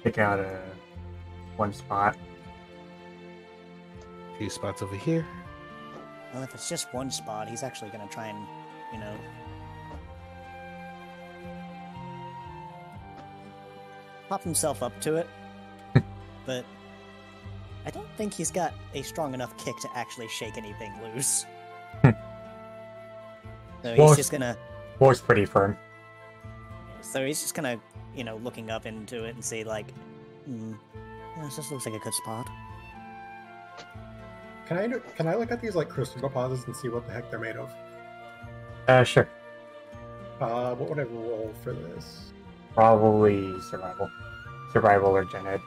pick out one spot. 2 spots over here. Well, if it's just one spot, he's actually going to try and, pop himself up to it. But I don't think he's got a strong enough kick to actually shake anything loose. So he's just going to... Wall's pretty firm. So he's just kind of, looking up into it and see, like, this just looks like a good spot. Can I look at these like crystal deposits and see what the heck they're made of? Sure. What would I roll for this? Probably survival. Survival or gen ed.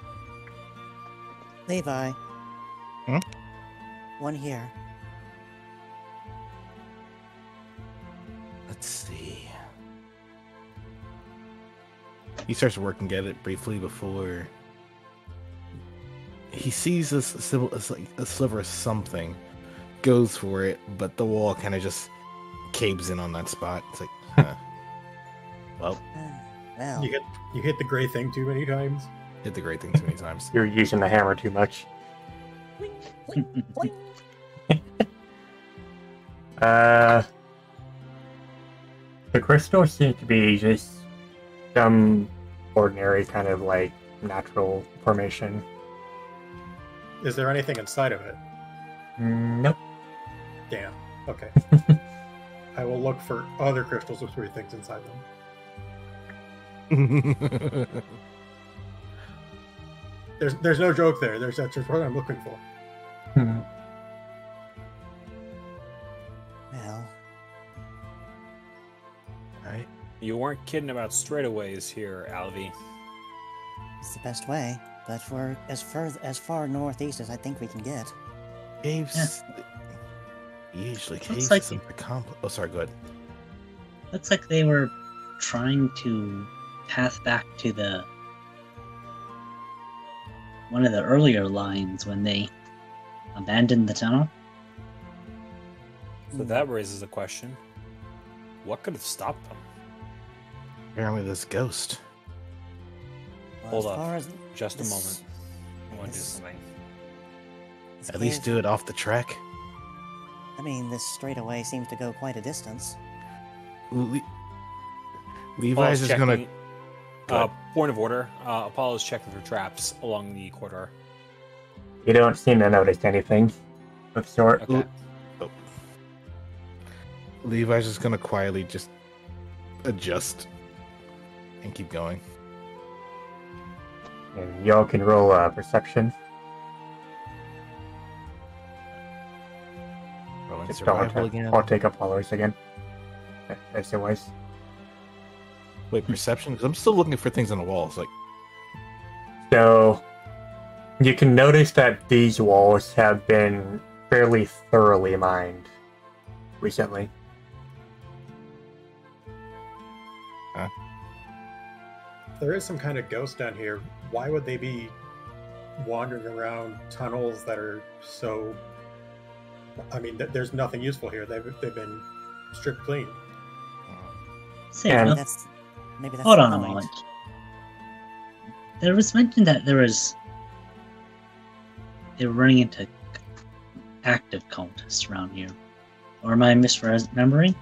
Levi. Hmm? One here. Let's see. He starts working at it briefly before he sees a sliver of something, goes for it, but the wall kind of just caves in on that spot. It's like, huh. Well, Well, You hit the gray thing too many times. hit the great thing too many times. You're using the hammer too much. The crystals seem to be just some ordinary kind of like natural formation. Is there anything inside of it? Nope. Damn. Okay. I will look for other crystals with weird things inside them. There's no joke there. That's just what I'm looking for. well, Alright. You weren't kidding about straightaways here, Alvi. it's the best way. But we're as far northeast as I think we can get. Caves. Usually caves like- isn't the complex. Oh, sorry, go ahead. Looks like they were trying to path back to one of the earlier lines when they abandoned the tunnel. So that raises a question. What could have stopped them? Apparently, this ghost. Well, Hold as up. far as Just a this- moment. I want to do this- something. this At least cave- do it off the track. I mean, this straightaway seems to go quite a distance. Levi's is gonna. checking- Go ahead. Point of order. Apollo's checking for traps along the corridor. You don't seem to notice anything of sort. Okay. Levi's just gonna quietly just adjust and keep going. And y'all can roll perception. Rolling Just survival again. I'll take Apollo's again. As always. Wait, perception? 'Cause I'm still looking for things on the walls. Like, So, you can notice that these walls have been fairly thoroughly mined recently. If there is some kind of ghost down here, why would they be wandering around tunnels that are so... I mean, there's nothing useful here. They've been stripped clean. Say, And- well, Maybe that's hold the on a point. moment. There was mention that they were running into active cultists around here. Or am I misremembering?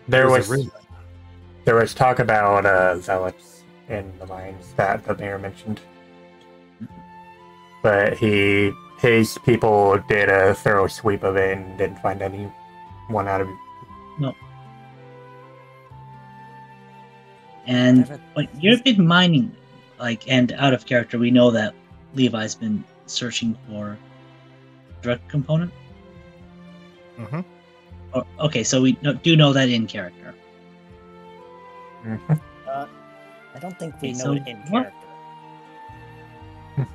There there's was a room. there was talk about zealots in the mines that the mayor mentioned, but his people did a thorough sweep of it and didn't find anyone out of it. And Whatever- when you've been mining, and out of character, we know that Levi's been searching for drug component. Mm-hmm. Okay, so we do know that in character. Mhm. I don't think we Okay, know so it in what- character.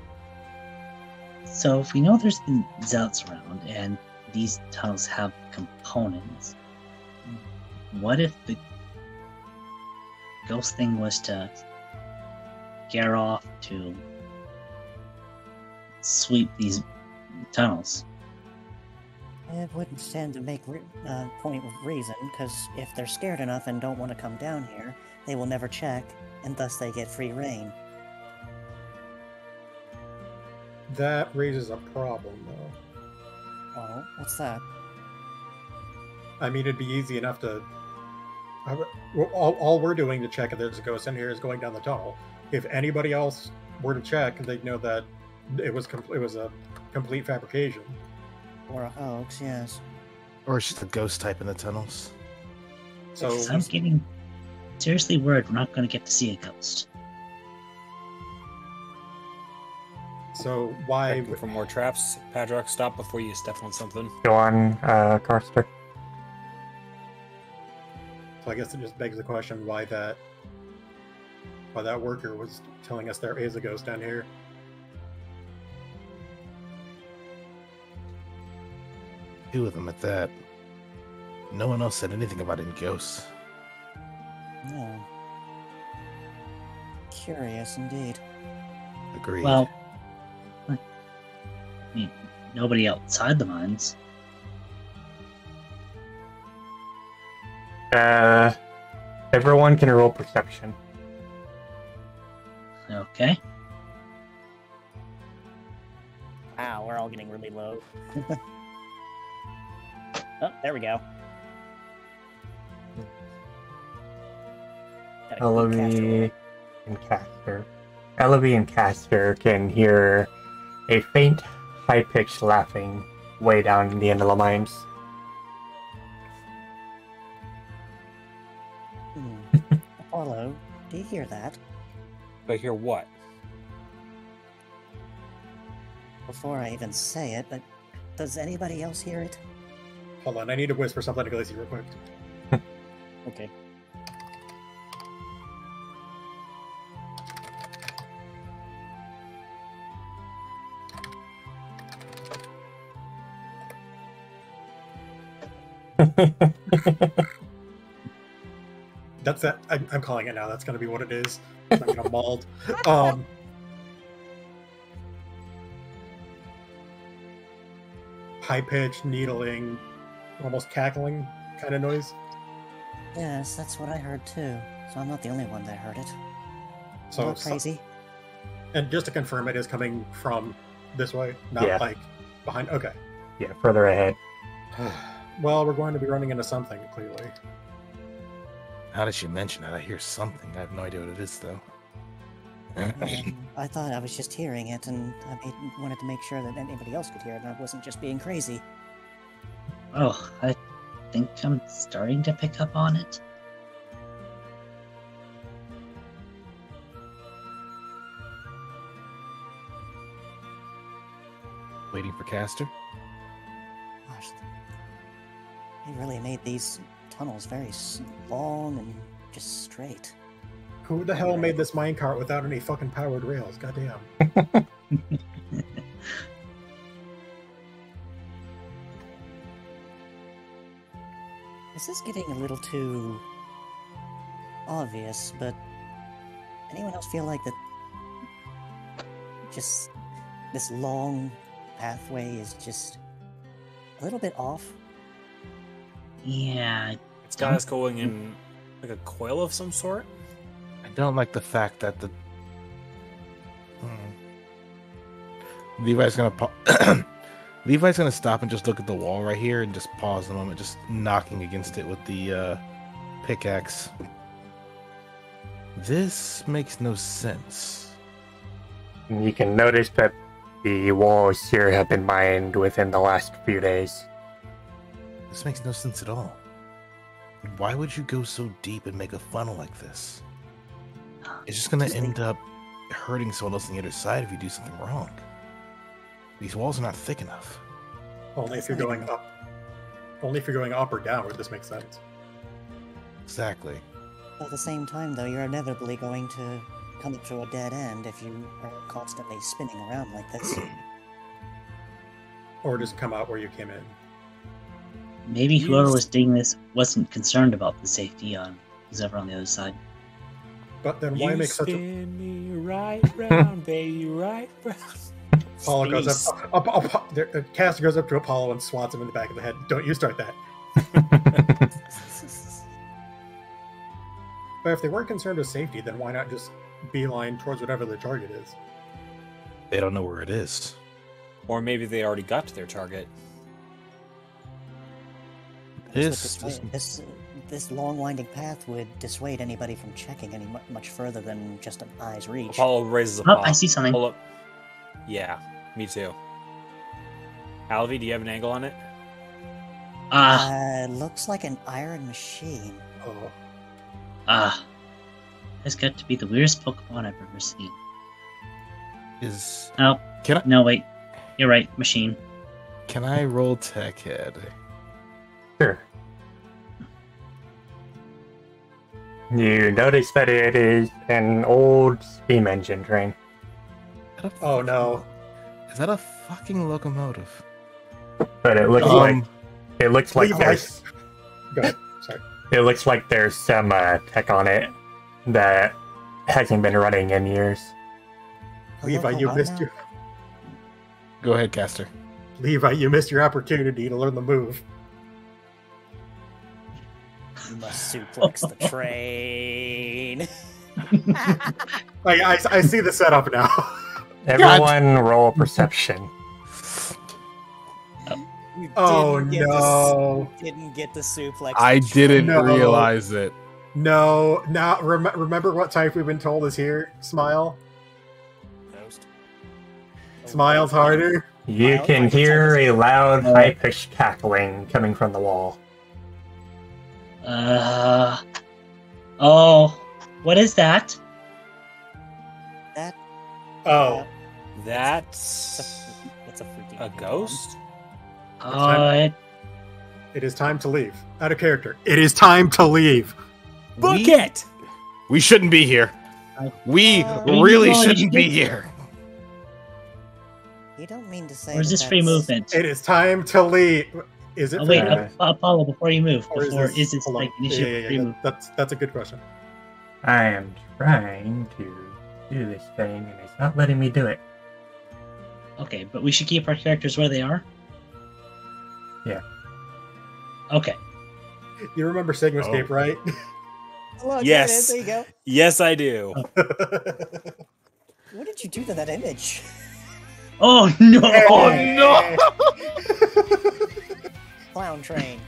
So if we know there's been zealots around and these tunnels have components, what if the ghost thing was to scare off to sweep these tunnels? It wouldn't stand to make point with reason, because if they're scared enough and don't want to come down here, they will never check, and thus they get free reign. That raises a problem, though. Oh, what's that? I mean, it'd be easy enough to... All we're doing to check if there's a ghost in here is going down the tunnel. If anybody else were to check, they'd know that it was a complete fabrication. Or a hoax, yes. Or it's just a ghost type in the tunnels. So I'm getting seriously worried we're not going to get to see a ghost. So why? Checking for more traps. Padrock, stop before you step on something. Go on, Carster. So I guess it just begs the question why that worker was telling us there is a ghost down here. Two of them at that. No one else said anything about any ghosts. No. Curious indeed. Agreed. Well, I mean, nobody outside the mines. Everyone can roll perception. Okay. Wow, we're all getting really low. Oh, there we go. Ellaby and Caster. Ellaby and Caster can hear a faint, high-pitched laughing way down in the end of the mines. Apollo, do you hear that? But hear what? Before I even say it, but does anybody else hear it? Hold on, I need to whisper something to Glacy real quick. Okay. That's that. I'm calling it now. That's going to be what it is. I'm going to mauled. High-pitched, needling, almost cackling kind of noise. Yes, that's what I heard too. So I'm not the only one that heard it. So Not crazy. And just to confirm, it is coming from this way, not Yeah. like behind. Okay. Yeah, further ahead. Well, we're going to be running into something, clearly. How did she mention it? I hear something. I have no idea what it is, though. I thought I was just hearing it, and wanted to make sure that anybody else could hear it, and I wasn't just being crazy. Oh, I think I'm starting to pick up on it. Waiting for Caster? Gosh, they really made these tunnels very long and just straight. Who the hell made this minecart without any fucking powered rails? Goddamn. This is getting a little too obvious, but anyone else feel like that just this long pathway is just a little bit off? Yeah, It's got us going in like a coil of some sort. I don't like the fact that the... Levi's gonna Levi's gonna stop and just look at the wall right here and just pause a moment, just knocking against it with the pickaxe. This makes no sense. You can notice that the walls here have been mined within the last few days. This makes no sense at all. Why would you go so deep and make a funnel like this? It's just gonna end up hurting someone else on the other side if you do something wrong. These walls are not thick enough. Only if you're going up. Only if you're going up or down would this make sense. Exactly. At the same time, though, you're inevitably going to come up to a dead end if you are constantly spinning around like this. Or just come out where you came in. maybe whoever was doing this wasn't concerned about the safety on who's ever on the other side. But then why You make such a... spin me right round, baby, right round. Apollo goes Space. up. Caster goes up to Apollo and swats him in the back of the head. Don't you start that. But if they weren't concerned with safety, then why not just beeline towards whatever their target is? They don't know where it is. Or maybe they already got to their target. This long winding path would dissuade anybody from checking any much further than just an eye's reach. Apollo raises a Oh, paw. I see something. Hold up. Yeah, me too. Alvy, do you have an angle on it? Looks like an iron machine. Oh, That's got to be the weirdest Pokemon I've ever seen. Can I No, wait. You're right, machine. roll tech head? Sure. You notice that it is an old steam engine train. oh no. Is that a fucking locomotive? But it looks like there's Go ahead. Sorry. it looks like there's some tech on it that hasn't been running in years. Levi, you missed your Go ahead, Caster. your opportunity to learn the move. You must suplex the train. I see the setup now. Everyone roll perception. You Oh, didn't get no. didn't get the suplex. I the didn't No. realize it. No, now remember what type we've been told is here? Smile. train. Ghost. Smiles harder. You Wow, can like hear it's a loud, high-pitched cackling coming from the wall. Oh, what is that? That. Oh, That's It's a freaking a ghost? it is time to leave. Out of character. It is time to leave. Book We- it! We shouldn't be here. We Uh, really no, shouldn't be you- here. You don't mean to say. Or is that this free that's- movement? It is time to leave. Is it? Oh, wait, Uh, Apollo, before you move, or is this hold on. like initiative Yeah, free move? That's a good question. I am trying to do this thing, and it's not letting me do it. Okay, but we should keep our characters where they are? Yeah. Okay. You remember Sigmascape, right? Look, Yes. There you go. Yes, I do. What did you do to that image? Oh, no! Oh Clown train.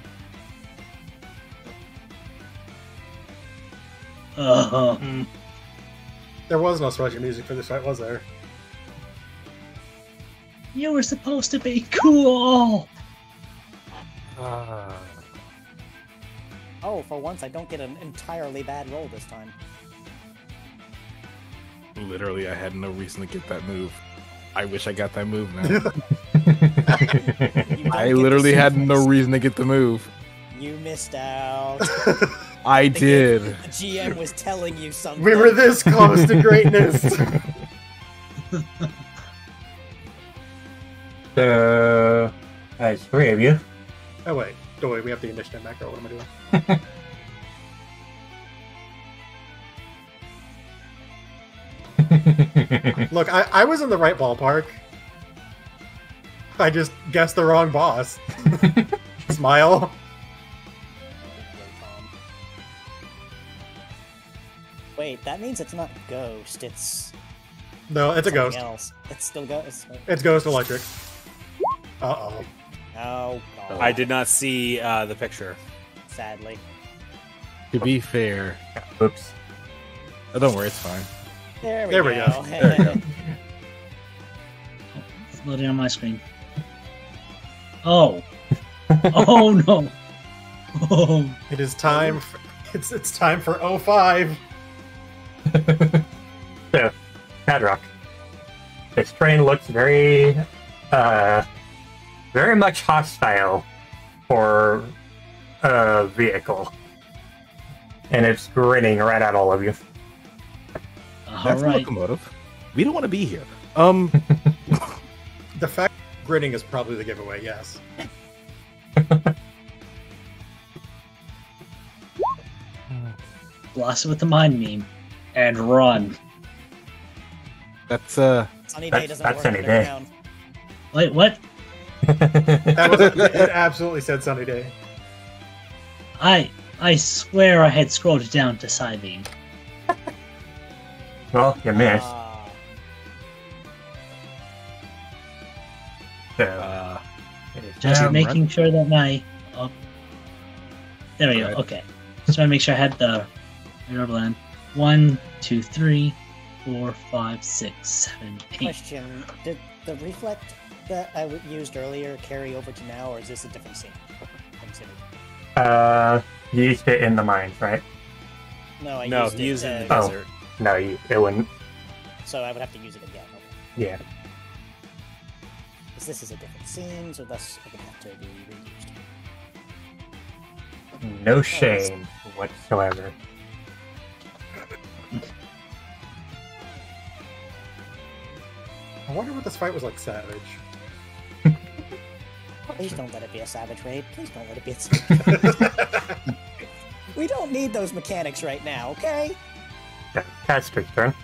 There was no special music for this fight, was there? You were supposed to be cool! Oh, for once I don't get an entirely bad roll this time. Literally, I had no reason to get that move. I wish I got that move now. You don't I get the literally had no suplex. reason to get the move. You missed out. I did. The GM was telling you something. We were this close to greatness. So, there's three of you. Oh wait, we have the initiative macro. What am I doing? Look, I was in the right ballpark. I just guessed the wrong boss. Smile. Wait, that means it's not ghost. It's No, it's a something ghost. else. It's still ghost. It's Ghost Electric. Uh-oh. Oh, God. I did not see the picture. Sadly. To be fair, Oops. oh, don't worry, it's fine. There we There go. we go. There we go. It's loading on my screen. Oh. Oh, no. Oh. It is time. It's time for 05. So, Padrock. This train looks very much hostile for a vehicle. And it's grinning right at all of you. That's a Alright. locomotive. We don't want to be here. The fact grinning is probably the giveaway, yes. Blast it with the mind meme. And run. That's Sunny day doesn't that's work sunny day. underground. Wait, what? It absolutely said sunny day. I swear I had scrolled down to Cybene. Well, you missed. So, Just making sure that my... Oh, there we go. Right. Okay. Just want to make sure I had the rubber land. 1, 2, 3, 4, 5, 6, 7, 8. Question: did the reflect that I used earlier carry over to now, or is this a different scene? Considered. you used it in the mines, right? No, I No, used he used it in it. the Oh. desert. No, it wouldn't. So I would have to use it again. Okay. Yeah. Because this is a different scene, so thus it would have to be reused. No shame whatsoever. I wonder what this fight was like, Savage. Please don't let it be a savage raid. Please don't let it be a savage raid. We don't need those mechanics right now, okay? Patrick's turn.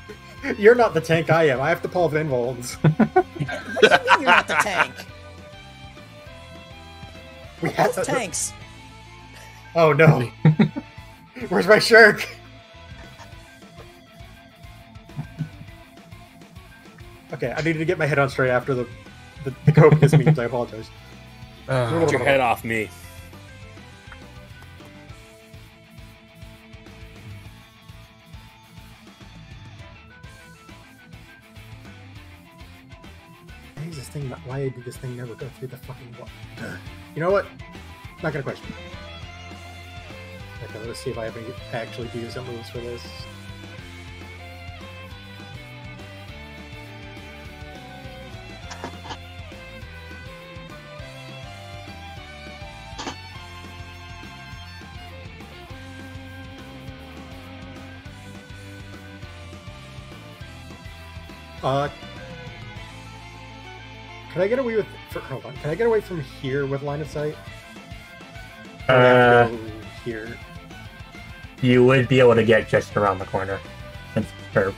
You're not the tank I am. I have to pull Vinwolds. What do you mean you're not the tank? We have Both tanks. Oh no. Where's my shirk? Okay, I needed to get my head on straight after the copious memes. I apologize. Get your head off me. Why did this thing never go through the fucking wall? You know what? Not gonna question. Okay, let's see if I ever actually do some moves for this. Can I get away with? Hold on. Can I get away from here with line of sight? Or do I have to go here. You would be able to get just around the corner. Or,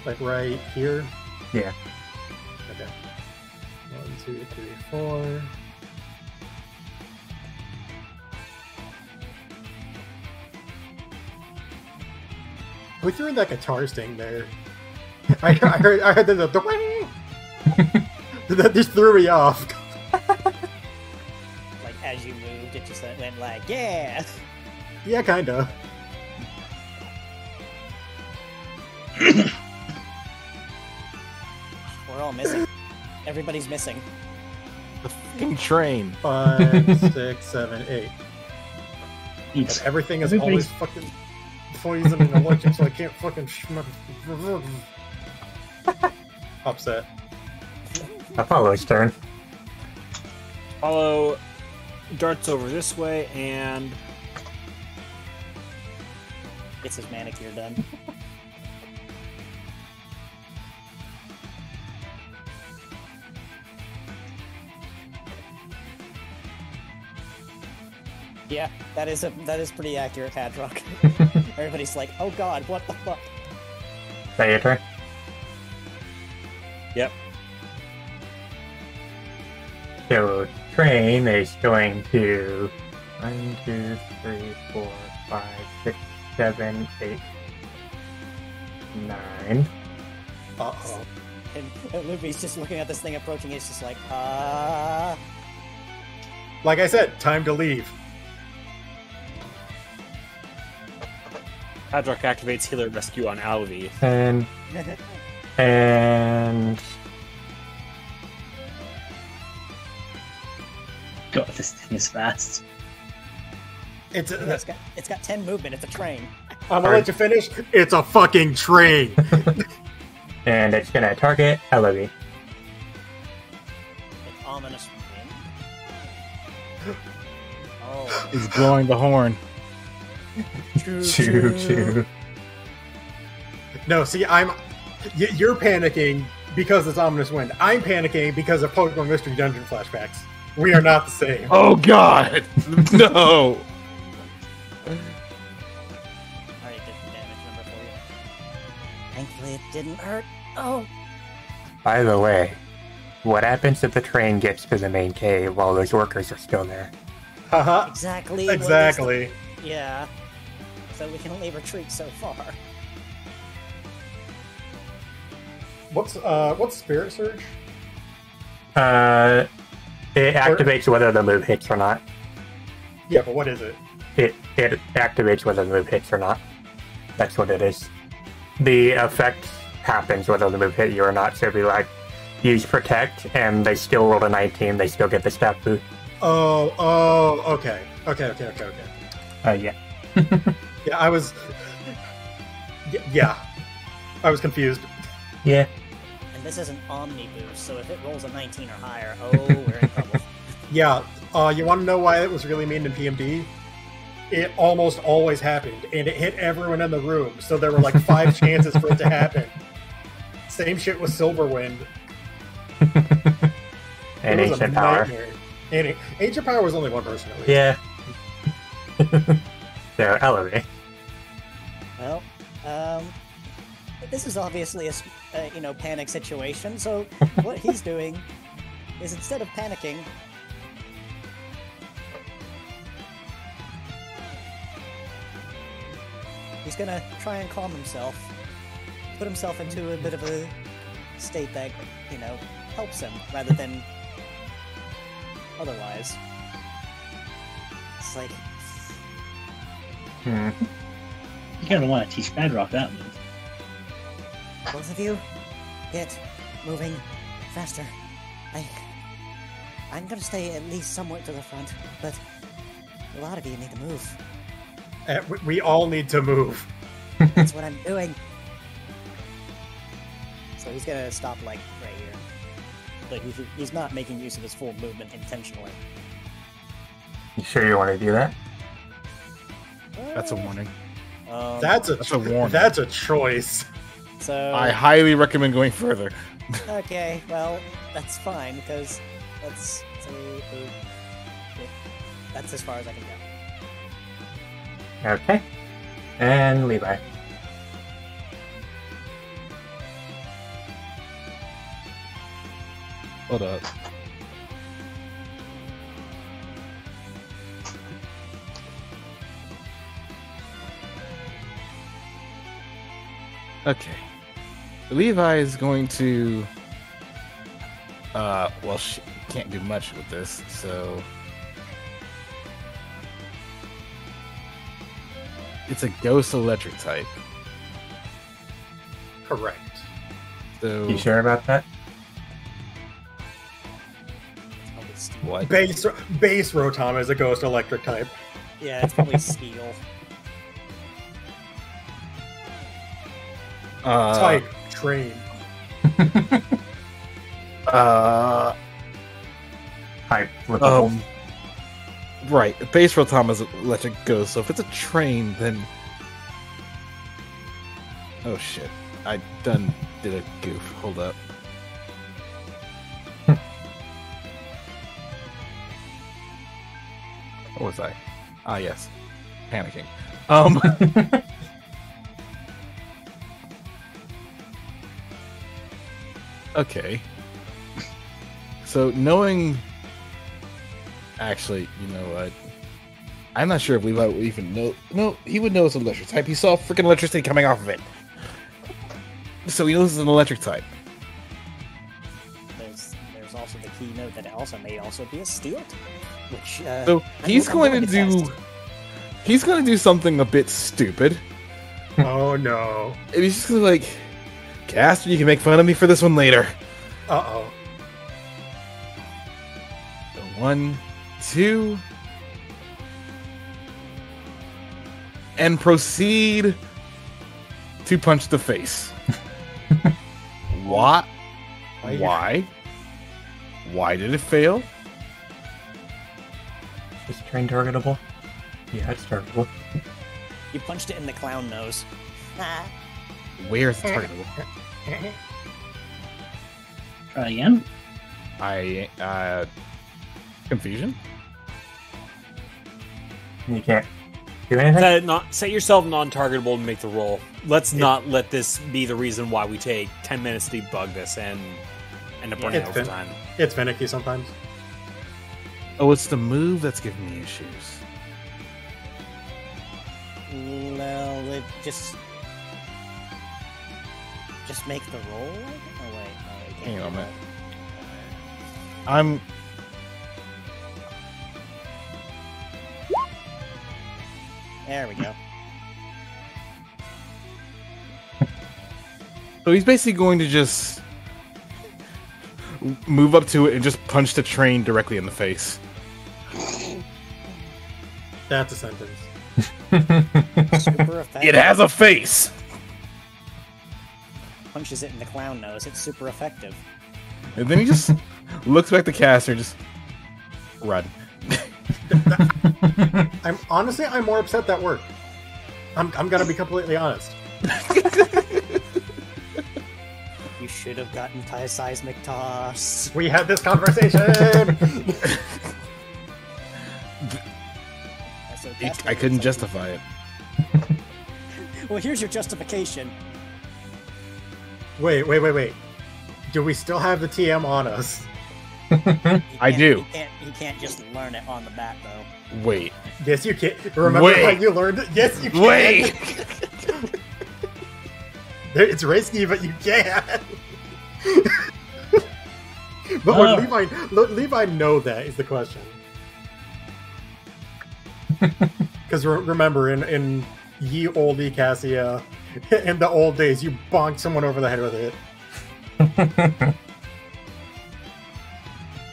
Like right here. yeah. Okay. 1, 2, 3, 4. We threw in that guitar sting there. I heard the that just threw me off. Like, as you moved, it just went like, yeah! Yeah, kinda. We're all missing. Everybody's missing. The fucking train. 5, 6, 7, 8. Eats. And everything is Everybody's- always fucking poison and electric, so I can't fucking upset. Apollo's turn. Apollo darts over this way and Gets his manicure done. Yeah, that is pretty accurate, Hadrock. Everybody's like, oh god, what the fuck? Is that your turn? yep. So, train is going to 1, 2, 3, 4, 5, 6, 7, 8, 9. Uh-oh. And Luffy's just looking at this thing approaching, it's just like, Like I said, time to leave. Hadrock activates Healer Rescue on Alvi. And God, this thing is fast. It's it's got 10 movement, it's a train. I'm gonna let you finish. It's a fucking train. and it's gonna target Ellaby. Like, ominous wind. Oh. He's blowing the horn. Choo choo. No, see, you're panicking because it's ominous wind. I'm panicking because of Pokemon Mystery Dungeon flashbacks. We are not the same. Oh God! No! Alright, did the damage number for you. Thankfully it didn't hurt. Oh! By the way, What happens if the train gets to the main cave while those workers are still there? Haha. Exactly. Exactly. Yeah. So we can only retreat so far. What's Spirit Surge? It activates whether the move hits or not. Yeah, but what is it? It activates whether the move hits or not. That's what it is. The effect happens whether the move hit you or not. So if you like use Protect and they still roll a 19, they still get the stat boost. Okay. Yeah. Yeah, I was... Yeah. I was confused. Yeah. And this is an Omni boost, so if it rolls a 19 or higher, we're in trouble. Yeah, you want to know why it was really mean in PMD? It almost always happened, and it hit everyone in the room, so there were like 5 chances for it to happen. Same shit with Silverwind. And It was a Ancient Power. nightmare. And Ancient Power was only one person at least. Yeah. So, elevate. Well, this is obviously a panic situation. So what he's doing is instead of panicking, he's gonna try and calm himself, put himself into a bit of a state that helps him rather than otherwise. It's like. You gotta want to teach Bedrock that move. Both of you, get moving faster. I'm gonna stay at least somewhat to the front, but a lot of you need to move. We all need to move. That's what I'm doing. So he's gonna stop like right here. Like he's not making use of his full movement intentionally. You sure you want to do that? That's a warning. That's a warning. That's a choice. So I highly recommend going further. okay, well that's fine because that's as far as I can go. Okay. And Levi. Hold up. Okay. Levi is going to... well, she can't do much with this, so... It's a ghost electric type. Correct. So... You sure about that? What? Base Rotama is a ghost electric type. Yeah, it's probably steel. Type train. Hype. Flippable. Right. Base Rotama is electric ghost, so if it's a train, then... Oh shit. I did a goof. Hold up. What was I? Ah, yes. Panicking. Okay. So, knowing... Actually, you know what? I'm not sure if Levi would even know... No, he would know it's an electric type. He saw freaking electricity coming off of it. So he knows it's an electric type. There's also the key note that it also may also be a steel type. Which, so he's going to do... He's going to do something a bit stupid. Oh no. And he's just going to like... Caster, you can make fun of me for this one later. Uh-oh. 1, 2... And proceed to punch the face. What? Why? Why did it fail? Is train targetable? Yeah, it's targetable. You punched it in the clown nose. Where's the targetable? Try again. Confusion? You can't do anything? Set yourself non-targetable and make the roll. Let's not let this be the reason why we take 10 minutes to debug this and end up running It's over fin- time. It's finicky sometimes. Oh, it's the move that's giving me issues. Well, it just make the roll. Oh wait, no, you can't. Hang on a do minute. that. I'm. There we go. So he's basically going to just move up to it and just punch the train directly in the face. That's a sentence. Super effective. It has a face. Punches it in the clown nose. It's super effective. And then he just looks back at the caster and just run. I'm more upset that worked. I'm gonna be completely honest. You should have gotten seismic toss. We had this conversation. So that's I couldn't justify it. Well, here's your justification. Wait. Do we still have the TM on us? I do. You can't just learn it on the bat, though. Wait. Yes, you can. Remember Wait. how you learned it? Yes, you can. Wait. It's risky, but you can. But would Levi know that is the question. Because remember, in ye olde Cassia, in the old days, you bonked someone over the head with it.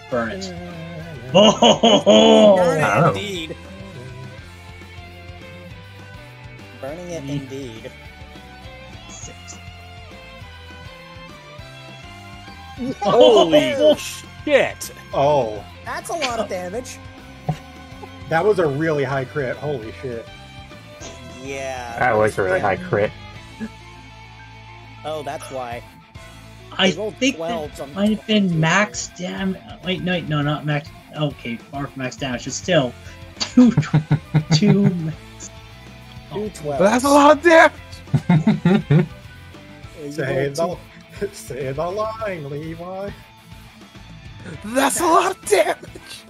Burn it. Burn Oh! it, Oh. indeed. Burning it, indeed. 6. Holy shit! Oh, That's a lot of damage. that was a really high crit. Holy shit. Yeah. That was a really high crit. Oh, that's why. I They rolled think 12s that on might have been 22. max damage. Wait, no, not max. Okay, far from max damage, but still, two. Two 12s. But that's a lot of damage. Say the line, Levi. That's a lot of damage.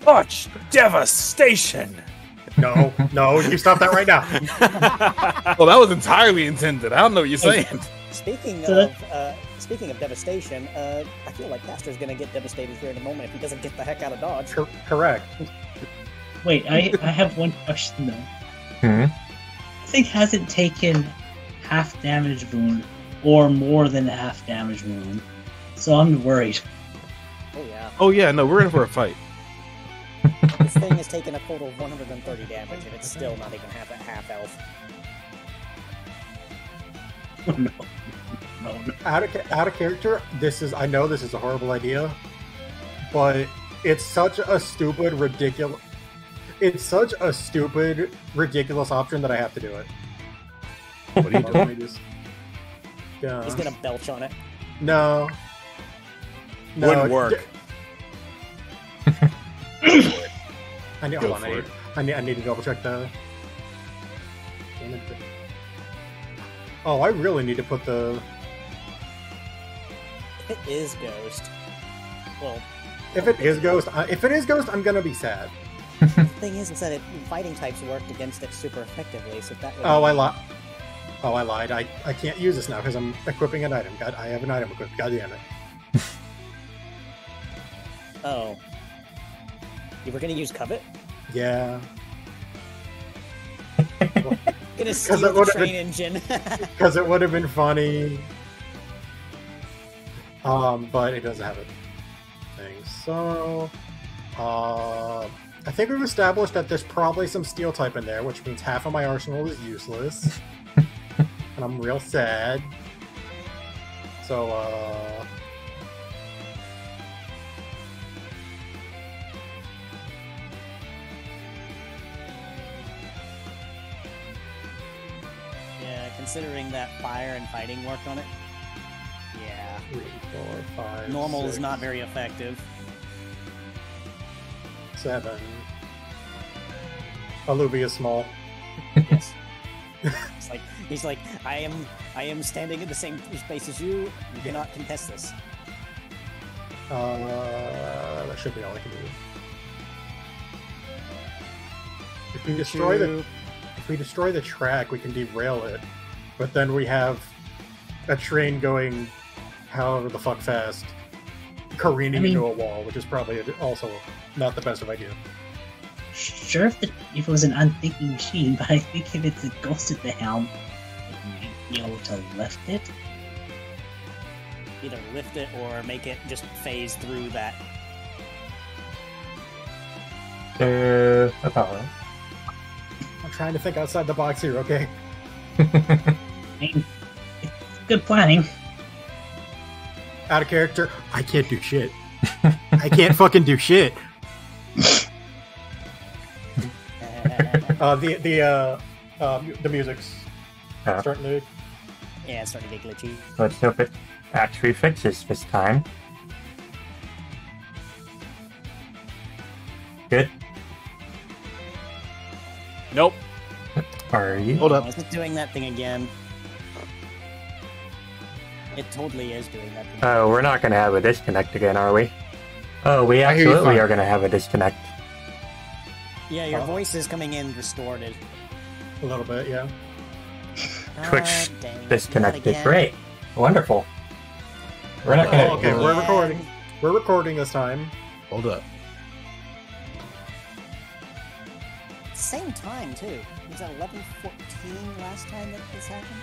Much devastation! No, you stop that right now. Well, that was entirely intended. I don't know what you're saying. Speaking So of devastation, I feel like Caster's gonna get devastated here in a moment if he doesn't get the heck out of Dodge. Correct. Wait, I have one question though. Hmm? This thing hasn't taken half damage wound or more than a half damage wound, so I'm worried. Oh yeah. Oh yeah, no, we're in for a fight. This thing has taken a total of 130 damage, and it's still not even half at half health. No. Out of character, I know this is a horrible idea, but it's such a stupid, ridiculous option that I have to do it. What are you doing? Let me just- Yeah. He's gonna belch on it. No. Wouldn't work. I need, Go hold on, for it. I need to double check the. Oh, I really need to put the. If it is Ghost, well, If it is Ghost, I'm gonna be sad. the thing is that fighting types worked against it super effectively, so that would Oh, I lied. I can't use this now because I'm equipping an item. God, I have an item equipped. God damn it. Oh. You were gonna use Covet? Yeah. Gonna steal it the would've train been- engine. Because it would have been funny. But it doesn't have a thing. So, I think we've established that there's probably some steel type in there, which means half of my arsenal is useless. And I'm real sad. So, Yeah, considering that fire and fighting worked on it. Yeah. 3, 4, 5. Normal is 6, not very effective. 7. Alubi is small. Yes. He's like, I am standing in the same space as you. You cannot contest this. That should be all I can do. If we destroy the track, we can derail it, but then we have a train going however the fuck fast, careening into a wall, which is probably also not the best of ideas. Sure, if it was an unthinking machine, but I think if it's a ghost at the helm, it might be able to lift it. Either lift it or make it just phase through that. Apollo. I'm trying to think outside the box here, okay? I mean, it's good planning. Out of character, I can't do shit. I can't fucking do shit. The music's starting to... Yeah, it's starting to get glitchy. Let's hope it actually fixes this time. Good. Nope. Are you? Hold up. Is it doing that thing again? It totally is doing that thing. Oh, we're not going to have a disconnect again, are we? Oh, we I hear you absolutely fine. are going to have a disconnect. Yeah, your voice is coming in distorted. A little bit, yeah. Twitch Dang, disconnected. not again. Great. Wonderful. We're not going to... Okay, we're recording. We're recording this time. Hold up. Same time, too. Was that 11:14 last time that this happened?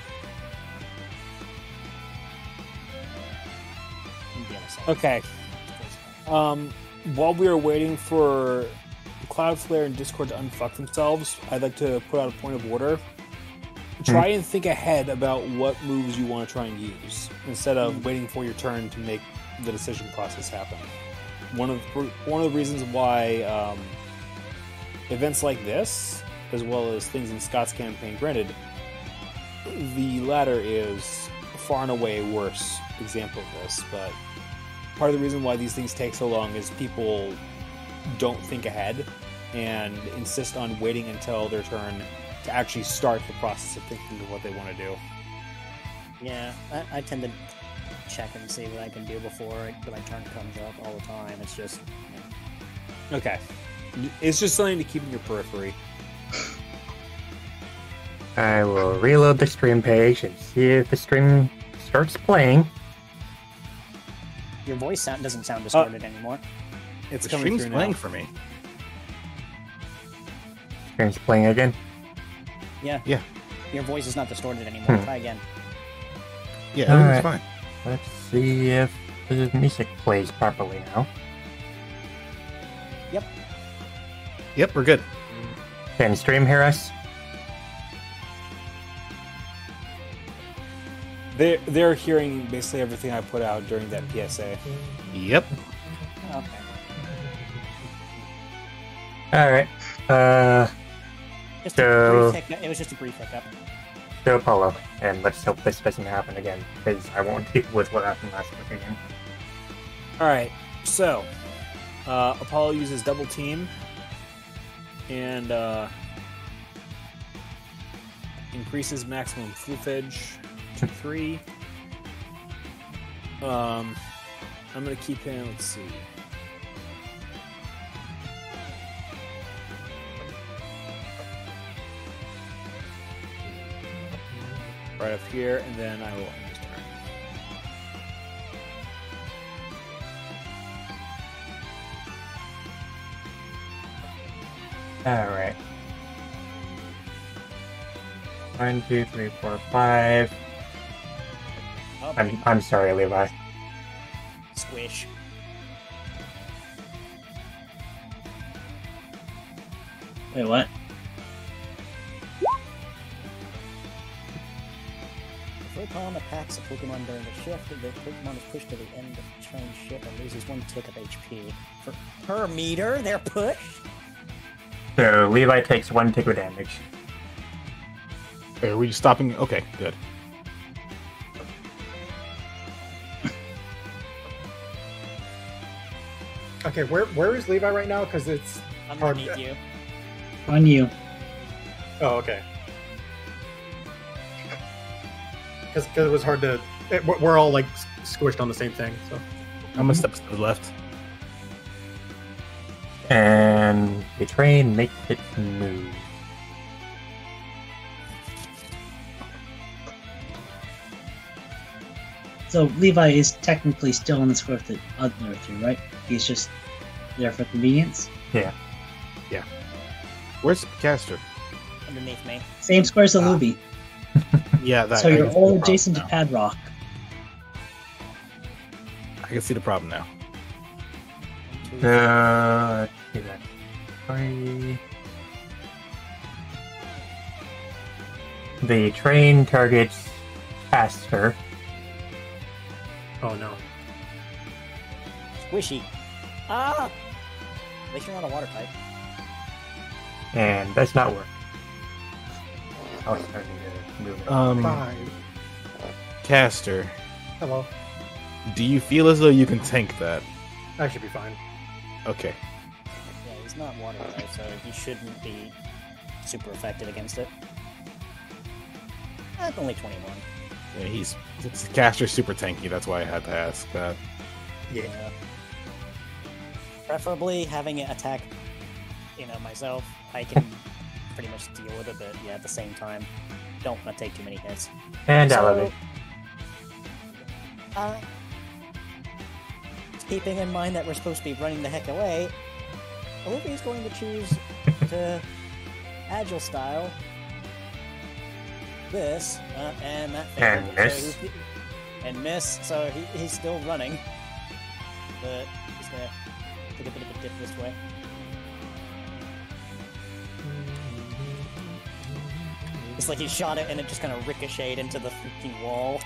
The other side. Okay. While we are waiting for Cloudflare and Discord to unfuck themselves, I'd like to put out a point of order. Try and think ahead about what moves you want to try and use, instead of waiting for your turn to make the decision process happen. One of the reasons why events like this, as well as things in Scott's campaign, granted, the latter is far and away a worse example of this, but part of the reason why these things take so long is people don't think ahead and insist on waiting until their turn to actually start the process of thinking of what they want to do. Yeah, I tend to check and see what I can do before my turn comes up all the time. It's just... Okay. It's just something to keep in your periphery. I will reload the stream page and see if the stream starts playing. Your voice doesn't sound distorted anymore. It's The coming stream's through playing now. for me. Stream's playing again. Yeah. Yeah. Your voice is not distorted anymore. Hmm. Try again. Yeah, everything's Alright. fine. Let's see if the music plays properly now. Yep, we're good. Can stream hear us? They're hearing basically everything I put out during that PSA. Yep. Okay. Alright. Just So- a brief hiccup. It was just a brief hiccup. So Apollo, and let's hope this doesn't happen again, because I won't deal with what happened last week again. Alright, so Apollo uses double team and increases maximum floofage to 3. I'm gonna keep him, let's see. Right up here, and then I will end his turn. Alright. 1, 2, 3, 4, 5. Oh, I'm sorry, Levi. squish. Wait, what? If a Pokemon attacks a Pokemon during the shift, the Pokemon is pushed to the end of the train shift and loses 1 tick of HP. Per meter, they're pushed? So Levi takes 1 tick of damage. Are we stopping? Okay, good. Okay, where is Levi right now? Because it's... Underneath you. On you. Oh, okay. because it was hard to. We're all like squished on the same thing. So I'm gonna step to the left. And the train makes its move. So Levi is technically still on the square with the other two, right? He's just there for convenience. Yeah. Where's Caster? Underneath me. Same square as the Luby. Yeah, that. So I you're can see all the adjacent to problem Padrock. now. I can see the problem now. Let's see that. Sorry. The train targets Caster. oh no. Squishy. Ah! At least you're not a water type. And does not work. Oh, it's starting to move. Five. Caster, Hello. do you feel as though you can tank that? I should be fine. Okay. Yeah, he's not water type, so he shouldn't be super effective against it. Only 21. Yeah, Caster's super tanky. That's why I had to ask that. Yeah. Preferably having it attack, myself. I can pretty much deal with it, but yeah, at the same time, don't want to take too many hits. And elevate. Keeping in mind that we're supposed to be running the heck away, Olivia's going to choose to agile style this, and that And failed. miss. So and miss, so he's still running, but he's going to take a bit of a dip this way. It's like he shot it and it just kind of ricocheted into the freaking wall.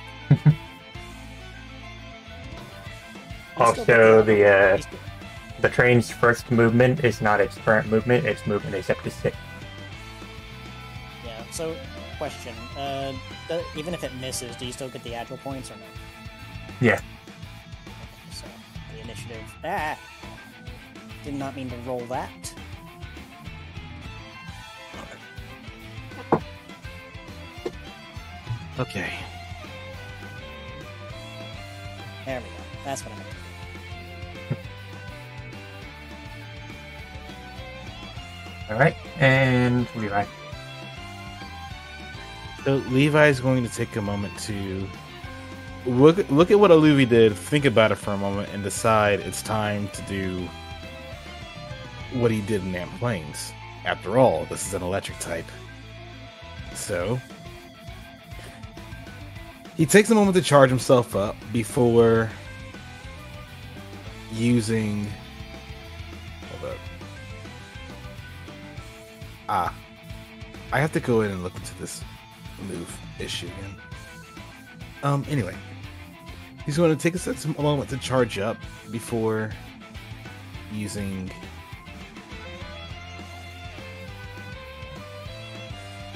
Also, the train's first movement is not its current movement. Its movement is up to 6. Yeah, so, question. Even if it misses, do you still get the agile points or no? Yeah. So, the initiative. Did not mean to roll that. Okay. There we go. That's what I meant. Alright, and Levi. So Levi's going to take a moment to look at what Aluvi did, think about it for a moment, and decide it's time to do what he did in Amp Plains. After all, this is an electric type. So he takes a moment to charge himself up before using. Hold up. I have to go in and look into this move issue again. Anyway, he's going to take a moment to charge up before using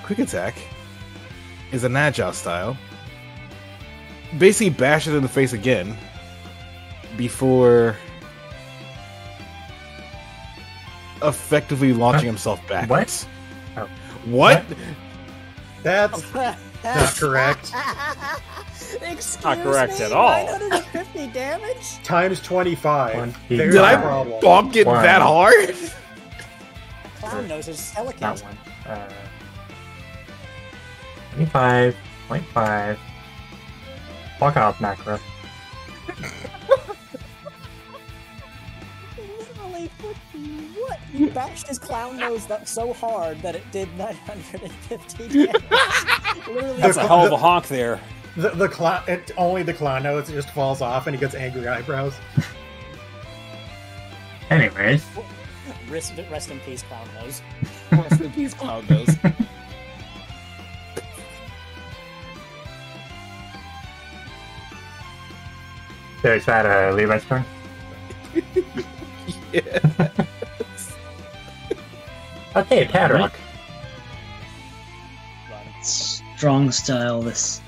quick attack. Is an agile style. Basically, bash it in the face again before effectively launching himself backwards. Oh. What? That's not correct. Excuse Not correct me? at all. 950 damage? Times 25. One, There's Did the I problem. bonk it One. that hard? Clown nose is That elegant. one. 25.5. Walk off macro. Literally, what? You bashed his clown nose so hard that it did 950 damage. Literally, That's a hell of a honk there. The clown, only the clown nose just falls off and he gets angry eyebrows. Anyways, rest in peace, clown nose. Rest in peace, Cloud Nose. so is that Levi's turn? Yeah. Okay, Padrock. Strong style this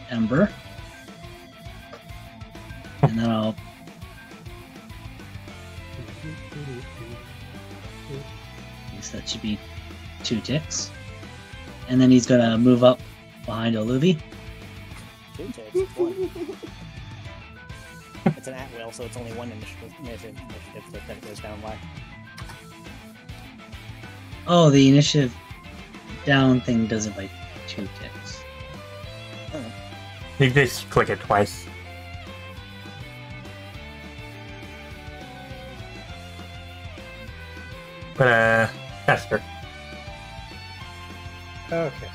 Ember. And then I'll guess that should be 2 ticks. And then he's gonna move up behind Oluvi. 2 ticks. 1. It's an at-will, so it's only 1 initiative tick that it goes down by. Oh, the initiative down thing does it by 2 ticks. You just click it twice. But, faster. Okay.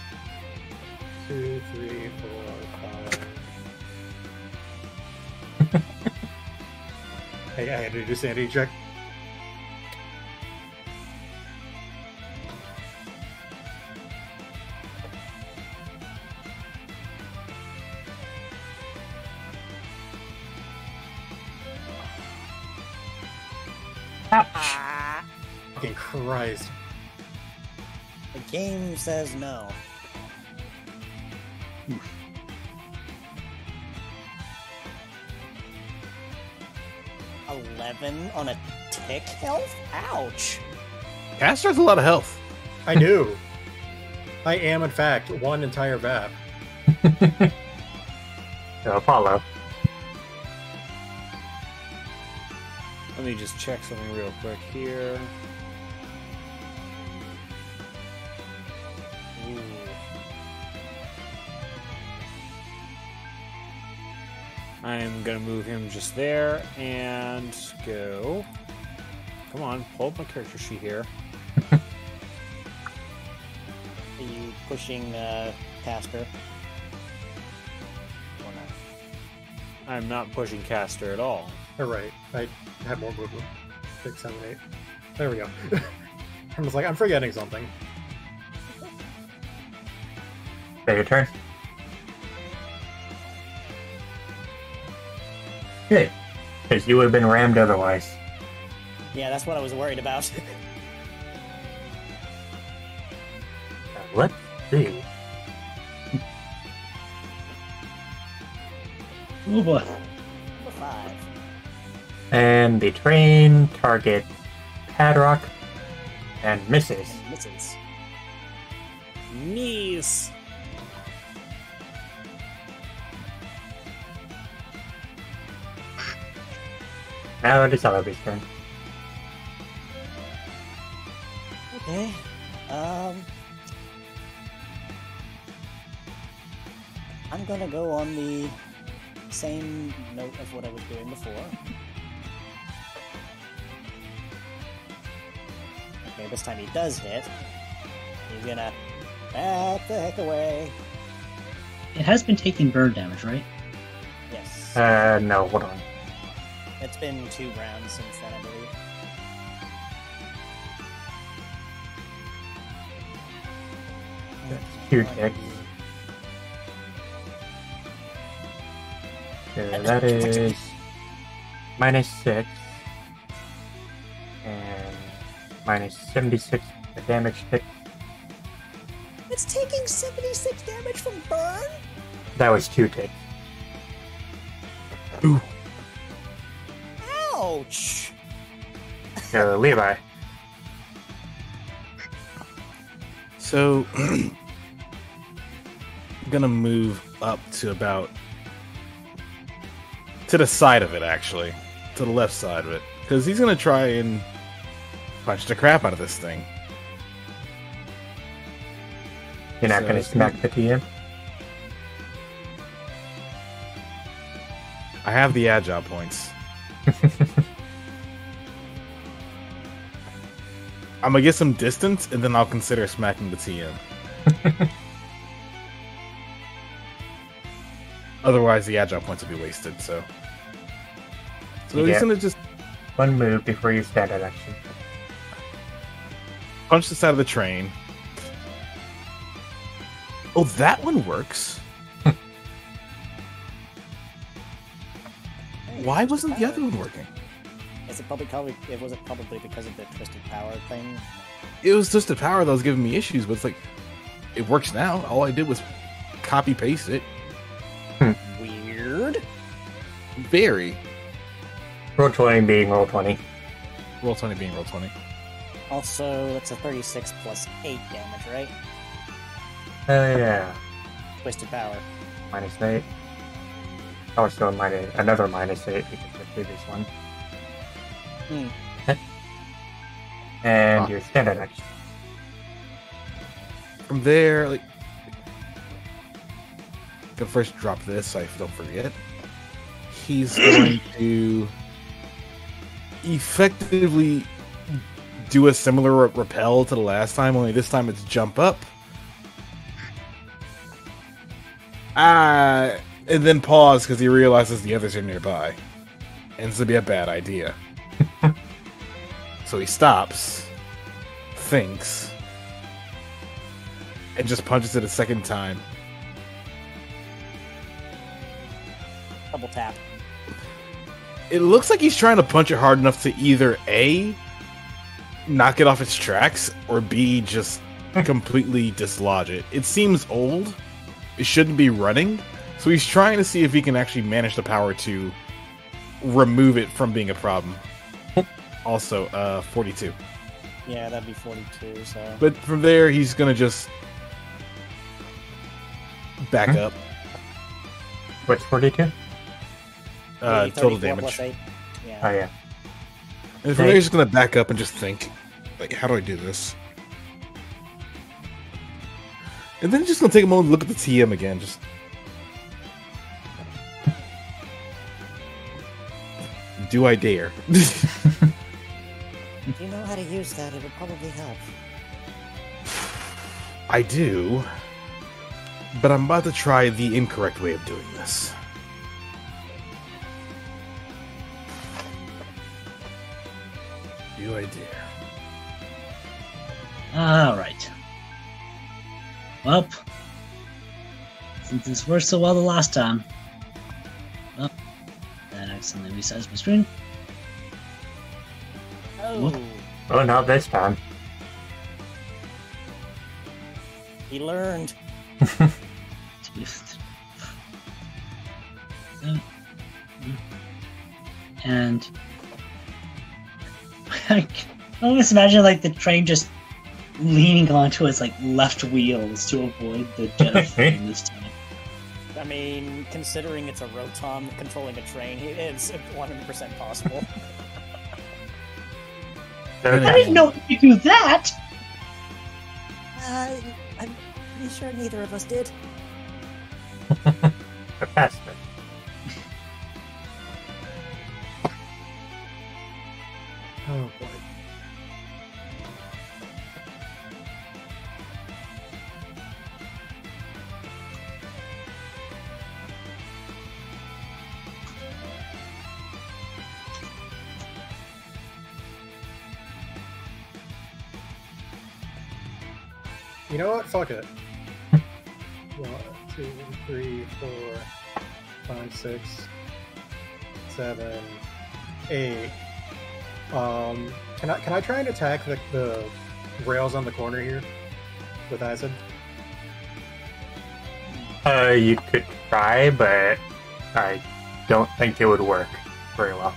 2, 3, 4, 5. Hey, I had to do a sanity check. Fucking Christ. The game says no. 11 on a tick health? Ouch. Caster has a lot of health. I do. I am, in fact, 1 entire VAP. Apollo. Let me just check something real quick here. Ooh. I'm gonna move him just there and go. Come on, pull up my character sheet here. Are you pushing Caster? Or not? I'm not pushing caster at all. Alright, I have more movement. 6, 7, 8. There we go. I was like, I'm forgetting something. Okay, your turn. Good. Because you would have been rammed otherwise. Yeah, that's what I was worried about. Let's see. Oh boy. Number 5. And the train targets Padrock and misses. And misses. Knees. Now it is Celebrity's turn. Okay. I'm gonna go on the same note of what I was doing before. Okay, this time he does hit. He's gonna back the heck away. It has been taking burn damage, right? Yes. No, hold on. It's been 2 rounds since then, I believe. That's 2 ticks. So that is -6 and -76 the damage tick. It's taking 76 damage from burn? That was 2 ticks. Ooh. Ouch! So Levi. So, I'm gonna move up to about to the side of it, actually, to the left side of it, because he's gonna try and punch the crap out of this thing. You're not So gonna it's smack the TM? I have the agile points. I'm gonna get some distance, and then I'll consider smacking the TM. Otherwise, the agile points will be wasted. So he's Yeah. gonna just One move before you standard action. punch the side of the train. Oh, that one works. Why wasn't the other one working? Is it was it probably because of the twisted power thing? It was just the power that was giving me issues, but it's like, it works now. All I did was copy paste it. Weird. Very. Roll 20 being roll 20. Roll 20 being roll 20. Also, it's a 36 plus 8 damage, right? Yeah. Twisted power. -8. also another -8 because of the previous one. Hmm. Okay. And your standard action. From there, like, gonna first drop this so I don't forget. He's going to effectively do a similar repel to the last time, only this time it's jump up. And then pause because he realizes the others are nearby. And this would be a bad idea. So he stops, thinks, and just punches it a second time. Double tap. It looks like he's trying to punch it hard enough to either A, knock it off its tracks, or B, just completely dislodge it. It seems old. It shouldn't be running. So he's trying to see if he can actually manage the power to remove it from being a problem. Also, 42. Yeah, that'd be 42, so... But from there, he's going to just back up. What's 42? Total damage. Yeah. Oh, yeah. And from there, he's just going to back up and just think, like, how do I do this? And then he's just going to take a moment to look at the TM again. Just... Do I dare? If you know how to use that, it would probably help. I do. But I'm about to try the incorrect way of doing this. Do I dare? Alright. Well, since this worked so well the last time, well, that accidentally resized my screen. Oh, Oh, not this time. he learned. And I almost imagine like the train just leaning onto its like left wheels to avoid the jet of flame this time. I mean, considering it's a rotom controlling a train, it's 100% possible. I didn't know you could do that! I'm pretty sure neither of us did. The faster. Oh boy. You know what? Fuck it. 1, 2, 3, 4, 5, 6, 7, 8. Can I try and attack the rails on the corner here with acid? You could try, but I don't think it would work very well.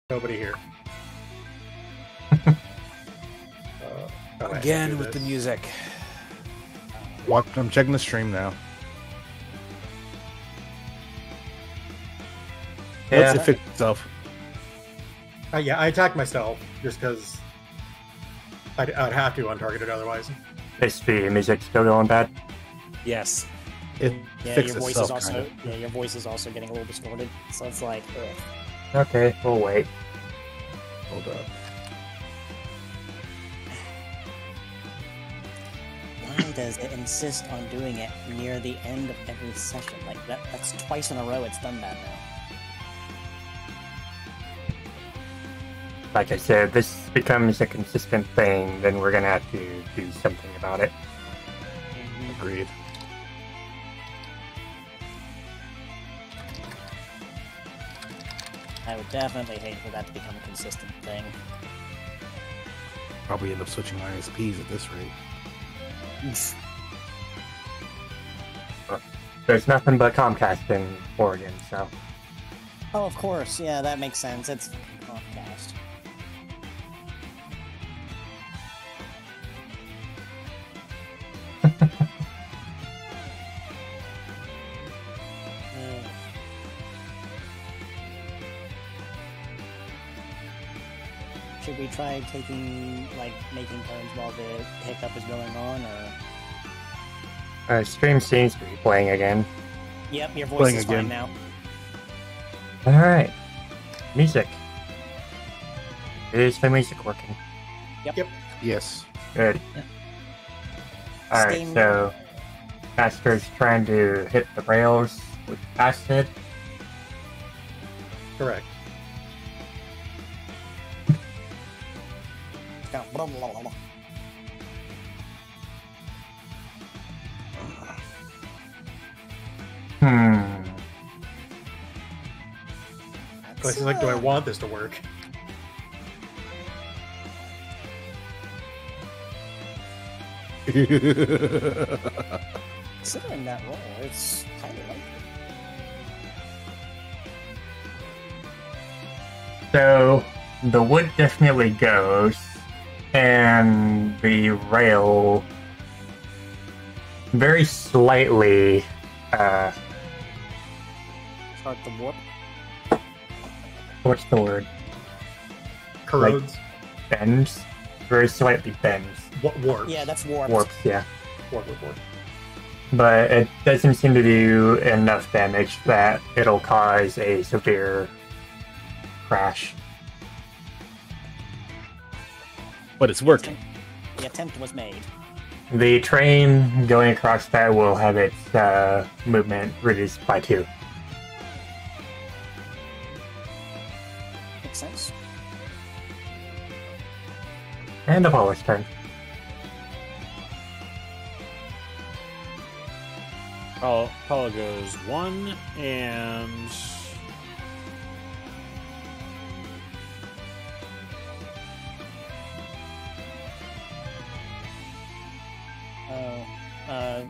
Nobody here. Again with the music. I'm checking the stream now. Yeah. Let's fix itself. Yeah, I attacked myself just because I'd have to untargeted otherwise. Is the music still going bad? Yes. It Yeah, fixed your voice itself, is also kinda. yeah, your voice is also getting a little distorted. So it's like, ugh. Okay, we'll wait. Hold up. Why does it insist on doing it near the end of every session? Like that's twice in a row it's done that now. Like I said, if this becomes a consistent thing, then we're gonna have to do something about it. Agreed. I would definitely hate for that to become a consistent thing. Probably end up switching ISPs at this rate. There's nothing but Comcast in Oregon, so... Oh, of course. Yeah, that makes sense. It's Comcast. should we try making turns while the hiccup is going on, or? Stream seems to be playing again. Yep, your voice Playing is again. fine now. Alright. Music. Is the music working? Yes. Good. Yeah. Alright, Steam- so Master's trying to hit the rails with acid. Correct. Blah, blah, blah, blah. So he's like, do I want this to work? Considering that roll, it's highly likely. So the wood definitely goes, and the rail very slightly Start the warp. what's the word? Corrodes. Bends. Very slightly bends. Warps. Yeah, that's warped. Warps, yeah. Warp. But it doesn't seem to do enough damage that it'll cause a severe crash. But it's working. The attempt was made. The train going across that will have its movement reduced by 2. Makes sense. And Apollo's turn. Apollo goes 1 and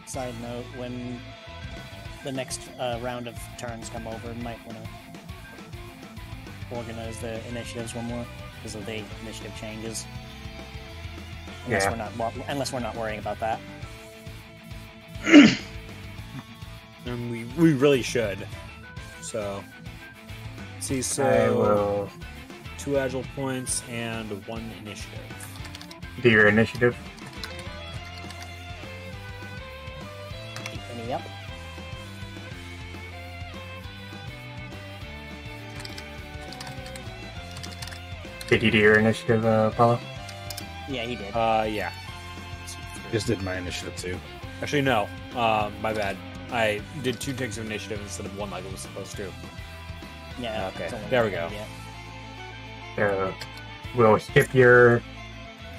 Side note, when the next round of turns come over, you might want to organize the initiatives one more because of the initiative changes. Unless we're not worrying about that. and we really should. So see, I so will 2 agile points and 1 initiative. do your initiative. Keep any up. Did you do your initiative, Apollo? Yeah, he did. Yeah. Just did my initiative too. Actually, no. My bad. I did 2 ticks of initiative instead of 1 like I was supposed to. Yeah. okay, it's only there we one go. yet. So we'll skip your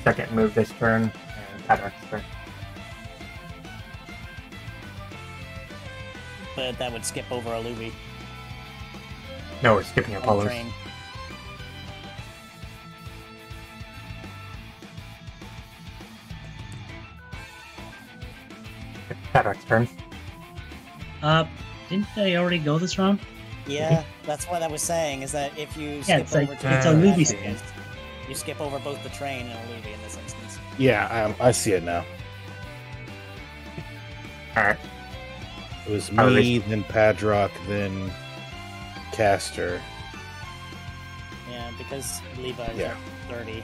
second move this turn and Patrick's turn. But that would skip over a Louis No, we're skipping on the Apollo's. train. Patrick's turn. Didn't they already go this round? Yeah, that's what I was saying. Is that if you skip it's like- over it's a two Louis actions, you skip over both the train and a Louis in this instance. Yeah, I see it now. Alright. It was Oh, me, then Padrock, then Caster. Yeah, because Levi is Yeah. at 30.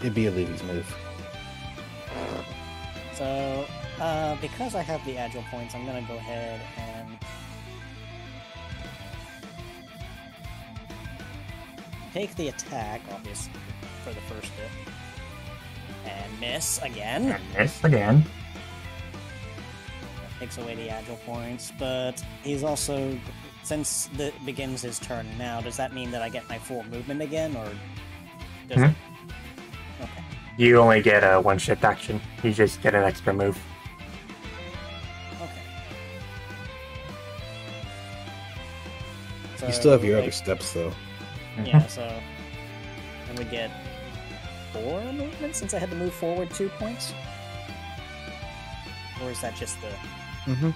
It'd be a Levy's move. So, because I have the agile points, I'm gonna go ahead and take the attack, obviously, for the first hit. And miss again. And miss again. Takes away the agile points, but he's also, since it begins his turn now, does that mean that I get my full movement again, or does it? Okay. You only get a one shift action. You just get an extra move. Okay. You still have your like, other steps, though. Yeah, so I would get 4 movement since I had to move forward 2 points? Or is that just the... Mm-hmm.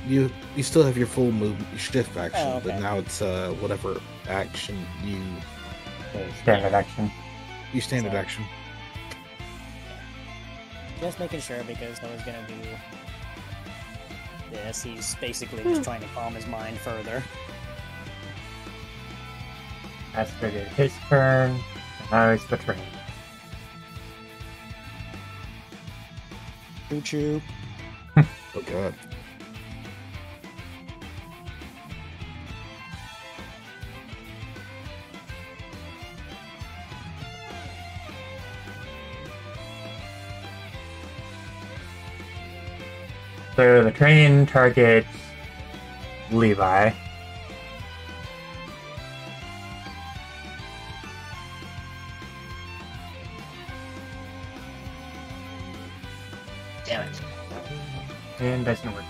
You still have your full move shift action, Oh, okay. but now it's whatever action you Standard action. standard So- action. Just making sure, because I was gonna do this. He's basically just trying to calm his mind further. has triggered his turn, and now it's the train. Choo choo. Oh god. So the train targets Levi. Damn it. And doesn't work.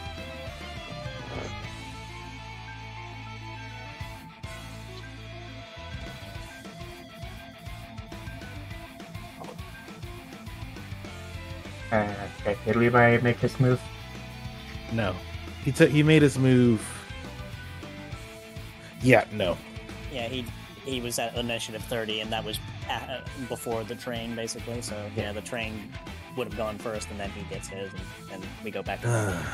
Okay, did Levi make his move? No. He made his move. Yeah, no. Yeah, he was at initiative 30, and that was before the train, basically. So yeah, the train would have gone first, and then he gets his, and we go back to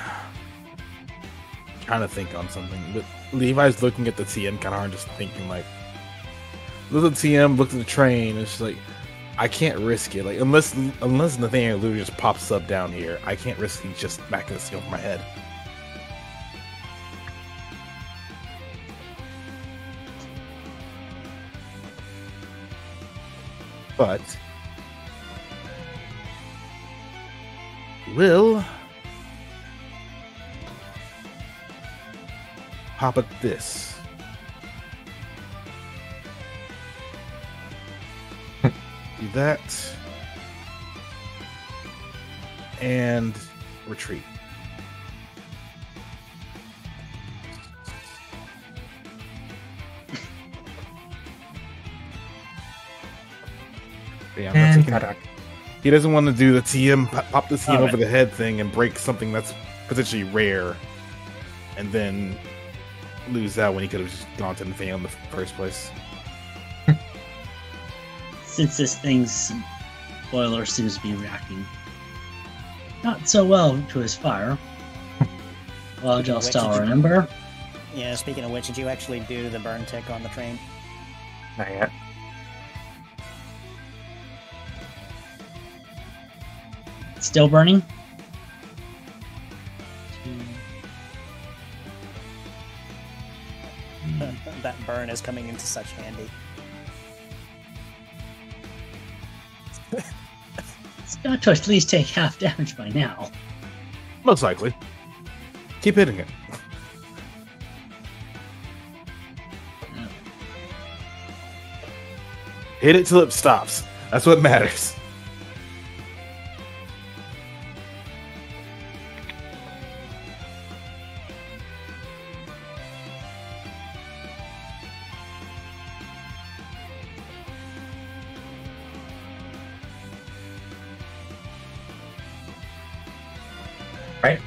Trying to think on something. But Levi's looking at the TM kind of hard, just thinking like, look at the TM, look at the train. It's just like, I can't risk it. Like unless Nathaniel literally just pops up down here, I can't risk he just smacking this over my head. But will pop at this. Do that and retreat. Yeah, I'm not And taking cut out. He doesn't want to do the TM, pop the TM Oh, over the head thing and break something that's potentially rare, and then lose out when he could have just gone to Nathaniel in the first place. Since this thing's boiler seems to be reacting not so well to his fire, well, just I'll remember. Yeah, speaking of which, did you actually do the burn tick on the train? Not yet. Still burning? That burn is coming into such handy. It's got to at least take half damage by now. Most likely. Keep hitting it. Hit it till it stops. That's what matters. Right?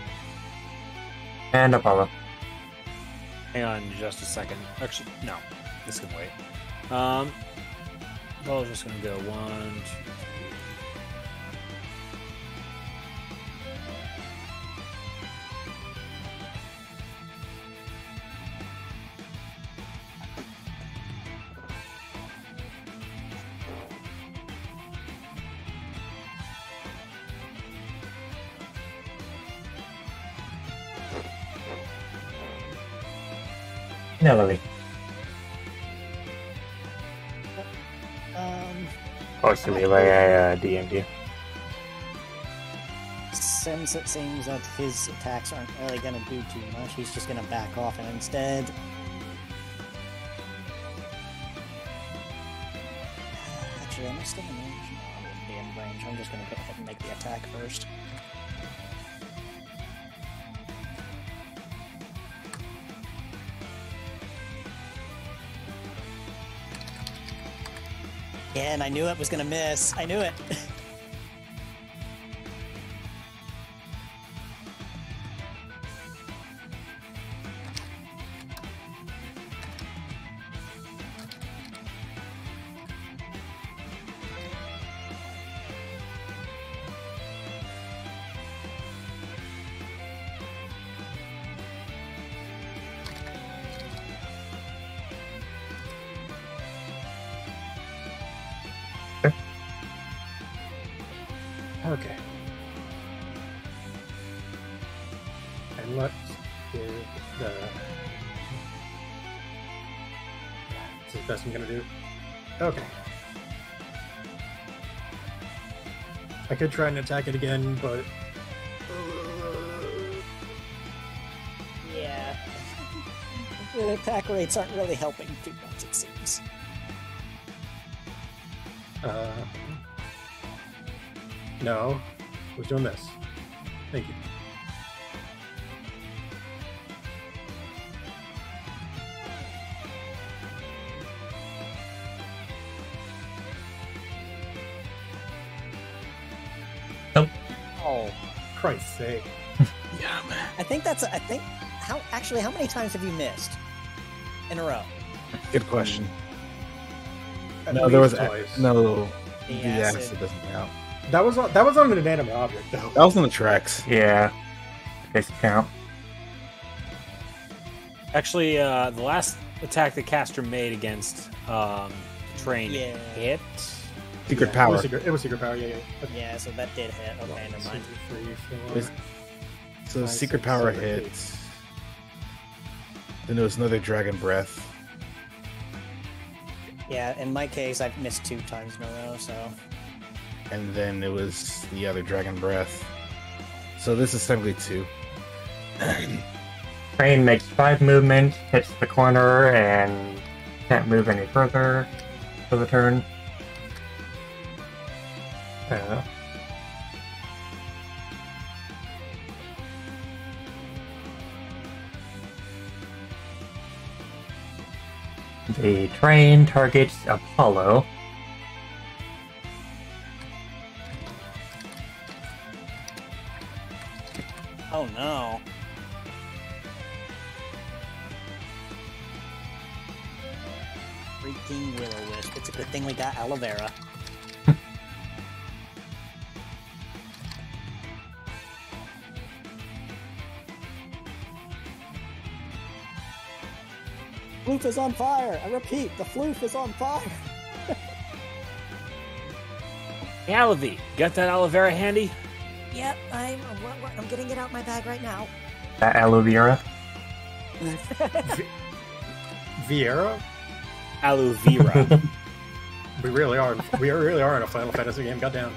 And Apollo. Hang on just a second. Actually, no. This can wait. Well, just gonna go 1, 2, 3. No, Lily. Oh, so Levi, I DM'd you. Since it seems that his attacks aren't really going to do too much, he's just going to back off, and instead... Actually, am I still in range? No, I wouldn't be in range. I'm just going to go ahead and make the attack first. Yeah, and I knew it was going to miss. I knew it. Okay. And let's give the... This is the best I'm gonna do. Okay. I could try and attack it again, but... Yeah. The attack rates aren't really helping too much, it seems. No. I was doing this. Thank you. Oh. Christ's sake. Yeah, man. I think how many times have you missed in a row? Good question. At No, there was least twice. no. The The acid. acid doesn't count. That was on an inanimate object, though. That was on the tracks. Yeah. This count. Actually, the last attack that Caster made against train Yeah. hit. Secret It power. was secret power, yeah. Yeah, so that did hit. Okay, never mind. 2, 3, 4. Was- So Five, secret 6, power 7, hits. Then there was another dragon breath. Yeah, in my case, I've missed 2 times in a row, so... And then it was the other dragon breath. So this is technically 2. Train makes 5 movement, hits the corner, and can't move any further for the turn. The train targets Apollo. Oh no. Freaking Will-O-Wisp. It's a good thing we got aloe vera. Floof is on fire! I repeat, the floof is on fire! Hey, Alavi, got that aloe vera handy? Yep, I'm getting it out my bag right now. That aloe vera. Vieira? Aloe vera. We really are in a Final Fantasy game, goddamn.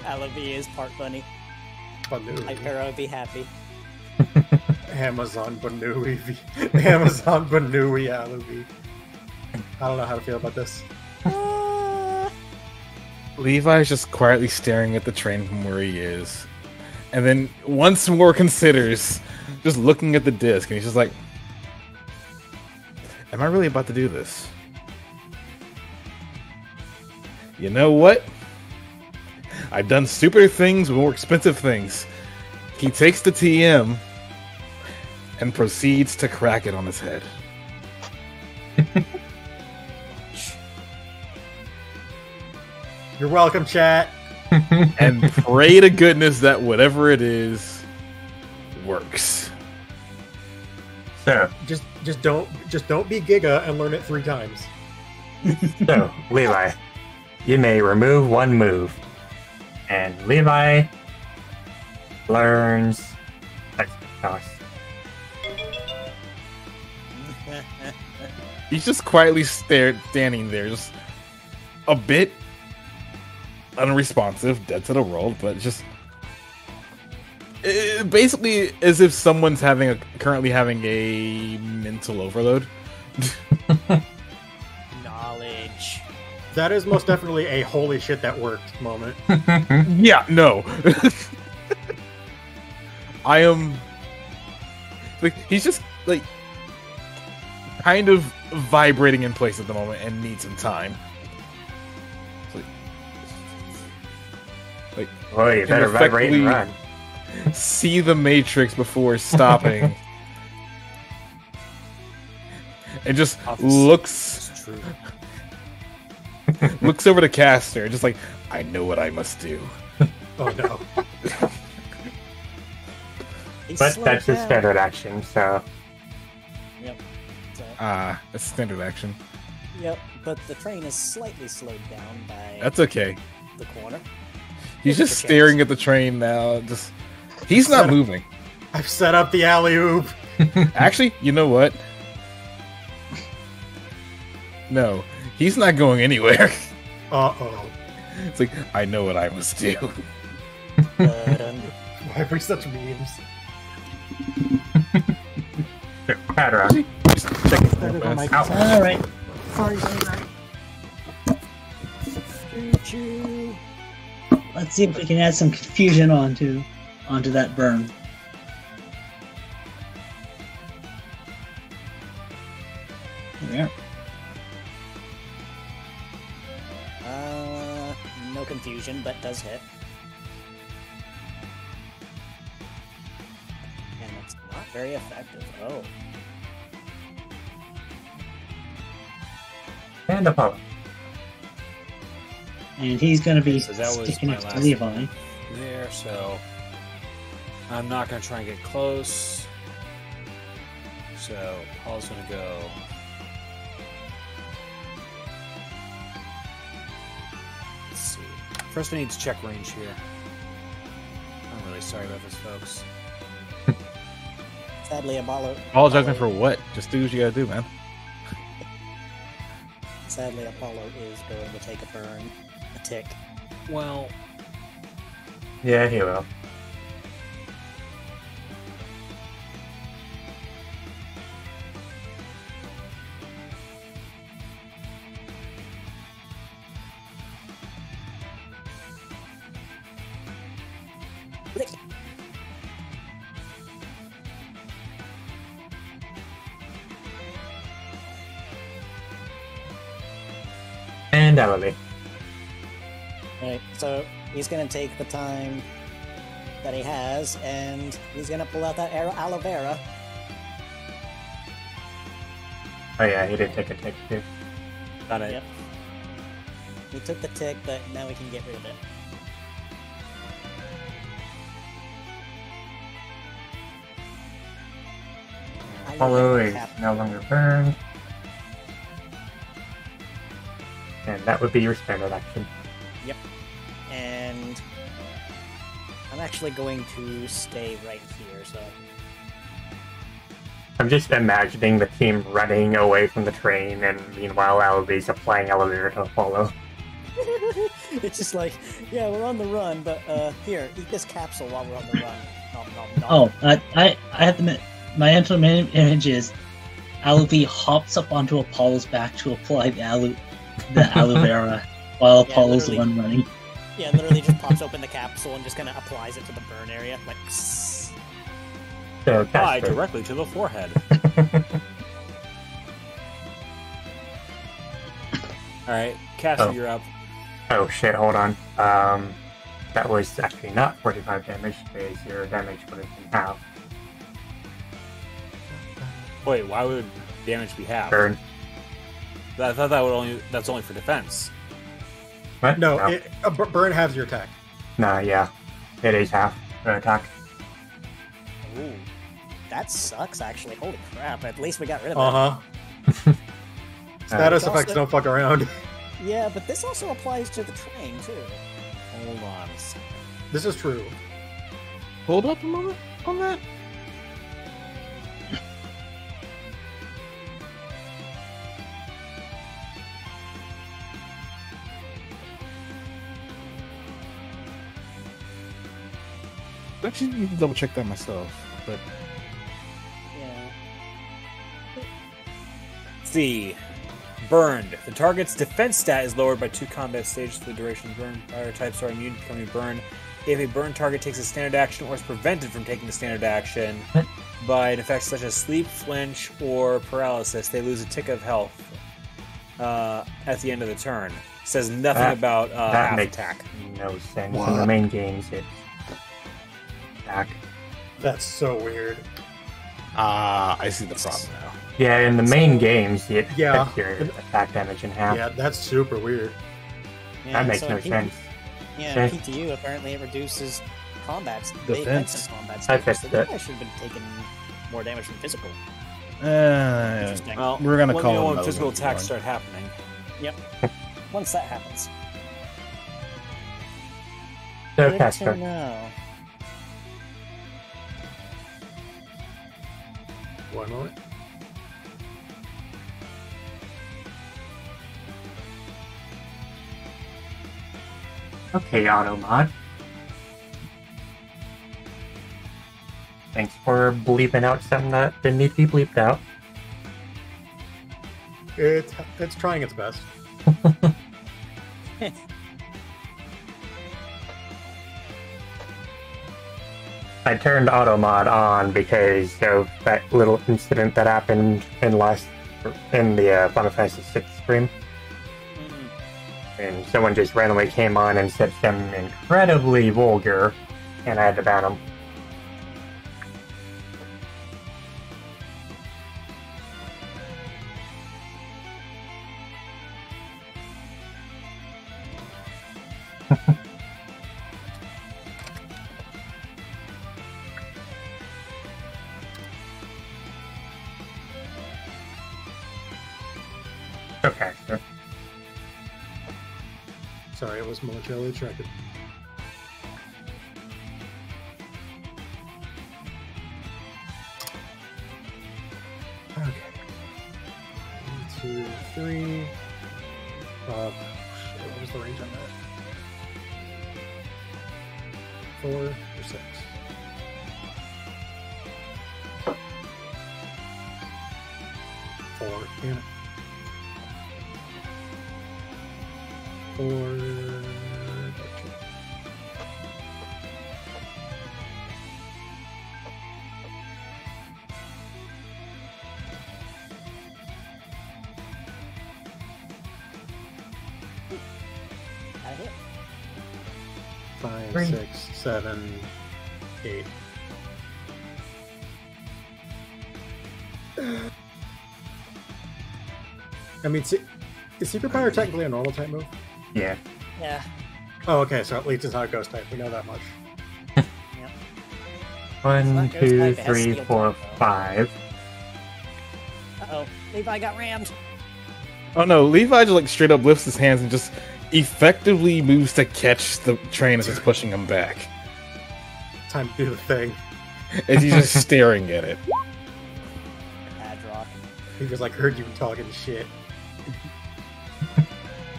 Alavi is part bunny. Banui. Hypera would be happy. Amazon Banui. Amazon Banui Alavi. I don't know how to feel about this. Levi's just quietly staring at the train from where he is. And then once more considers just looking at the disc, and he's just like, am I really about to do this? You know what? I've done stupider things, more expensive things. He takes the TM and proceeds to crack it on his head. You're welcome, chat. And pray to goodness that whatever it is works. So, Just don't be Giga and learn it 3 times. so Levi, you may remove 1 move, and Levi learns. He's just quietly standing there, just a bit unresponsive, dead to the world, but just basically as if someone's currently having a mental overload. Knowledge. That is most definitely a holy shit that worked moment. Yeah, no. I am like he's just like kind of vibrating in place at the moment and needs some time. Like Oh, you better vibrate and run. see the Matrix before stopping. And just looks It's true. looks over to Caster, just like, I know what I must do. Oh no. He But slowed that's his down. standard action, so Yep. So, That's standard action. Yep, but the train is slightly slowed down by That's okay. the corner. He's Give it just a staring chance. at the train now. He's not moving. I've set up the alley oop. Actually, you know what? No, he's not going anywhere. Uh-oh. It's like, I know what I must do. Why are we such memes? Padra. Just check it That is real on my fast. All right. Choo-choo. Let's see if we can add some confusion onto that burn. There. No confusion, but does hit. And it's not very effective. Oh. And Apollo. And he's going to be So that was sticking my next to last Levi. there, so I'm not going to try and get close. So Paul's going to go. Let's see. First, we need to check range here. I'm really sorry about this, folks. Sadly, Apologizing for what? Just do what you gotta do, man. Sadly, Apollo is going to take a burn, a tick. Well, Yeah, he will. Lick. And Emily. Right, so he's going to take the time that he has, and he's going to pull out that aloe vera. Oh yeah, he did take a tick too. got it. Yep. He took the tick, but now we can get rid of it. Apollo is no longer burned. And that would be your standard action. Yep. And I'm actually going to stay right here, so... I'm just imagining the team running away from the train, and meanwhile Alby's applying elevator to Apollo. It's just like, yeah, we're on the run, but here, eat this capsule while we're on the run. Nom, nom, nom. Oh, I have to admit, my mental image is Aluvi hops up onto Apollo's back to apply the aloe vera while Yeah, Apollo's the literally. one running. Yeah, literally just pops open the capsule and just kind of applies it to the burn area, like. Psst. So Apply Casper. directly to the forehead. Alright, Casper, Oh. you're up. Oh shit, hold on. That was actually not 45 damage, because your damage would have been half. Wait, why would damage be half? Burn. I thought that's only for defense. What? No, burn halves your attack. Nah, yeah. It is half the attack. Ooh. That sucks, actually. Holy crap, at least we got rid of Uh-huh. Status It's effects also- don't fuck around. it. Yeah, but this also applies to the train, too. Hold on a second. This is true. Hold up a moment on that. Actually, need to double check that myself. But Yeah. Let's see. Burned. The target's defense stat is lowered by 2 combat stages for the duration of the burn. Fire types are immune to becoming burned. If a burn target takes a standard action or is prevented from taking a standard action by an effect such as sleep, flinch, or paralysis, they lose a tick of health at the end of the turn. Says nothing That- about that half makes attack. no sense. What? In the main games, it's attack. That's so weird. I see the problem now. Yeah, in the main games, it Yeah. cuts your attack damage in half. Yeah, that's super weird. Yeah, That makes so no P- sense. Yeah, Okay. PTU apparently it reduces combat Defense. combat I stages, fixed so that it. guy should have been taking more damage from physical. Interesting. Well, We're gonna let call me know it when another physical one. attacks start happening. Yep. Once that happens. So, Good to Casper, know. One moment. okay, Automod. Thanks for bleeping out something that didn't need to be bleeped out. It's trying its best. I turned Automod on because of that little incident that happened in the Final Fantasy VI stream. And someone just randomly came on and said something incredibly vulgar, and I had to ban them. Okay, sure. Sorry, it was momentarily distracted. Okay. 1, 2, 3. Shit, what was the range on that? 4 or 6? Four. Damn it. 4. I hit. 5, Three. 6, 7, 8. I mean, is Secret Power technically a normal type move? Yeah. Yeah. Oh, okay, so at least it's not a ghost type. We know that much. Yep. 1, not ghost 2, type, it has 3, steel 4, type, though. 5. Uh-oh. Levi got rammed. Oh no, Levi just like straight up lifts his hands and just effectively moves to catch the train as it's pushing him back. Time to do the thing. As he's just staring at it. Adrock. He was like, heard you talking shit.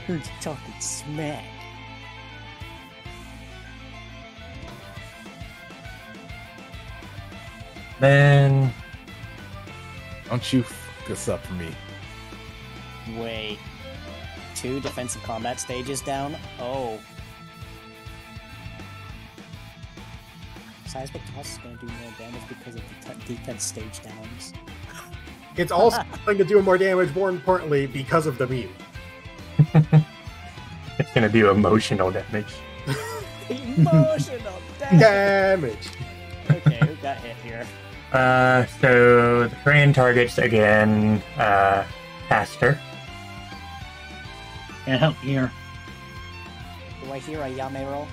Heard you talking smack. Then Don't you f this up for me. Wait. 2 defensive combat stages down? Oh. Seismic toss is going to do more damage because of the defense stage downs. It's also going to do more damage, more importantly, because of the meme. it's gonna do emotional damage. Emotional damage! Damage! Okay, who got hit here? So the train targets again, Caster. Can't help here. Do I hear a Yame roll?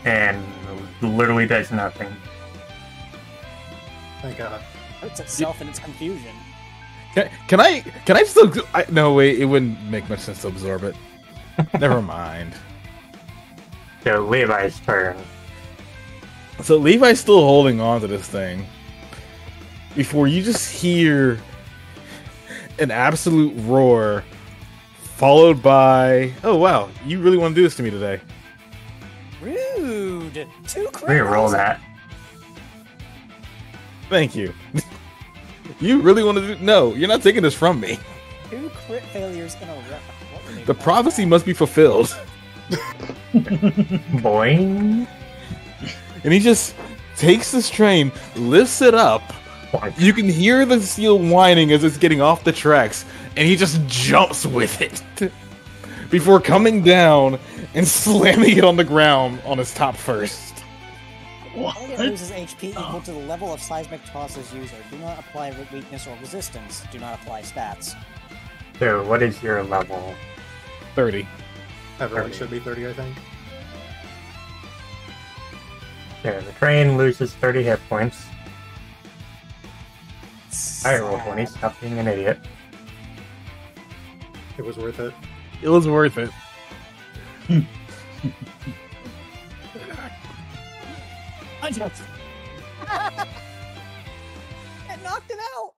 And literally does nothing. Thank God. Hurts itself in its confusion. Can I still? No, wait. It wouldn't make much sense to absorb it. Never mind. So Levi's turn. So Levi's still holding on to this thing. Before you just hear an absolute roar, followed by, "Oh wow, you really want to do this to me today?" Rude! 2 crits! Reroll that. Thank you. You really want to do? No, you're not taking this from me. 2 crit failures in a row. What were they The called? prophecy must be fulfilled. Boing. And he just takes this train, lifts it up. Boing. You can hear the steel whining as it's getting off the tracks, and he just jumps with it before coming down and slamming it on the ground on his top first. Target loses HP equal to the level of seismic toss's user. Do not apply weakness or resistance. Do not apply stats. So what is your level? 30. Everyone 30. should be 30, I think. So the train loses 30 hit points. I rolled 20. Stop being an idiot. It was worth it. It was worth it. I just... it knocked it out.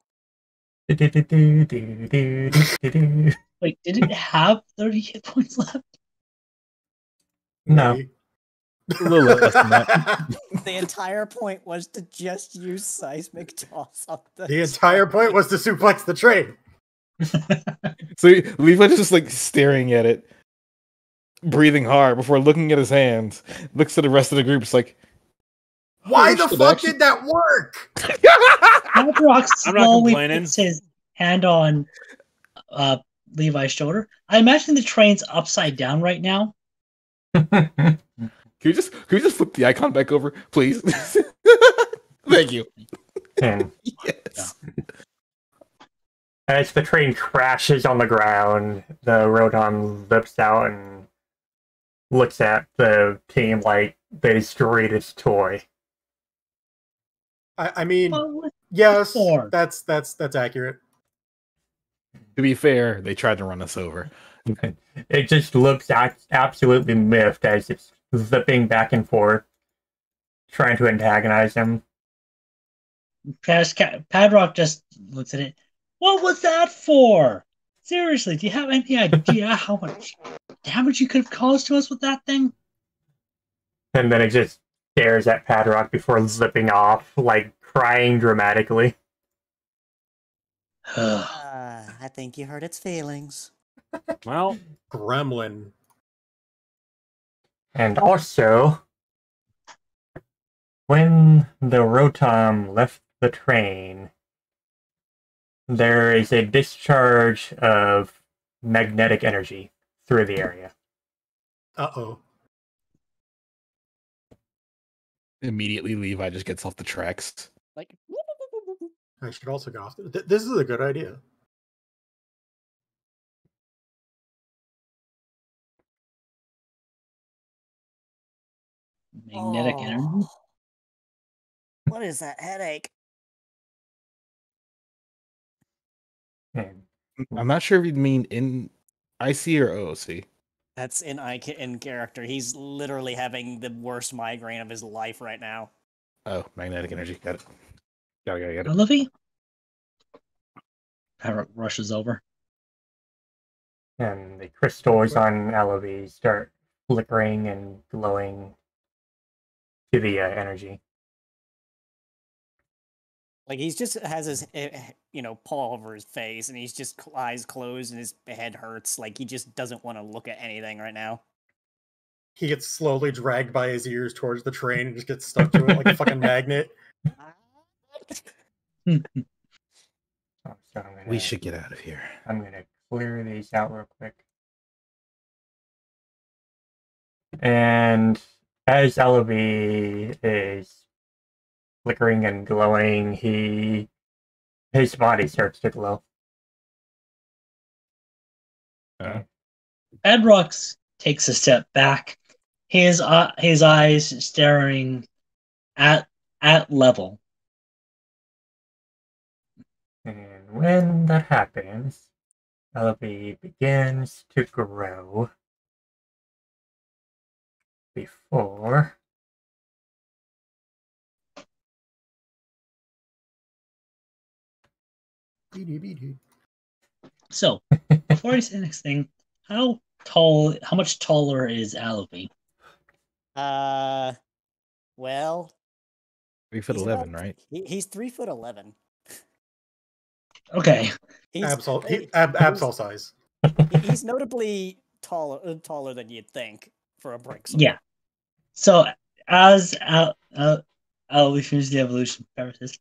Wait, did it have 30 hit points left? No. Maybe. A little less than that. The entire point was to just use seismic toss on The entire point was to suplex the train. So Levi's just like staring at it, breathing hard before looking at his hands. Looks at the rest of the group. It's like, Why oh, the shit, fuck actually- did that work? Padrock I'm not slowly complaining. puts his hand on Levi's shoulder. I imagine the train's upside down right now. Can we just flip the icon back over, please? Thank you. And Yes. as the train crashes on the ground, the Rotom lips out and looks at the team like they destroyed its toy. I mean, What was yes, for? that's accurate. To be fair, they tried to run us over. It just looks absolutely miffed as it's zipping back and forth, trying to antagonize him. Padrock just looks at it. What was that for? Seriously, do you have any idea how much damage you could have caused to us with that thing? And then it just stares at Padrock before zipping off, like crying dramatically. I think you hurt its feelings. Well, Gremlin. And also, when the Rotom left the train, there is a discharge of magnetic energy through the area. Uh-oh. Immediately, Levi just gets off the tracks. Like, I should also go off. This is a good idea. Magnetic energy? what is that headache? And I'm not sure if you mean in IC or OOC. That's in character. He's literally having the worst migraine of his life right now. Oh, magnetic energy. Got it. Gotta get it. Olivia? Padrock rushes over. and the crystals on Elovie start flickering and glowing to the energy. Like he's just has his, paw over his face, and he's just eyes closed, and his head hurts. Like he just doesn't want to look at anything right now. He gets slowly dragged by his ears towards the train and just gets stuck to it like a fucking magnet. So I'm gonna, We should get out of here. I'm gonna clear these out real quick. And as Elovie is flickering and glowing, his body starts to glow. Padrock takes a step back, his eyes staring at level. And when that happens, Elovie begins to grow before So, before I say the next thing, how much taller is Elovie? Well, 3'11", right? He's 3'11". Okay. Absol size. He's notably taller than you'd think for a brick. Yeah. So as Elovie finishes the evolution, Paris says,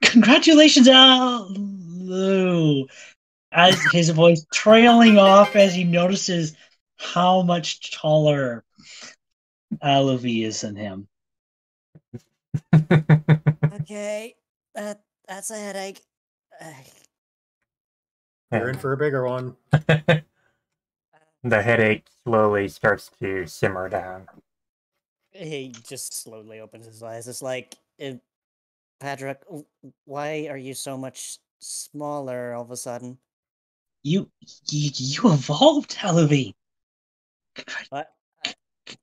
"Congratulations, Alu!" As his voice trailing off as he notices how much taller Elovie is than him. Okay, that's a headache. You're in for a bigger one. The headache slowly starts to simmer down. He just slowly opens his eyes. It's like, Patrick, why are you so much smaller all of a sudden. You evolved, Haluvi. What?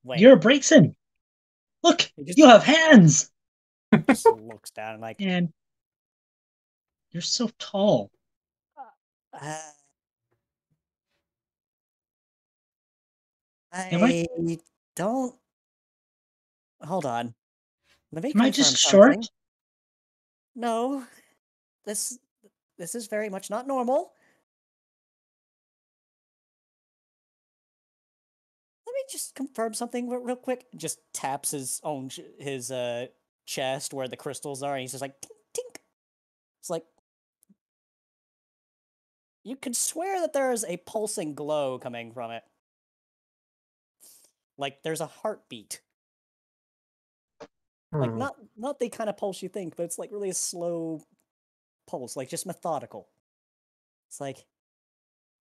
Wait. You're a Braixen. Look, He just- you have hands. Just looks down and like, And you're so tall. uh, Am I- I don't. Hold on. Let me Am I confirm just something. short? No, this is very much not normal. Let me just confirm something real quick. Just taps his own chest where the crystals are, and he's just like tink tink. It's like you could swear that there is a pulsing glow coming from it. Like there's a heartbeat. Like not the kind of pulse you think, but it's like really a slow pulse, like just methodical. It's like,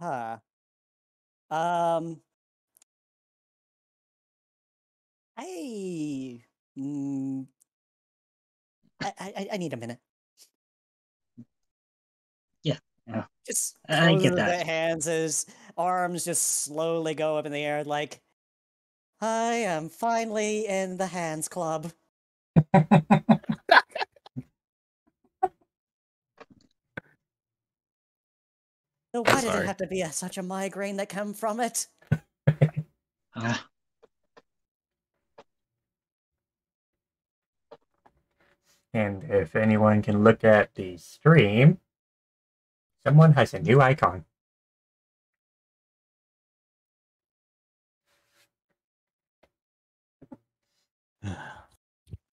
huh. I, mm, I need a minute. Yeah. Just I get closes that. the hands, his arms just slowly go up in the air, like, I am finally in the hands club. So why did it Sorry. have to be such a migraine that came from it? And if anyone can look at the stream, someone has a new icon.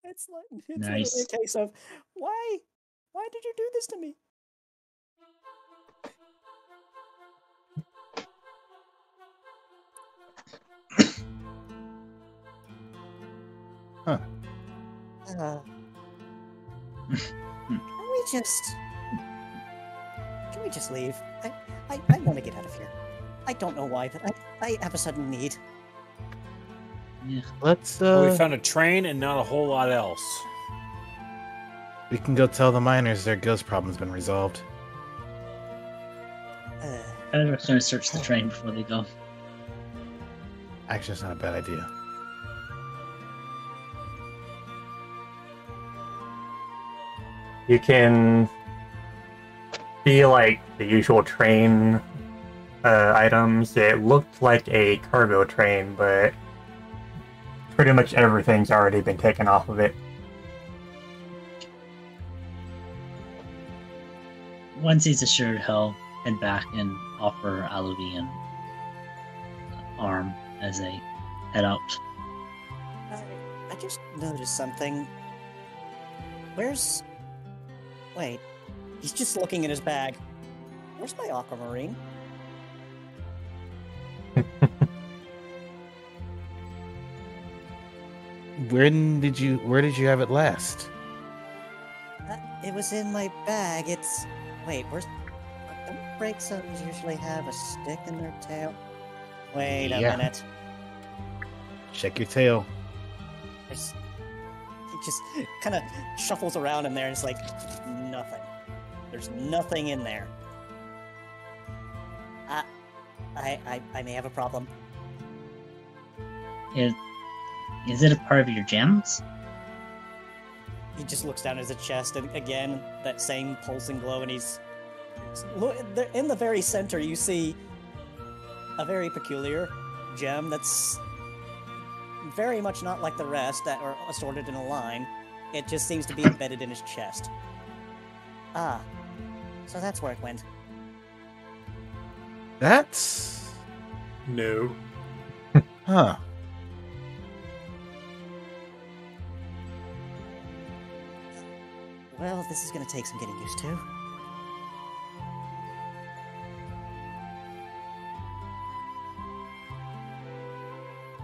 It's Nice. literally a case of why did you do this to me? Huh. Can we just leave? I want to get out of here. I don't know why, but I have a sudden need. Yeah. Let's Well, we found a train and not a whole lot else. we can go tell the miners their ghost problem's been resolved. I'm going to search the train before they go. Actually, it's not a bad idea. You can see like the usual train items. It looked like a cargo train, but pretty much everything's already been taken off of it. Once he's assured, he'll head back and offer Aluvi an arm as they head out. I just noticed something. Wait, he's just looking in his bag. Where's my aquamarine? Where did you have it last? It was in my bag. Wait, don't Braixens usually have a stick in their tail? Wait a Yeah. minute. Check your tail. He just kind of shuffles around in there and it's like, nothing. There's nothing in there. I may have a problem. Is it a part of your gems? He just looks down at his chest, and again, that same pulsing glow, and in the very center, you see a very peculiar gem that's very much not like the rest that are assorted in a line. It just seems to be embedded in his chest. Ah, so that's where it went. That's... No. Huh. Well, this is going to take some getting used to.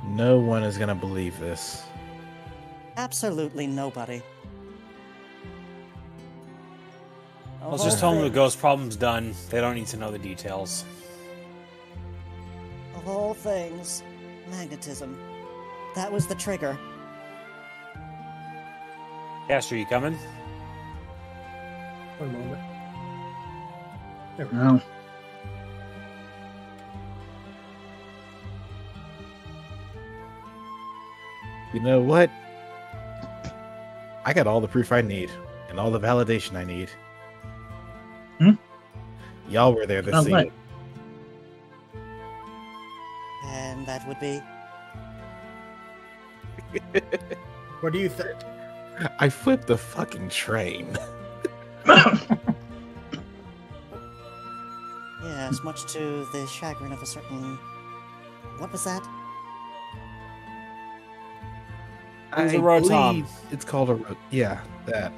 No one is gonna believe this. Absolutely nobody. Let's just tell them the ghost problem's done. They don't need to know the details. Of all things, magnetism. That was the trigger. Caster, you coming? One moment. There we go. Well, You know what? I got all the proof I need and all the validation I need. Hmm? Y'all were there to About see what? it. And that would be. What do you think? I flipped the fucking train. Yes, much to the chagrin of a certain. What was that? It was a I rotom. believe it's called a yeah, that.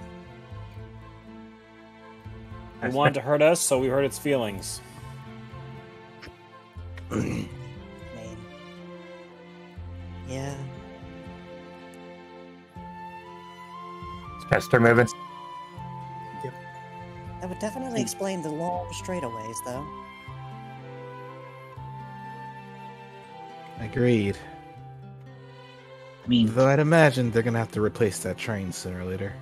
It wanted to hurt us, so we hurt its feelings. I mean. Yeah. It's faster moving. That would definitely explain the long straightaways, though. Agreed. I mean, Though I'd imagine they're gonna have to replace that train sooner or later.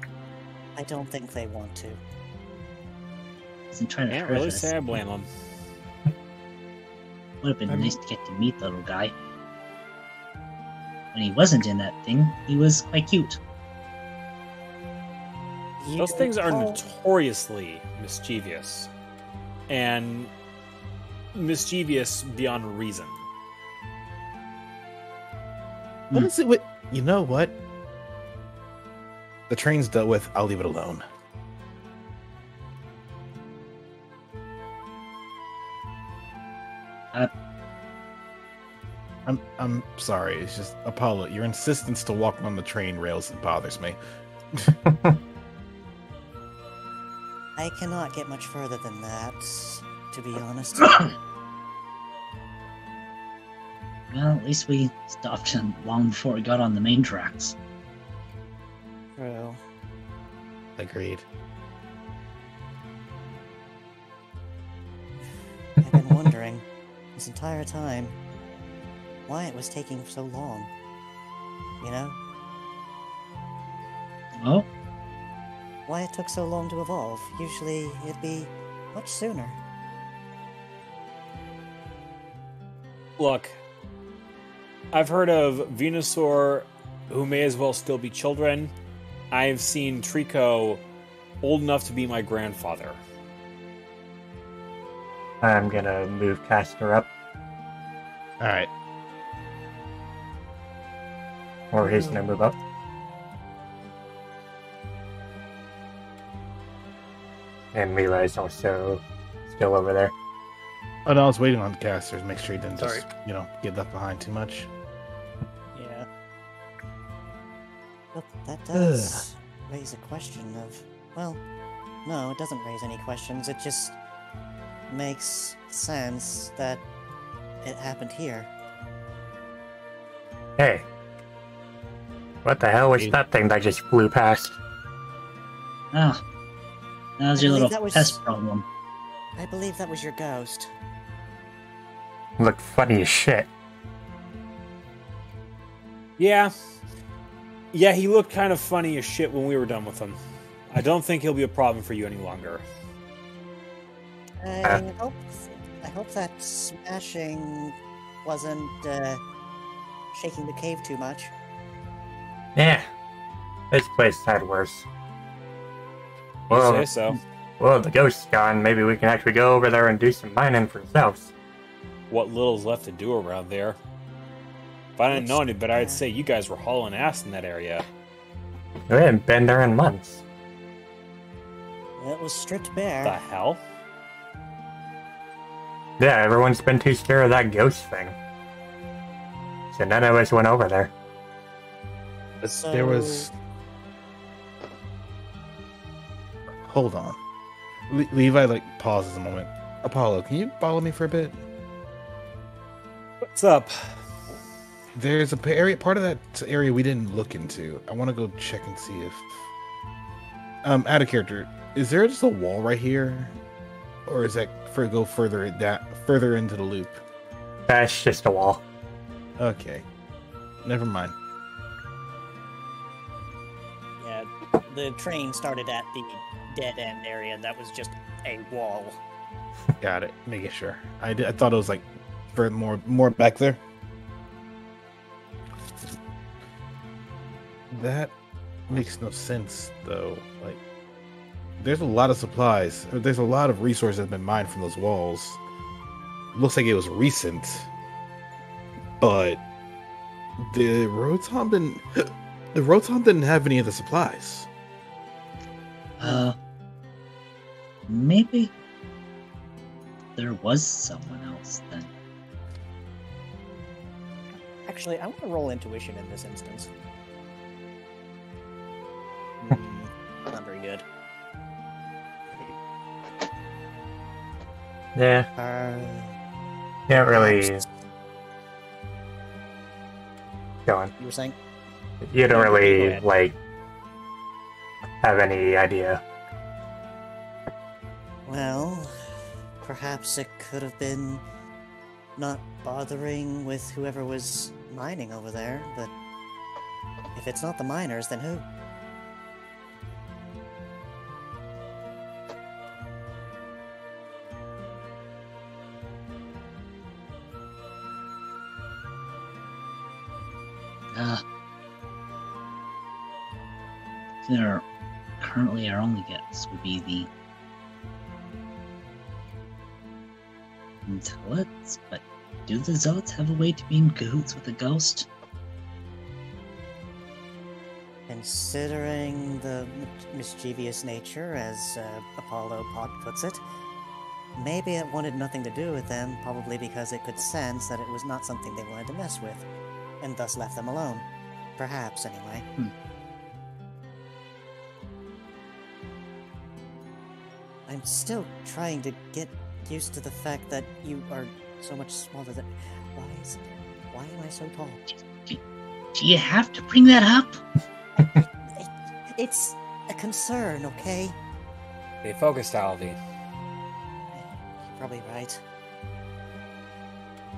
I don't think they want to. isn't trying to Can't hurt really us. say I blame them. Would have been I'm- nice to get to meet the little guy. When he wasn't in that thing, he was quite cute. Those things are Oh, notoriously mischievous. And mischievous beyond reason. What is it with you know what? The train's dealt with, I'll leave it alone. I'm sorry, it's just Apollo, your insistence to walk on the train rails bothers me. I cannot get much further than that, to be honest. Well, at least we stopped him long before we got on the main tracks. True. Agreed. I've been wondering, this entire time, why it was taking so long. You know? Oh, Why it took so long to evolve. Usually, it'd be much sooner. Look, I've heard of Venusaur who may as well still be children. I've seen Trico old enough to be my grandfather. I'm gonna move Caster up, Alright. or he's gonna move up. And Levi's also still over there. Oh no, I was waiting on Caster to make sure he didn't Sorry. just, get left behind too much. Yeah. But that does raise a question of... Well, no, it doesn't raise any questions. It just makes sense that it happened here. Hey. What the hell was Hey. that thing that just flew past? ah, that was I your believe little that was- pest problem. I believe that was your ghost. Looked funny as shit. Yeah. Yeah, he looked kind of funny as shit when we were done with him. I don't think he'll be a problem for you any longer. I hope that smashing wasn't shaking the cave too much. Yeah. This place had worse. You Well, say so. well, the ghost's gone. Maybe we can actually go over there and do some mining for ourselves. What little's left to do around there. If I didn't know any better, I'd say you guys were hauling ass in that area. We haven't been there in months. It was stripped The bare. hell? Yeah, everyone's been too scared of that ghost thing. So none of us went over there. There was. Hold on. Levi pauses a moment. Apollo, can you follow me for a bit? What's up? There's part of that area we didn't look into. I want to go check and see if. Out of character, is there just a wall right here, or is that go further into the loop? That's just a wall. Okay, never mind. Yeah, the train started at the dead end area. That was just a wall. Got it. Making sure. I thought it was like for more back there. That makes no sense though. Like, there's a lot of supplies. There's a lot of resources that have been mined from those walls. Looks like it was recent, but the Rotom didn't have any of the supplies. Maybe there was someone else then. Actually, I want to roll intuition in this instance. Not very good. Yeah, can't really go on. You were saying? You don't Go really ahead. like have any idea. Well, perhaps it could have been not bothering with whoever was mining over there, but if it's not the miners, then who? There currently our only guess would be the Zealots, but do the Zealots have a way to be in cahoots with the ghost? Considering the mischievous nature, as Apollo Pot puts it, maybe it wanted nothing to do with them, probably because it could sense that it was not something they wanted to mess with, and thus left them alone. Perhaps, anyway. I'm still trying to get used to the fact that you are so much smaller than... Why am I so tall? Do you have to bring that up? It's a concern, okay? Stay focused, Alvy. You're probably right.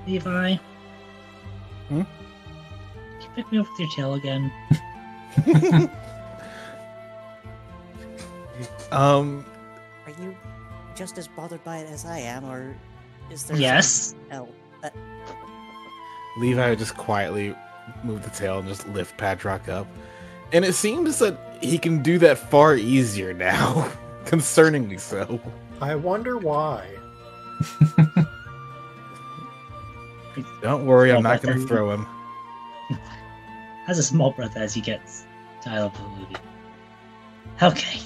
Levi? Can you pick me up with your tail again? Are you just as bothered by it as I am, or is there Yes. something else? Levi would just quietly move the tail and just lift Padrock up. And it seems that he can do that far easier now. Concerningly so. I wonder why. Don't worry, I'm Oh, not but going to then- throw him. Has a small breath as he gets dialed up with Ludy. Okay.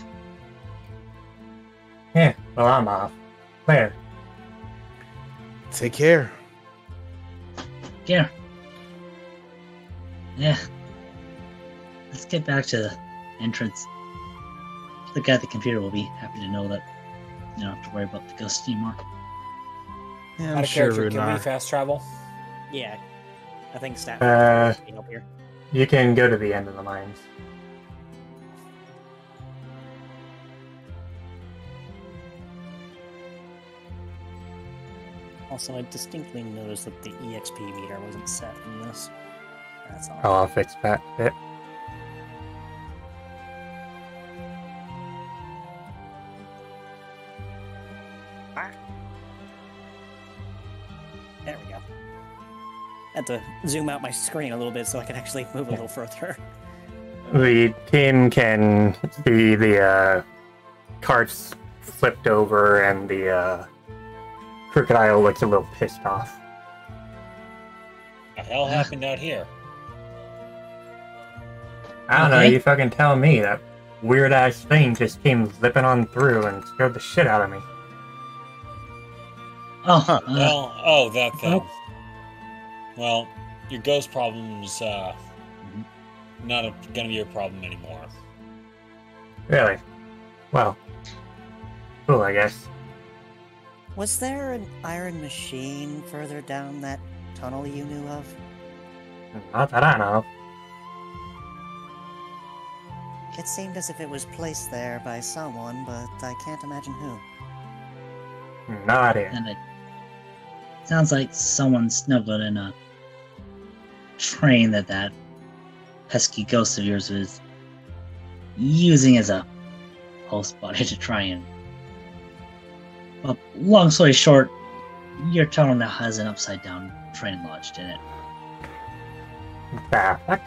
Yeah, well, I'm off. Where? Take care. Here. Yeah. Let's get back to the entrance. The guy at the computer will be happy to know that you don't have to worry about the ghost anymore. Yeah, Out I'm of sure character, can we Runar. fast travel? Yeah, I think Stat can help here. You can go to the end of the mines. Also, I distinctly noticed that the EXP meter wasn't set in this. That's all. Oh, I'll fix that bit. There we go. I had to zoom out my screen a little bit so I could actually move a little further. The team can see the carts flipped over and the crocodile looks a little pissed off. What the hell happened out here? I don't know, Okay. you fucking tell me. That weird ass thing just came zipping on through and scared the shit out of me. Oh, Well, that thing. Well, your ghost problem's not gonna be your problem anymore. Really? Well, cool, I guess. Was there an iron machine further down that tunnel you knew of? Not that I know. It seemed as if it was placed there by someone, but I can't imagine who. No idea. and it sounds like someone snuggled in a train that pesky ghost of yours was using as a host body to try and Well, long story short, your tunnel now has an upside-down train lodged in it. Perfect.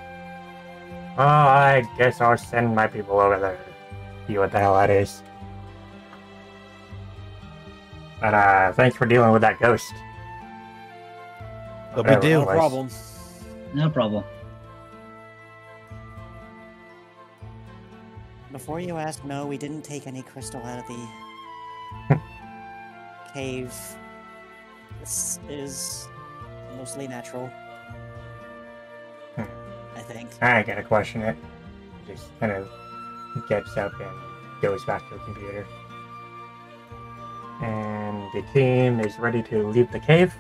Oh, I guess I'll send my people over there to see what the hell that is. But thanks for dealing with that ghost. No big Whatever deal. it No was. problem. No problem. Before you ask, no, we didn't take any crystal out of the cave. This is mostly natural. I think. I ain't gonna question it. Just kind of gets up and goes back to the computer. And the team is ready to leave the cave.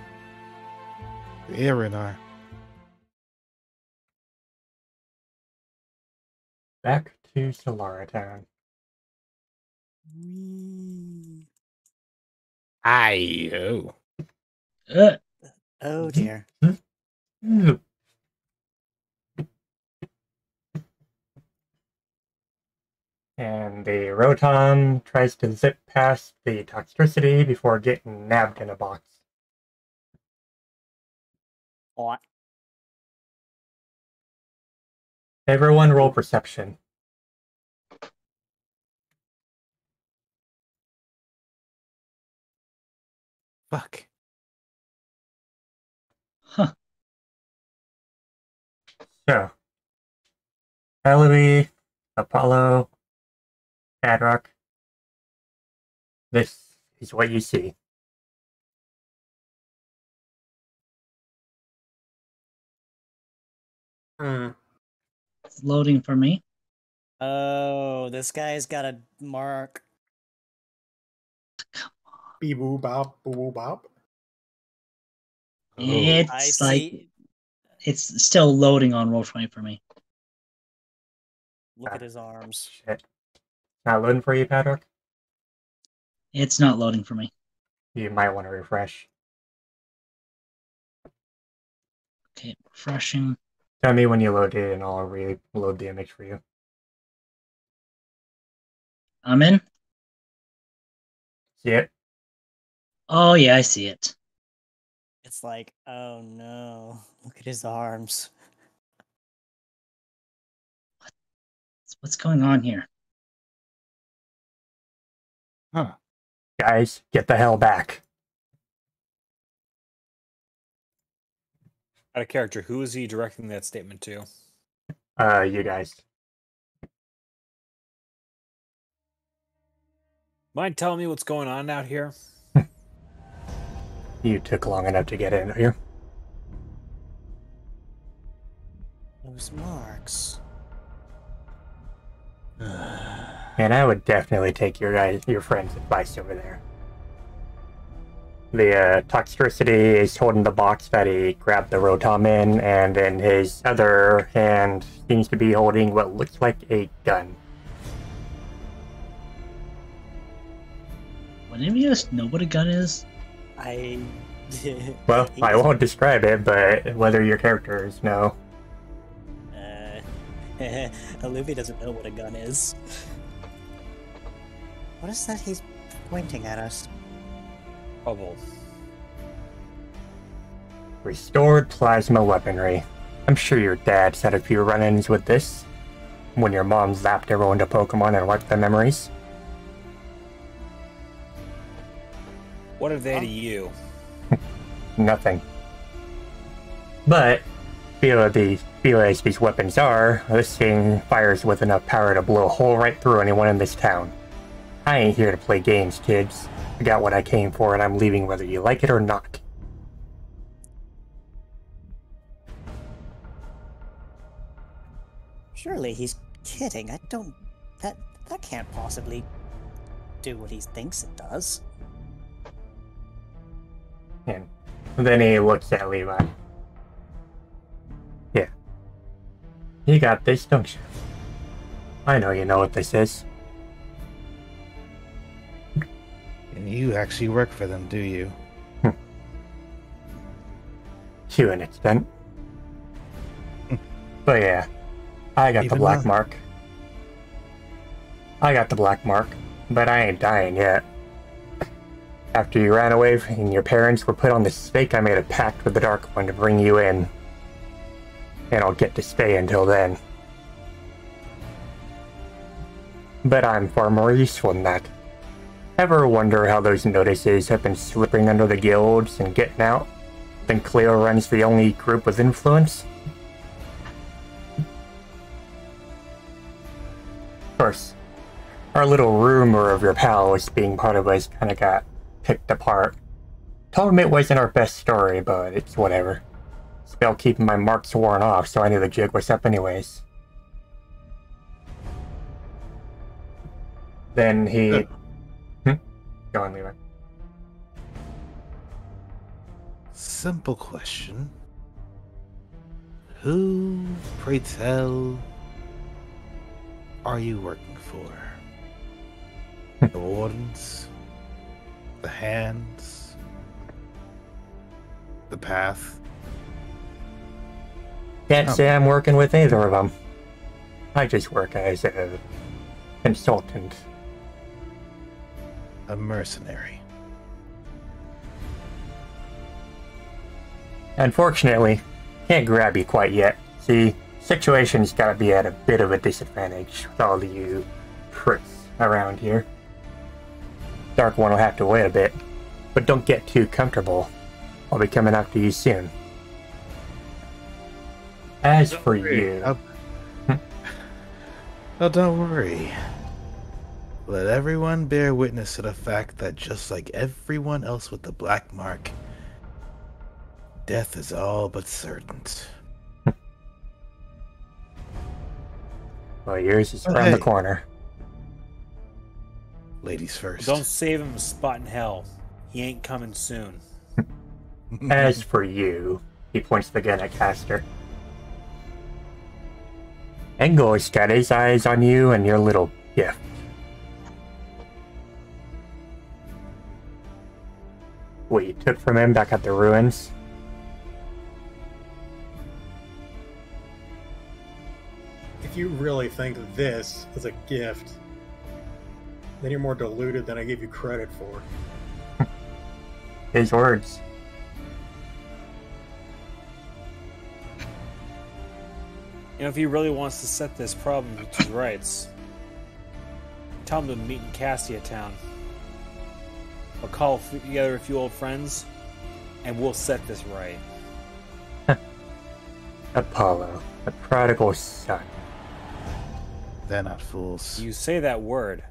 Aaron and I. Back to Solara Town. Ayo. Oh dear. And the Rotom tries to zip past the toxicity before getting nabbed in a box. What? Everyone roll perception. Fuck. Huh. So, Eloise, Apollo, Adrock, this is what you see. It's loading for me. Oh, this guy's got a mark. Beep boo bop boo boo bop. It's I like see. it's still loading on Roll20 for me. Look at his arms. Shit. Not loading for you, Paddock? It's not loading for me. You might want to refresh. Okay, refreshing. Tell me when you load it and I'll reload the image for you. I'm in. See it? Oh yeah, I see it. It's like, oh no, look at his arms. What's going on here? Huh. Guys, get the hell back. Out of character, who is he directing that statement to? You guys. Mind telling me what's going on out here? You took long enough to get in here. Those marks. And I would definitely take your friend's advice over there. The toxicity is holding the box that he grabbed the Rotom in, and in his other hand seems to be holding what looks like a gun. Would any of us know what a gun is? I. Well, He I doesn't- won't describe it, but whether your characters know. Olivia doesn't know what a gun is. What is that he's pointing at us? Bubble. Restored plasma weaponry. I'm sure your dad's had a few run-ins with this. When your mom zapped everyone to Pokemon and wiped their memories. What are they to you? Nothing. But, feel as these weapons are, this thing fires with enough power to blow a hole right through anyone in this town. I ain't here to play games, kids. I got what I came for and I'm leaving whether you like it or not. Surely he's kidding. I don't. That can't possibly do what he thinks it does. And then he looks at Levi. Yeah. You got this, don't you? I know you know what this is. And you actually work for them, do you? To an extent. But yeah, I got the Even black though- mark. I got the black mark, but I ain't dying yet. After you ran away and your parents were put on the stake, I made a pact with the Dark One to bring you in. And I'll get to stay until then. But I'm far more useful than that. Ever wonder how those notices have been slipping under the guilds and getting out? Think Cleo runs the only group with influence? Of course, our little rumor of your pals being part of us kinda got picked apart. Told him it wasn't our best story, but it's whatever. Spell keeping my marks worn off, so I knew the jig was up anyways. Then he... Go on, Levi. Simple question. Who, pray tell, are you working for? The Wardens? The Hands? The Path? Can't say I'm working with either of them. I just work as a consultant. A mercenary. Unfortunately, can't grab you quite yet. See, situation's gotta be at a bit of a disadvantage with all of you pricks around here. Dark One will have to wait a bit, but don't get too comfortable. I'll be coming after you soon. As for you... Oh, don't worry. Let everyone bear witness to the fact that just like everyone else with the black mark, death is all but certain. Well, yours is around the corner. Ladies first. Don't save him a spot in hell. He ain't coming soon. As for you, he points the gun at Castor. Engel's got his eyes on you and your little gift. What you took from him back at the ruins? If you really think this is a gift, then you're more deluded than I give you credit for. His words. You know, if he really wants to set this problem to his rights, tell him to meet in Cassia Town. I'll call together a few old friends, and we'll set this right. Apollo, the prodigal son. They're not fools. You say that word.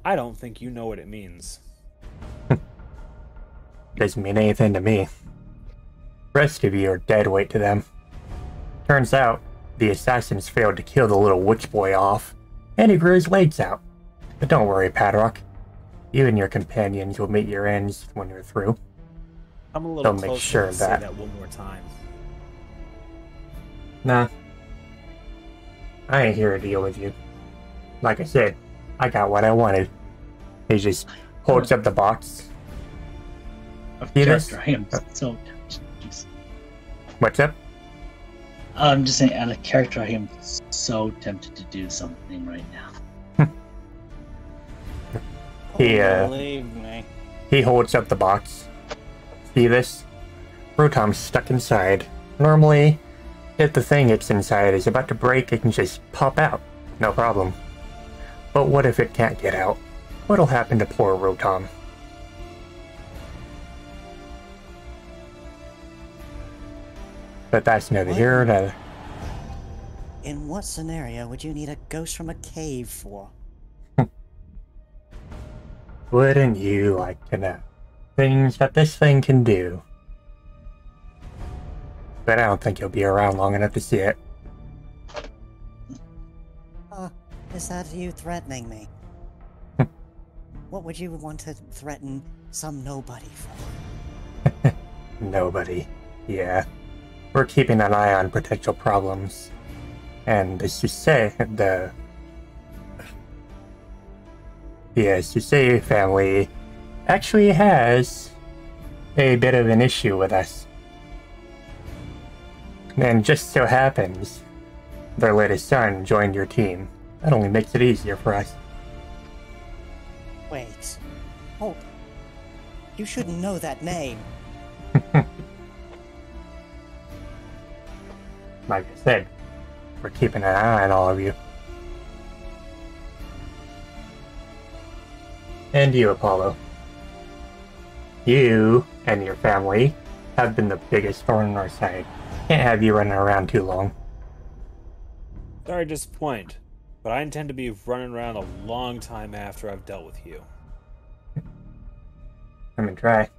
I don't think you know what it means. Doesn't mean anything to me. Rest of you are dead weight to them. Turns out, the assassins failed to kill the little witch boy off, and he grew his legs out. But don't worry, Padrock. You and your companions will meet your ends when you're through. I'm a little They'll make closer sure to of say that. that one more time. Nah. I ain't here to deal with you. Like I said, I got what I wanted. He just holds up the box. Of See this? character, I am so jeez. What's up? I'm just saying, out of character, I am so tempted to do something right now. Believe me. He holds up the box. See this? Rotom's stuck inside. Normally, if the thing it's inside is about to break, it can just pop out. No problem. But what if it can't get out? What'll happen to poor Rotom? But that's neither here nor there. In what scenario would you need a ghost from a cave for? Wouldn't you like to know? Things that this thing can do. But I don't think you'll be around long enough to see it. Is that you threatening me? What would you want to threaten some nobody for? Nobody. Yeah. We're keeping an eye on potential problems. And as you say, the Susei family actually has a bit of an issue with us. And just so happens, their latest son joined your team. That only makes it easier for us. Wait. Hold. You shouldn't know that name. Like I said, we're keeping an eye on all of you. And you, Apollo. You and your family have been the biggest thorn in our side. Can't have you running around too long. Sorry to disappoint, but I intend to be running around a long time after I've dealt with you. I'm gonna try.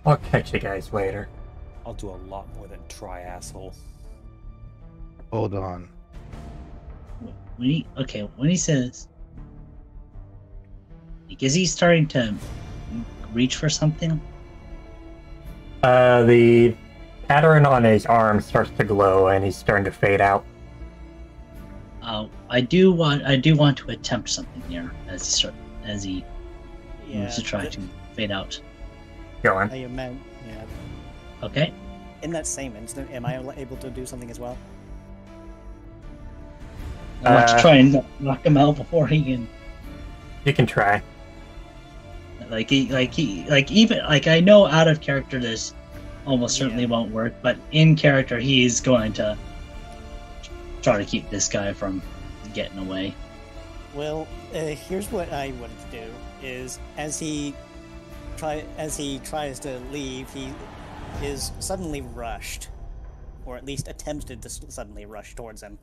I'll catch you guys later. I'll do a lot more than try, asshole. Hold on. When he says, like, is he starting to reach for something? The pattern on his arm starts to glow, and he's starting to fade out. I do want to attempt something here as he moves to try to fade out. Go on. Yeah. Okay. In that same instant, am I able to do something as well? I want to try and knock him out before he can. You can try. I know out of character this almost certainly won't work, but in character he's going to try to keep this guy from getting away. Well, here's what I wanted to do: is as he tries to leave, he is suddenly rushed, or at least attempted to suddenly rush towards him.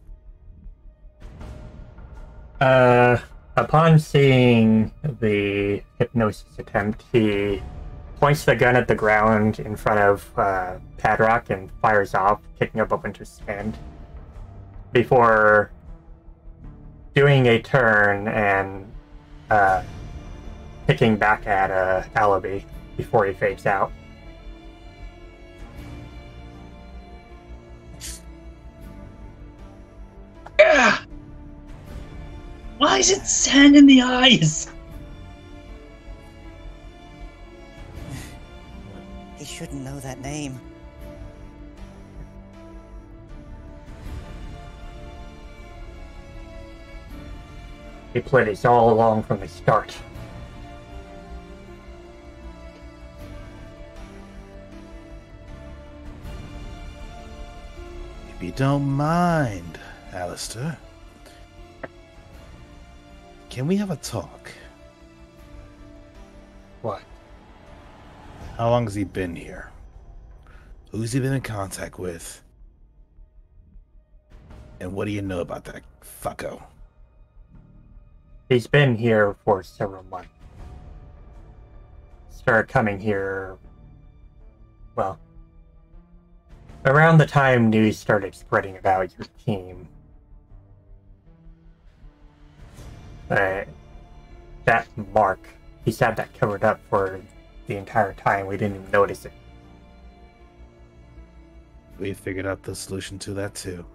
Upon seeing the hypnosis attempt, he points the gun at the ground in front of Padrock and fires off, kicking up a bunch of sand, before doing a turn and picking back at Alibi before he fades out. Why is it sand in the eyes? He shouldn't know that name. He played us all along from the start. If you don't mind, Alistair, can we have a talk? What? How long has he been here? Who's he been in contact with? And what do you know about that fucko? He's been here for several months. Started coming here, well, around the time news started spreading about your team. But that mark, he's had that covered up for the entire time. We didn't even notice it. We figured out the solution to that too.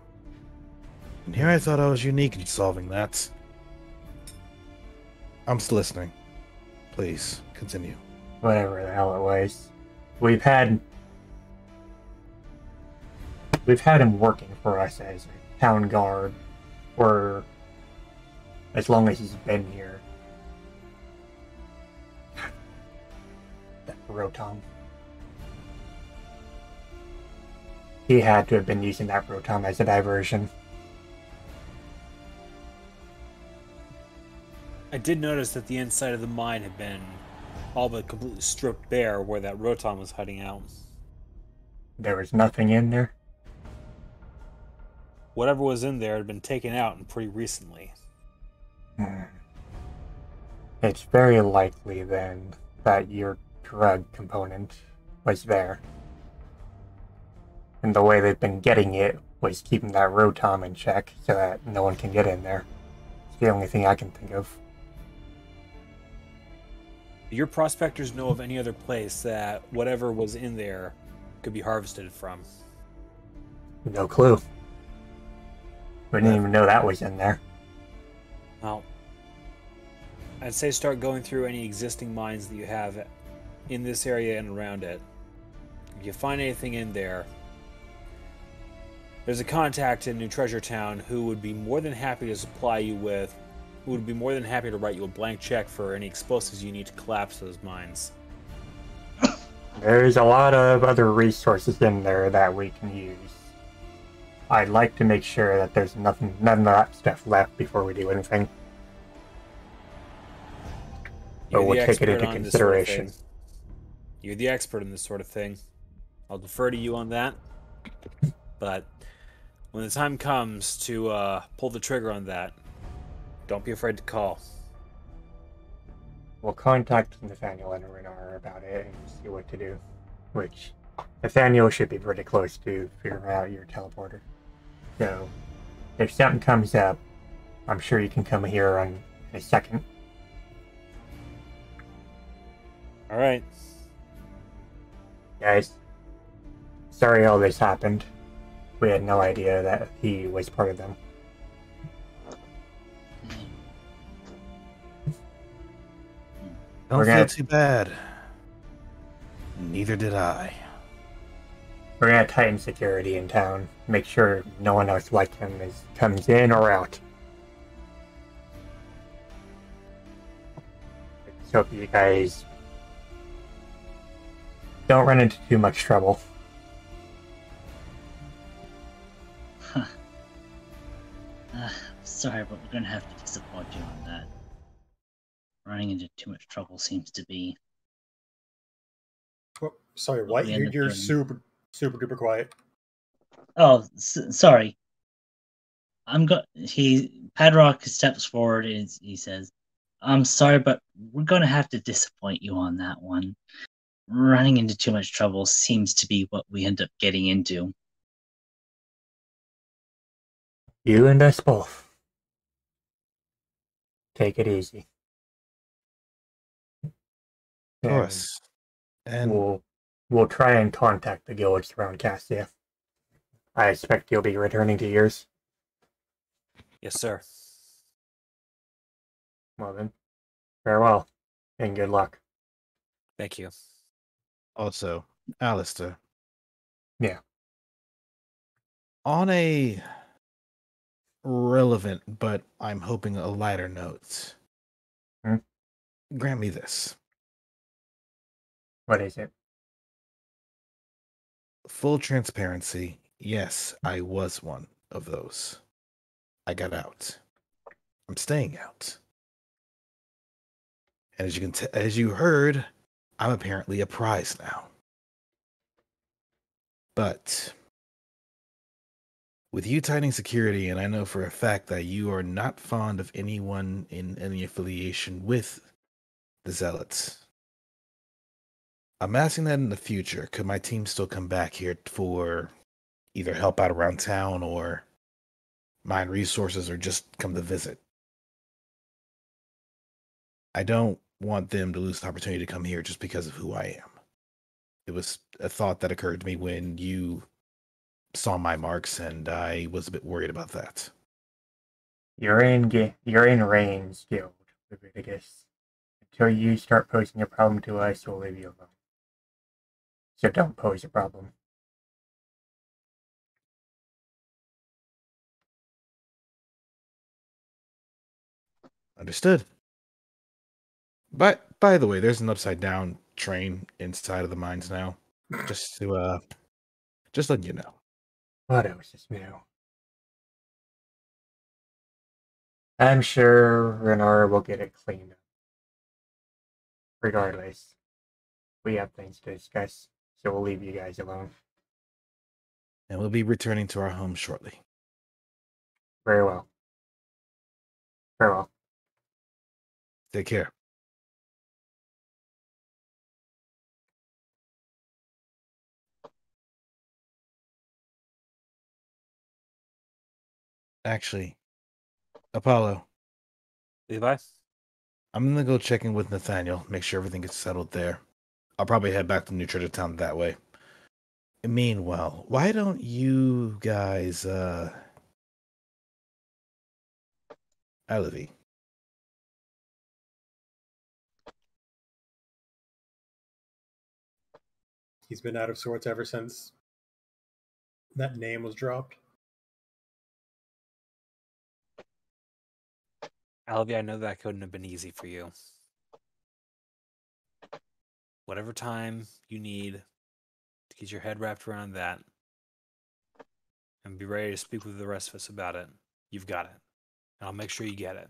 And here I thought I was unique in solving that. I'm still listening. Please, continue. Whatever the hell it was. We've had him working for us as a town guard for as long as he's been here. That Rotom. He had to have been using that Rotom as a diversion. I did notice that the inside of the mine had been all but completely stripped bare where that Rotom was hiding out. There was nothing in there. Whatever was in there had been taken out and pretty recently. It's very likely then that your drug component was there. And the way they've been getting it was keeping that Rotom in check so that no one can get in there. It's the only thing I can think of. Do your prospectors know of any other place that whatever was in there could be harvested from? No clue. We didn't even know that was in there. Well, I'd say start going through any existing mines that you have in this area and around it. If you find anything in there, there's a contact in New Treasure Town who would be more than happy to supply you with, who would be more than happy to write you a blank check for any explosives you need to collapse those mines. There's a lot of other resources in there that we can use. I'd like to make sure that there's none of that stuff left before we do anything. But we'll take it into consideration. You're the expert in this sort of thing. I'll defer to you on that. But when the time comes to pull the trigger on that, don't be afraid to call. We'll contact Nathaniel and Renar about it and see what to do. Which, Nathaniel should be pretty close to figuring out your teleporter. So, if something comes up, I'm sure you can come here in a second. Alright. Guys, sorry all this happened. We had no idea that he was part of them. Don't feel too bad. Neither did I. We're gonna tighten security in town. Make sure no one else like him comes in or out. Let's hope you guys don't run into too much trouble. Sorry, but we're gonna have to disappoint you on that. Running into too much trouble seems to be. Oh, sorry, what? You're super duper quiet. Oh, sorry. Padrock steps forward and he says, "I'm sorry, but we're gonna have to disappoint you on that one. Running into too much trouble seems to be what we end up getting into." You and us both. Take it easy. Of course. And we'll try and contact the guilds around Cassia. I expect you'll be returning to yours. Yes, sir. Well then, farewell, and good luck. Thank you. Also, Alistair. Yeah. On a relevant, but I'm hoping a lighter note, grant me this. What is it? Full transparency. Yes, I was one of those. I got out. I'm staying out. And as you heard, I'm apparently a prize now. But with you tightening security, and I know for a fact that you are not fond of anyone in any affiliation with the Zealots, I'm asking that in the future, could my team still come back here for either help out around town or mine resources or just come to visit? I don't want them to lose the opportunity to come here just because of who I am. It was a thought that occurred to me when you saw my marks, and I was a bit worried about that. You're in Rain's guild, Leviticus. Until you start posing a problem to us, we'll leave you alone. So don't pose a problem. Understood. But by the way, there's an upside down train inside of the mines now. Just letting you know. What else is new? I'm sure Renar will get it cleaned up. Regardless, we have things to discuss, so we'll leave you guys alone. And we'll be returning to our home shortly. Very well. Farewell. Take care. Actually, Apollo, Levi? I'm gonna go check in with Nathaniel, make sure everything gets settled there. I'll probably head back to New Treasure Town that way. Meanwhile, why don't you guys, Olivie? He's been out of sorts ever since that name was dropped. Alvy, I know that couldn't have been easy for you. whatever time you need to get your head wrapped around that and be ready to speak with the rest of us about it, you've got it. And I'll make sure you get it.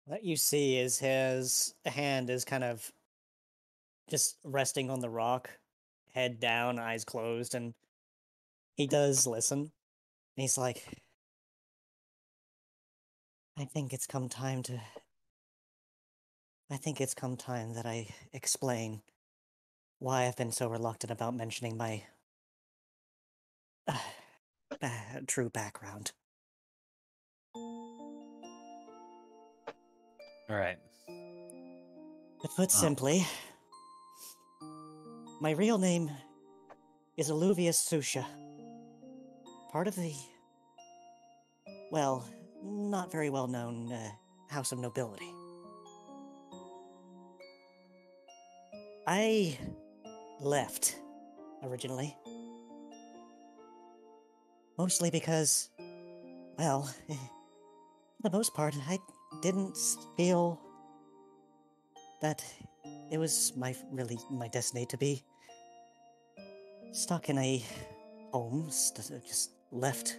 What you see is his hand is kind of just resting on the rock, head down, eyes closed, and he does listen. And he's like, I think it's come time that I explain why I've been so reluctant about mentioning my true background. All right. To put simply, my real name is Alluvius Susha. Part of the, well, not very well known house of nobility. I left originally. Mostly because, well, for the most part, I didn't feel that it was really my destiny to be stuck in a home, just left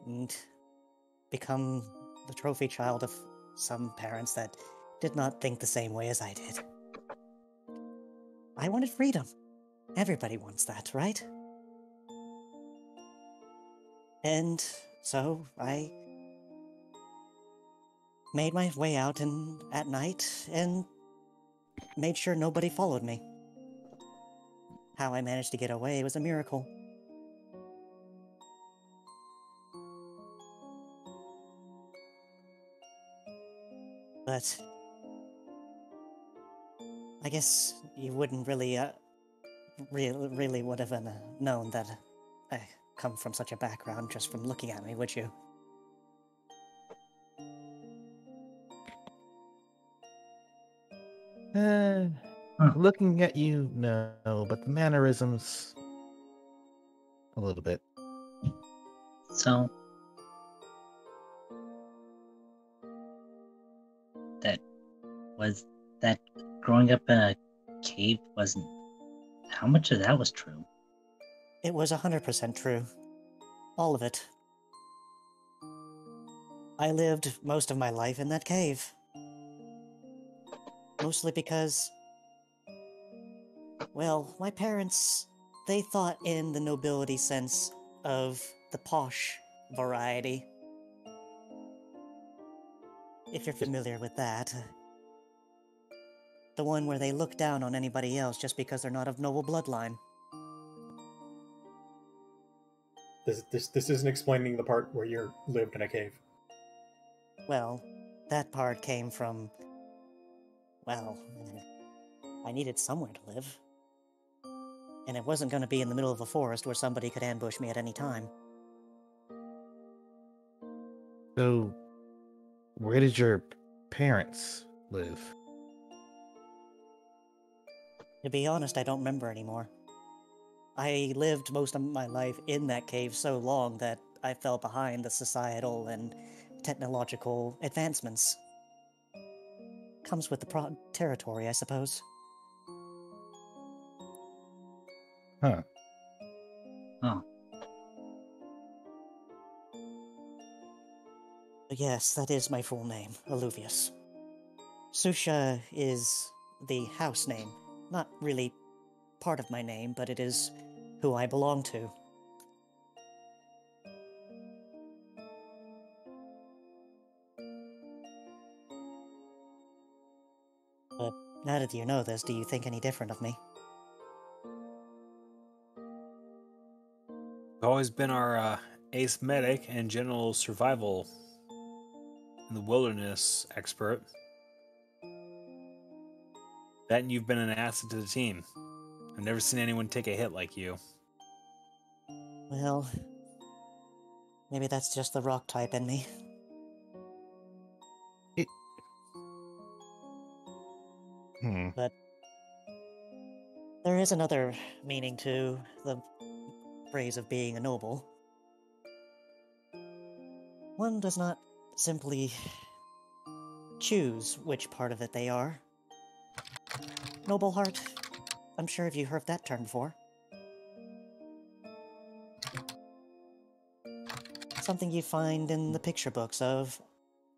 and become the trophy child of some parents that did not think the same way as I did. I wanted freedom. Everybody wants that, right? And so I made my way out at night and made sure nobody followed me. How I managed to get away was a miracle. But I guess you wouldn't really would have known that I come from such a background just from looking at me, would you? Looking at you, no, but the mannerisms, a little bit. So, that growing up in a cave wasn't. How much of that was true? It was 100% true. All of it. I lived most of my life in that cave. Mostly because, well, my parents, they thought in the nobility sense of the posh variety. If you're familiar with that. The one where they look down on anybody else just because they're not of noble bloodline. This isn't explaining the part where you lived in a cave. Well, that part came from, well, I needed somewhere to live. And it wasn't going to be in the middle of a forest where somebody could ambush me at any time. So, where did your parents live? To be honest, I don't remember anymore. I lived most of my life in that cave so long that I fell behind the societal and technological advancements. Comes with the territory, I suppose. Huh. Oh. But yes, that is my full name, Alluvius. Susha is the house name. Not really part of my name, but it is who I belong to. But now that you know this, do you think any different of me? Always been our ace medic and general survival in the wilderness expert. That and you've been an asset to the team. I've never seen anyone take a hit like you. Well, maybe that's just the rock type in me. But there is another meaning to the phrase of being a noble. One does not simply choose which part of it they are. Noble Heart. I'm sure you've heard that term before. Something you find in the picture books of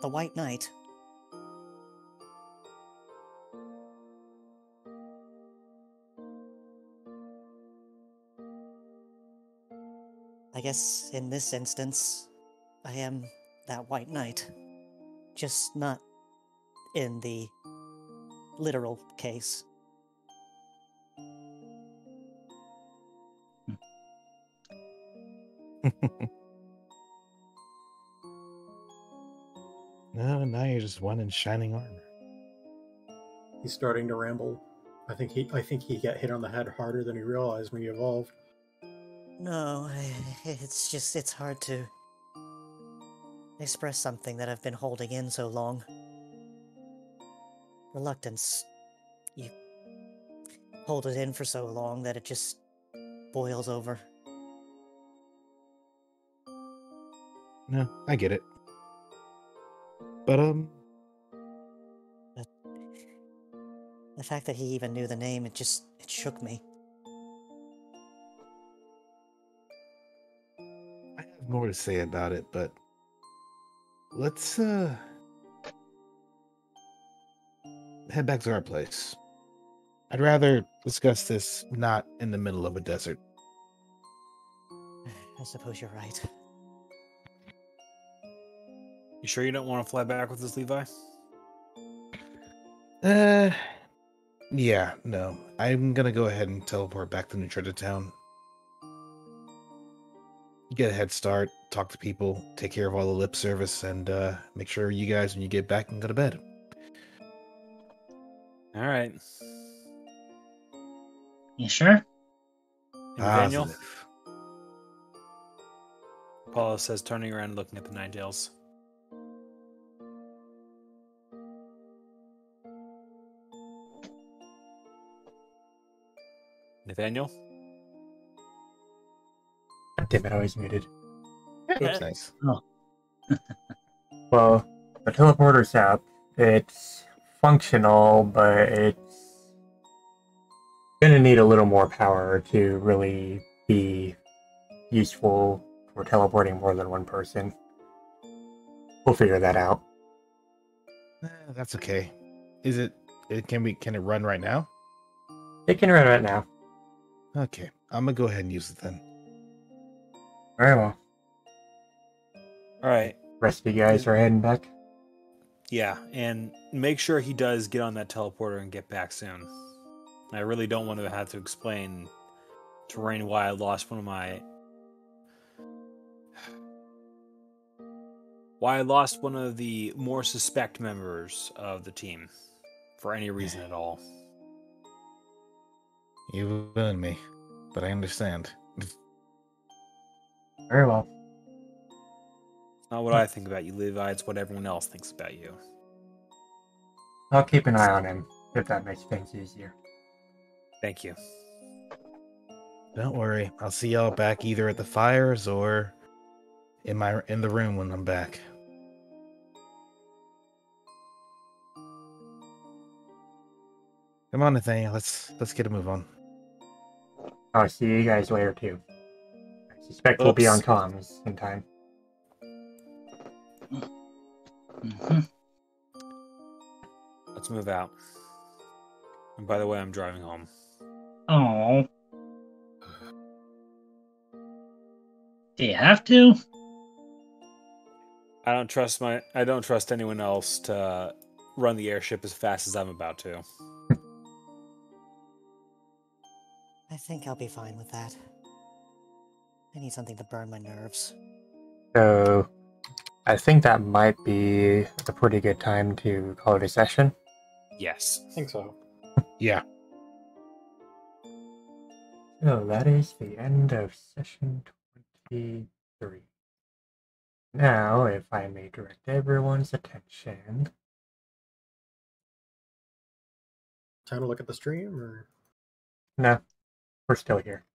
the White Knight. I guess in this instance, I am that White Knight. Just not in the literal case. No, now you're just one in shining armor. He's starting to ramble. I think he got hit on the head harder than he realized when he evolved. No, it's hard to express something that I've been holding in so long. Reluctance. You hold it in for so long that it just boils over. No, I get it. But The fact that he even knew the name, it shook me. I have more to say about it, but let's head back to our place. I'd rather discuss this not in the middle of a desert. I suppose you're right. You sure you don't want to fly back with us, Levi? Yeah, no. I'm gonna go ahead and teleport back to Nutrita Town. Get a head start, talk to people, take care of all the lip service, and make sure you guys, when you get back, can go to bed. All right. You sure? Nathaniel? Positive. Apollo says, turning around and looking at the Ninetales. Nathaniel? Damn it, I was muted. Looks nice. Well, the teleporter's up. It's functional, but it's gonna need a little more power to really be useful for teleporting more than one person. We'll figure that out. That's okay. Is it? Can it run right now? It can run right now. Okay, I'm gonna go ahead and use it then. Very well. All right. Rest of you guys are heading back. Yeah, and make sure he does get on that teleporter and get back soon. I really don't want to have to explain to Rain why I lost one of my... why I lost one of the more suspect members of the team. For any reason at all. You ruined me, but I understand. Very well. It's not what I think about you, Levi. It's what everyone else thinks about you. I'll keep an eye on him, if that makes things easier. Thank you. Don't worry, I'll see y'all back either at the fires or in the room when I'm back. Come on, Nathaniel. Let's get a move on. I'll see you guys later too. I suspect we'll be on comms in time. Mm-hmm. Let's move out. And by the way, I'm driving home. Oh. Do you have to? I don't trust anyone else to run the airship as fast as I'm about to. I think I'll be fine with that. I need something to burn my nerves. So, I think that might be a pretty good time to call it a session. Yes. I think so. Yeah. So, that is the end of session 23. Now, if I may direct everyone's attention... Time to look at the stream, or No, we're still here.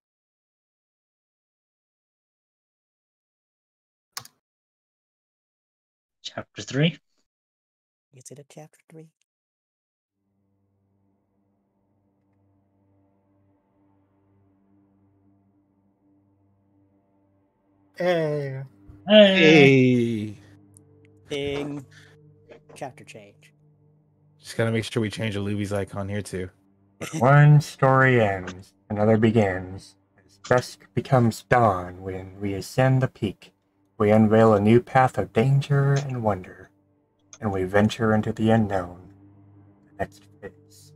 Chapter 3? Is it a chapter 3? Hey. Hey. Bing. Chapter change. Just gotta make sure we change the Luby's icon here too. One story ends, another begins. As dusk becomes dawn when we ascend the peak, we unveil a new path of danger and wonder, and we venture into the unknown, the next phase.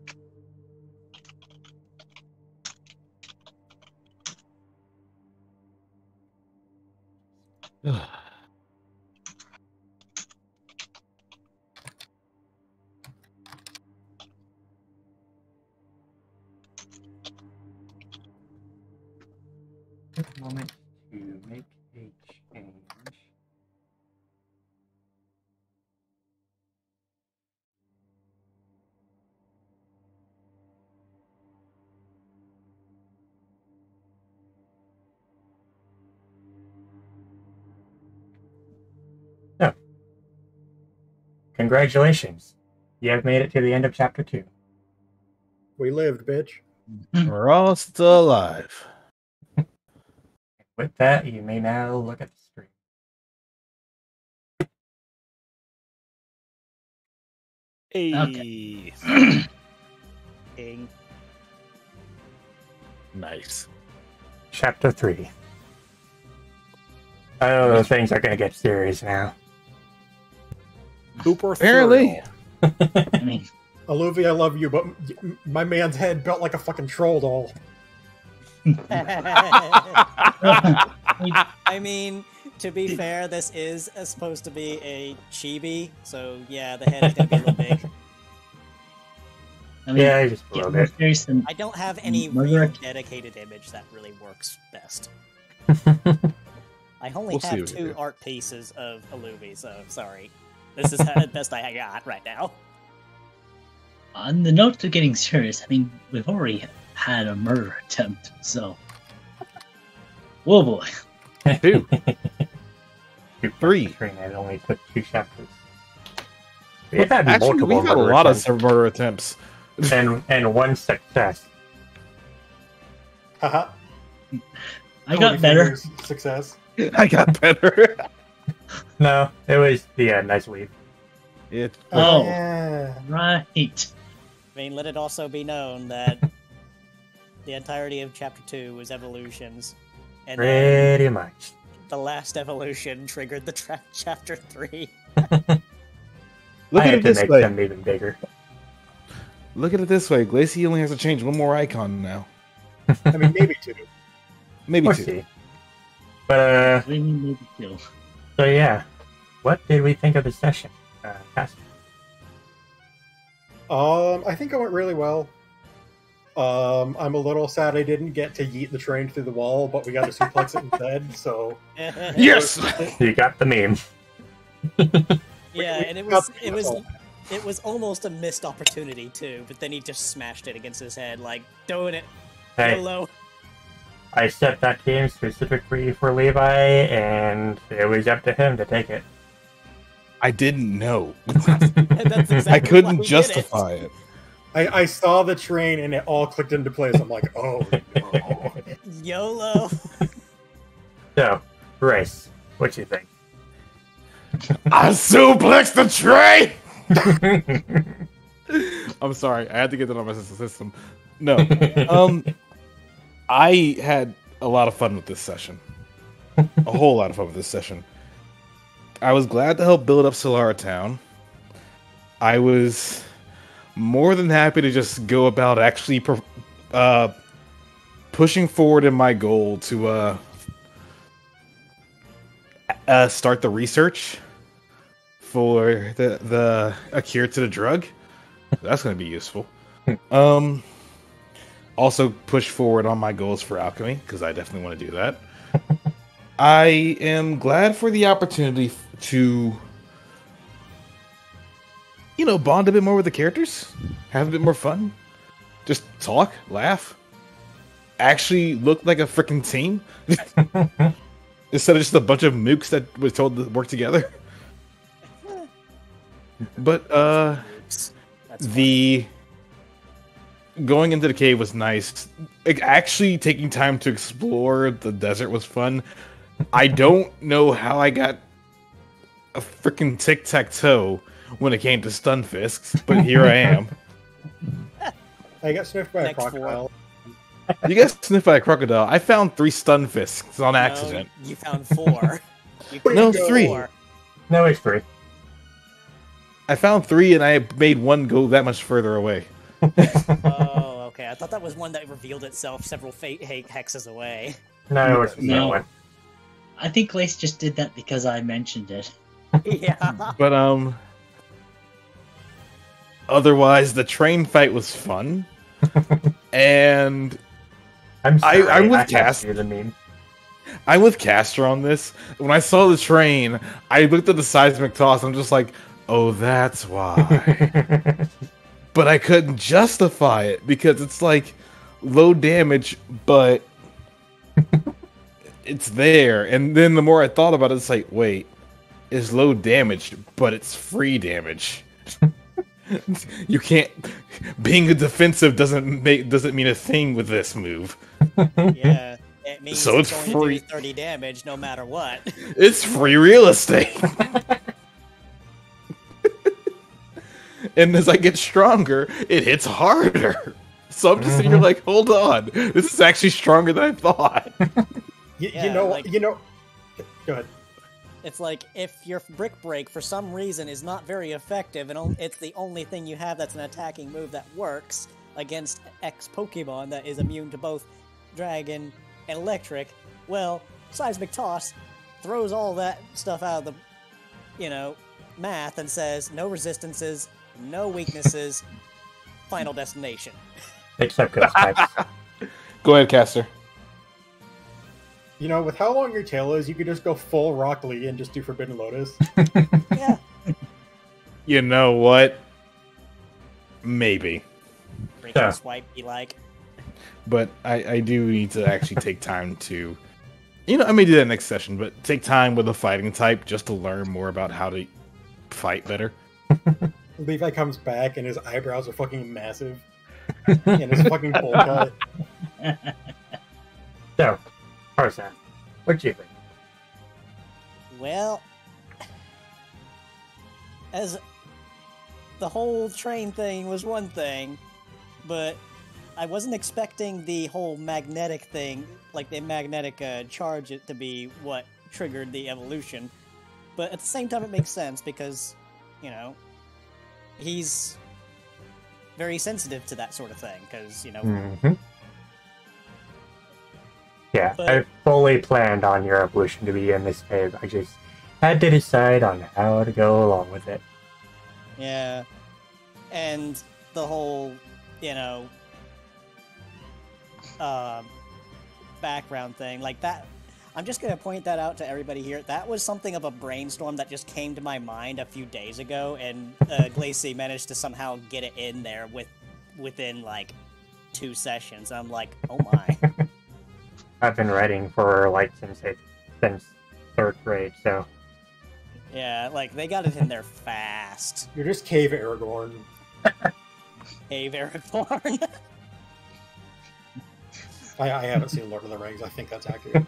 Take a moment to make a change. So, congratulations. You have made it to the end of chapter 2. We lived, bitch. We're all still alive. With that, you may now look at the screen. Hey. Bing. Nice. Chapter 3. Oh, things are going to get serious now. Hooper Apparently. I mean, Olivia, I love you, but my man's head built like a fucking troll doll. I mean, to be fair, this is supposed to be a chibi, so yeah, the head is gonna be a little big. I mean, Yeah, just a get little more bit. serious than I don't have any Murder real it. dedicated image that really works best. I only We'll see have what you 2 do. art pieces of Aluvi, so sorry. This is the best I got right now. On the note of getting serious, I mean, we've already had a murder attempt, so. Whoa, boy. 2. 3. Screen, it only took 2 chapters. We've had Actually, multiple we've had a murder lot attempts, of murder attempts. and one success. Haha. I got better. Success. I got better. No, it was the nice weave. It, Oh. Yeah. Right. I mean, let it also be known that the entirety of Chapter 2 was evolutions, and then Pretty much. the last evolution triggered the Chapter 3. look I at had it to this make way. them even bigger. Look at it this way. Glacie only has to change one more icon now. I mean, maybe 2. Maybe We'll 2. see. But, We need to kill. so yeah. What did we think of the session? Cass? I think it went really well. I'm a little sad I didn't get to yeet the train through the wall, but we got to suplex it instead, so... Yes! You got the meme. Yeah, and it was almost a missed opportunity too, but then he just smashed it against his head, like doing it. Hey, YOLO. I set that game specifically for Levi, and it was up to him to take it. I didn't know. That's exactly I why couldn't we did justify it. I saw the train and it all clicked into place. I'm like, oh no. it. YOLO. So, Race, what you think? I suplexed the train! I'm sorry, I had to get that on my system. No. I had a lot of fun with this session. A whole lot of fun with this session. I was glad to help build up Solara Town. I was more than happy to just go about actually pushing forward in my goal to start the research for a cure to the drug. That's going to be useful. Also push forward on my goals for alchemy, because I definitely want to do that. I am glad for the opportunity to, bond a bit more with the characters, have a bit more fun, just talk, laugh, actually look like a freaking team, instead of just a bunch of mooks that was told to work together. But That's the going into the cave was nice. Actually taking time to explore the desert was fun. I don't know how I got a freaking tic-tac-toe when it came to stun fists, but here I am. I got sniffed by a Next crocodile. You got sniffed by a crocodile. I found 3 stun fists on accident. No, you found 4. No, found 3. 4. No, it's 3. I found 3 and I made one go that much further away. Oh, okay. I thought that was one that revealed itself several hexes away. No, it's No. no one. I think Lace just did that because I mentioned it. Yeah. But otherwise the train fight was fun. And I'm sorry, I'm with I have to Cass. do the meme. I'm with Castor on this. When I saw the train, I looked at the seismic toss. I'm just like, oh, that's why. But I couldn't justify it because it's like low damage, but it's there. And then the more I thought about it, it's like, wait, it's low damage, but it's free damage. You can't. Being a defensive doesn't mean a thing with this move. Yeah. It means So it's it's going free. to do 30 damage no matter what. It's free real estate. And as I get stronger, it hits harder. So I'm just sitting here like, hold on, this is actually stronger than I thought. Yeah, You know, like- go ahead. It's like if your Brick Break for some reason is not very effective and it's the only thing you have that's an attacking move that works against X Pokemon that is immune to both Dragon and Electric, well, Seismic Toss throws all that stuff out of the, math and says no resistances, no weaknesses, final destination. Except ghost types. Go ahead, Caster. You know, with how long your tail is, you could just go full Rock Lee and just do Forbidden Lotus. Yeah. You know what? Maybe. Freaking Yeah. swipe be like. But I do need to actually take time to... I may do that next session, but take time with a fighting type just to learn more about how to fight better. Levi comes back and his eyebrows are fucking massive. And his fucking bowl cut. So, Tarzan, what do you think? Well, as the whole train thing was one thing, but I wasn't expecting the whole magnetic thing, like the magnetic charge, it to be what triggered the evolution. But at the same time, it makes sense because, he's very sensitive to that sort of thing. Because, Mm-hmm. Yeah, But- I fully planned on your evolution to be in this cave. I just had to decide on how to go along with it. yeah. And the whole, background thing, like that. I'm just going to point that out to everybody here. That was something of a brainstorm that just came to my mind a few days ago, and Glacy managed to somehow get it in there within like 2 sessions. I'm like, oh my. I've been writing for since 3rd grade, so Yeah, like they got it in there fast. You're just Cave Aragorn. Hey, Veriforn. I haven't seen Lord of the Rings. I think that's accurate.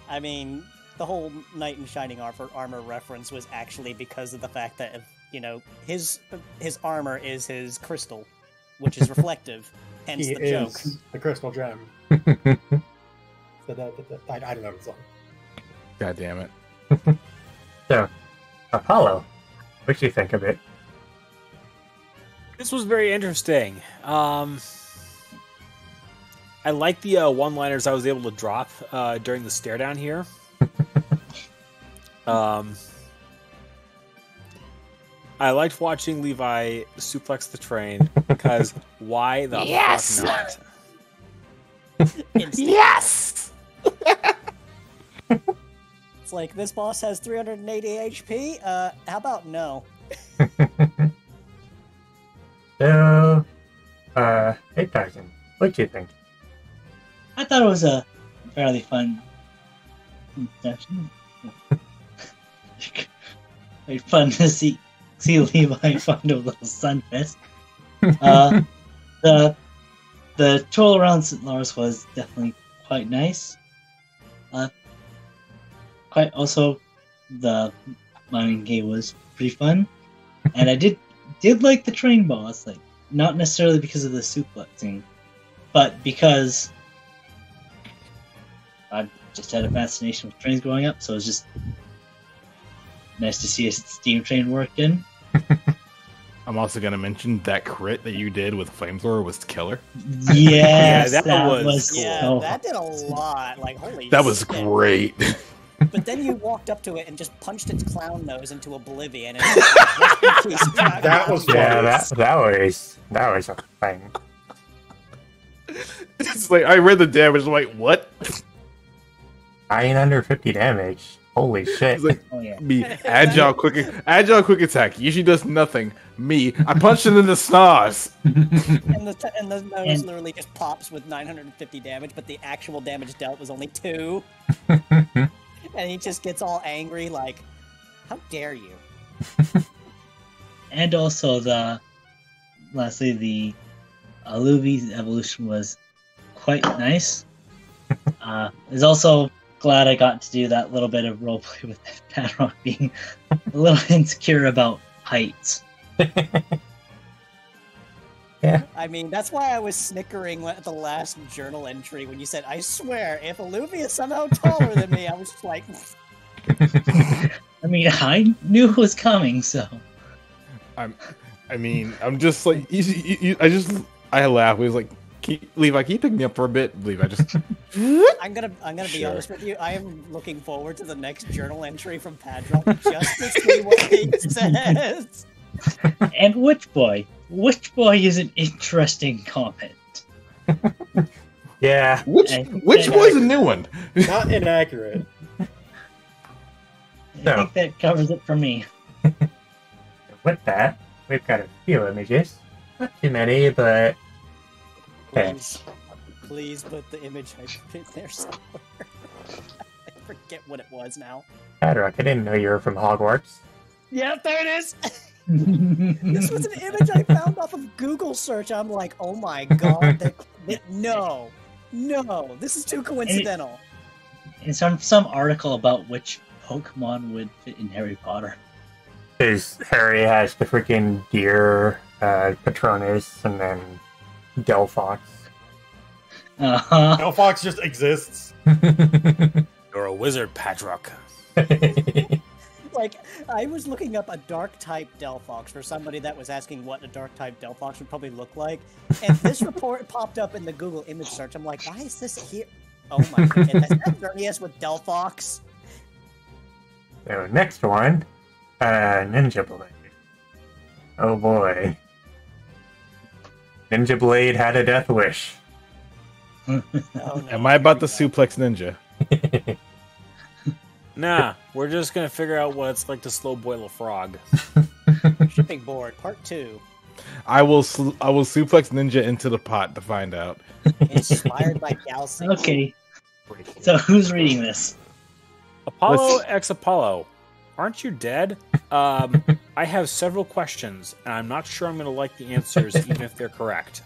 I mean, the whole Knight in Shining Armor reference was actually because of the fact that, his armor is his crystal, which is reflective, hence He the is joke. the Crystal Gem. I don't know the song. God damn it. So, Apollo, what do you think of it? This was very interesting. I like the one-liners I was able to drop during the stare down here. I liked watching Levi suplex the train because why the fuck not? Instant. Yes! It's like, this boss has 380 HP, how about no? So, hey Tarzan, what do you think? I thought it was a fairly fun session. Very fun to see Levi find a little sunfest. The tour around St. Lawrence was definitely quite nice. quite also the mining game was pretty fun, and I did like the train boss, like not necessarily because of the suplexing, but because I just had a fascination with trains growing up, so it was just nice to see a steam train worked in. I'm also gonna mention that crit that you did with flamethrower was killer. Yes, Yeah, that was cool. Yeah, that did a lot. Like, holy That was shit. great. But then you walked up to it and just punched its clown nose into oblivion. And That was Yeah, fun. that was a thing. It's like I read the damage. I'm like, what? 9 under 50 damage. Holy shit. It's like Oh yeah. me agile quick attack. Usually does nothing. Me, I punched it in the snars. and the nose literally just pops with 950 damage, but the actual damage dealt was only 2. And he just gets all angry, like, how dare you? And also lastly, the Luvi's evolution was quite nice. Is also glad I got to do that little bit of roleplay with Padrock being a little insecure about heights. Yeah. I mean, that's why I was snickering at the last journal entry when you said, I swear, if Oluvia is somehow taller than me, I was just like... I mean, I knew it was coming, so... I'm just like, I laugh. It was like, Levi, can you pick me up for a bit? Levi, just. I'm gonna be Sure. honest with you. I am looking forward to the next journal entry from Padrock just to see what he says. And Witch Boy. Witch Boy is an interesting comment. Yeah. Which boy's a new one? Not inaccurate. I No. think that covers it for me. With that, we've got a few images. Not too many, but okay. Please put the image I put in there somewhere. I forget what it was now. Padrock, I didn't know you were from Hogwarts. Yeah, there it is. This was an image I found off of Google search. I'm like, oh my god, no, this is too coincidental. It's on some article about which Pokemon would fit in Harry Potter. Because Harry has the freaking deer, Patronus, and then Delphox. Uh-huh. Delphox just exists. You're a wizard, Padrock. Like, I was looking up a dark-type Delphox for somebody that was asking what a dark-type Delphox would probably look like, and this report popped up in the Google image search. I'm like, why is this here? Oh my goodness, is that Xerneas with Delphox? So, next one, Ninja Blade. Oh boy. Ninja Blade had a death wish. Oh, no. Am I about the suplex ninja? Nah, we're just gonna figure out what it's like to slow boil a frog. Shipping board, part 2. I will suplex ninja into the pot to find out. Inspired by Galsing. Okay, so who's reading this? Apollo x Apollo, aren't you dead? I have several questions, and I'm not sure I'm gonna like the answers, even if they're correct.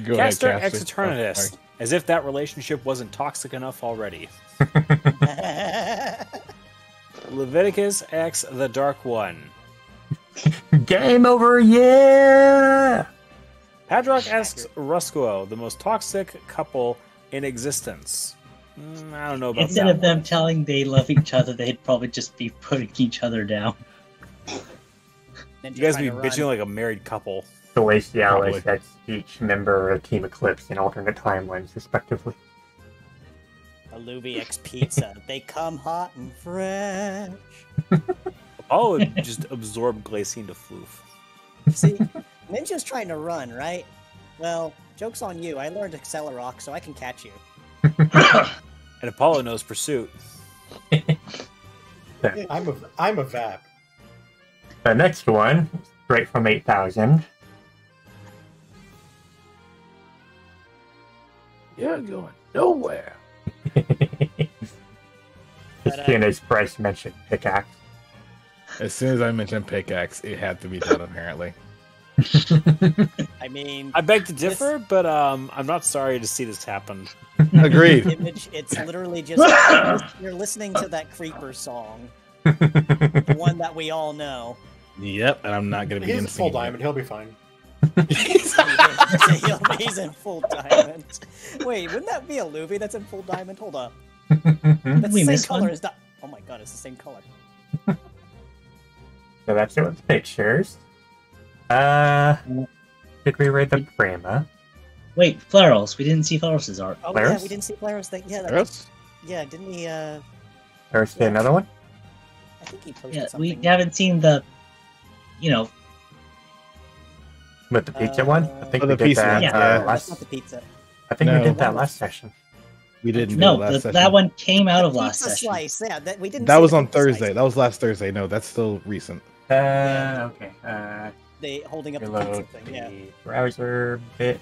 Go Caster ahead, x Eternatus, as if that relationship wasn't toxic enough already. Leviticus X the Dark One. Game over, yeah! Padrock asks Ruskuo, the most toxic couple in existence. I don't know about Instead that of them one. telling they love each other, they'd probably just be putting each other down. You guys be bitching like a married couple. Glacialis sets each member of Team Eclipse in alternate timelines, respectively. Alluvi X Pizza. They come hot and fresh. Apollo would just absorb Glaciine to floof. See, Ninja's trying to run, right? Well, joke's on you. I learned Accelerock, so I can catch you. And Apollo knows Pursuit. I'm a Vap. The next one, straight from 8000. You're going nowhere. As soon as Bryce mentioned pickaxe. As soon as I mentioned pickaxe, it had to be done, apparently. I mean, I beg to differ, but I'm not sorry to see this happen. Agreed. image, it's literally just you're listening to that Creeper song, the one that we all know. Yep, and I'm not gonna He's begin a full singing. diamond. He'll be fine. He's in full diamond. Wait, wouldn't that be a Luffy that's in full diamond? Hold up. That's we the same miss color one? as that. Oh my god, it's the same color. So that's it with the pictures. Did we read the Prima? Wait, Flaros. We didn't see Flaros' art. Oh yeah, Polaris? we didn't see Polaris thing. Yeah, Yes? yeah, didn't he? Or is there another one? I think he posted Yeah, something. we haven't seen the, you know, With the pizza one? I think Oh, we the did pizza that one, yeah. That's last. not the pizza. I think No. we did that last session. We didn't do no, it last session. that one came out of The last pizza session. slice. Yeah, that we didn't. That see was the on pizza slice. Thursday. That was last Thursday. No, that's still recent. Yeah. Okay. They holding up the pizza Reload thing. the Yeah. browser bit.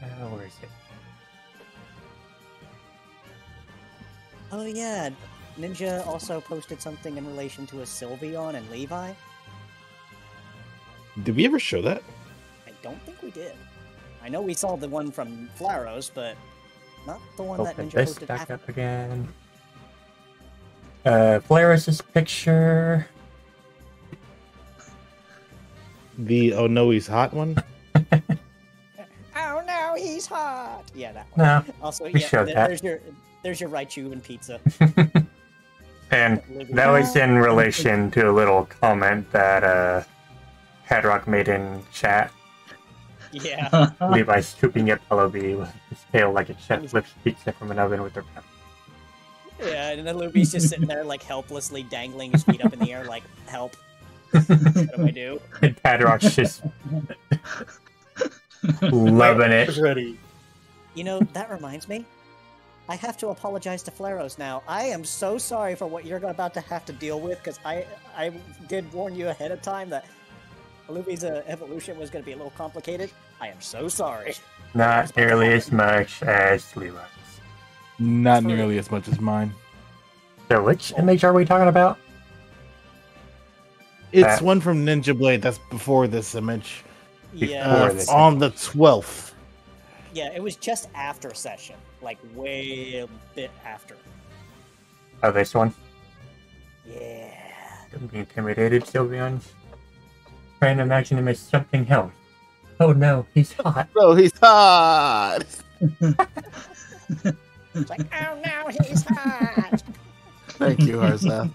Where is it? Oh yeah, Ninja also posted something in relation to a Sylveon and Levi. Did we ever show that? I don't think we did. I know we saw the one from Flaros, but not the one that Open Ninja this posted back after. up again. Polaris' picture. The oh no, he's hot one. Oh no, he's hot. Yeah, that one. No. Also, We yeah, showed that. there's your Raichu and pizza. And that was in relation to a little comment that Hadrock made in chat. Yeah. Levi scooping at Peloby with his tail like a chef flips pizza from an oven with their pepper. Yeah, and then Luby's just sitting there like helplessly dangling his feet up in the air like, help. What do I do? And Hadrock's just loving It's it. ready. You know, that reminds me. I have to apologize to Flaros now. I am so sorry for what you're about to have to deal with, because I did warn you ahead of time that Luby's evolution was going to be a little complicated. I am so sorry. Not nearly as much as Levi's. Not nearly as much as mine. So which image are we talking about? It's That- one from Ninja Blade. That's before this image. Yeah, Before this. On the 12th. yeah, it was just after session, like way a bit after. Oh, this one? Yeah. Don't be intimidated, Sylveon. Trying to imagine him as something else. Oh no, he's hot. Oh, he's hot. It's like, oh no, he's hot. Thank you, Arza.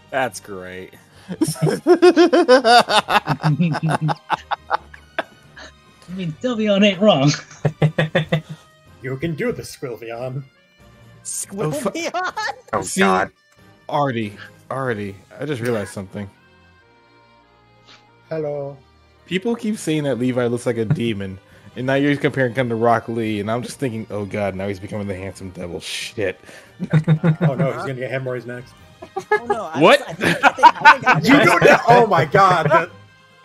That's great. I mean, Sylveon ain't wrong. You can do this, Squilvion. Squilvion? Oh See- god. Artie, I just realized something. Hello. People keep saying that Levi looks like a demon, and now you're comparing him to Rock Lee, and I'm just thinking, oh god, now he's becoming the handsome devil. Shit. Oh no, he's gonna get hemorrhoids next. Oh no! What? I think I You don't know. Oh my god,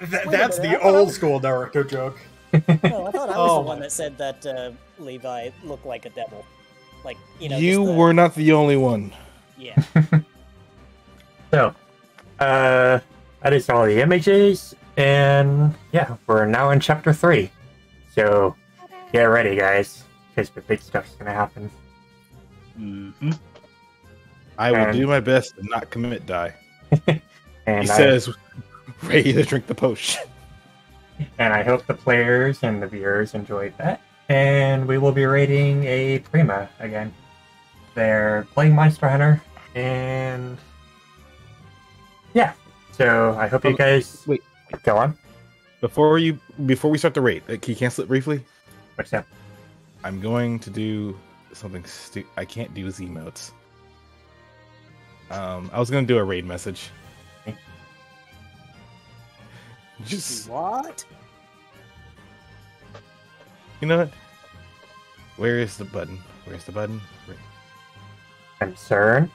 that's minute, the I thought- old school Naruto joke. No, I thought I was Oh the my- one that said that Levi looked like a devil. Like, you know. You just the- were not the only one. Yeah. So, that is all the images, and yeah, we're now in chapter 3. So, get ready, guys, because the big stuff's gonna happen. Mm-hmm. I will And- do my best to not commit die. And He says, ready to drink the potion. And I hope the players and the viewers enjoyed that. And we will be rating a Prima again. They're playing Monster Hunter, and yeah. So I hope you guys Wait. go on. Before we start the rate, can you cancel it briefly? What's up? I'm going to do something stupid. I can't do his emotes. I was gonna do a raid message. Just What? you know what? Where is the button? Where's the button? Concern?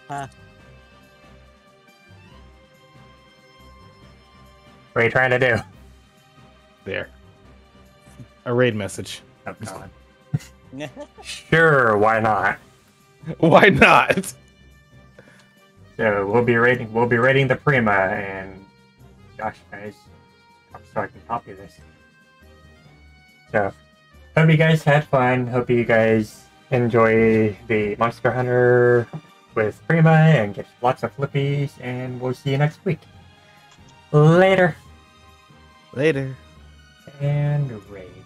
What are you trying to do? There. A raid message. Oh, God. Sure, why not? Why not? So we'll be rating the Prima, and gosh, guys, so I can copy this. So hope you guys had fun. Hope you guys enjoy the Monster Hunter with Prima and get lots of flippies, and we'll see you next week. Later. Later. And raid.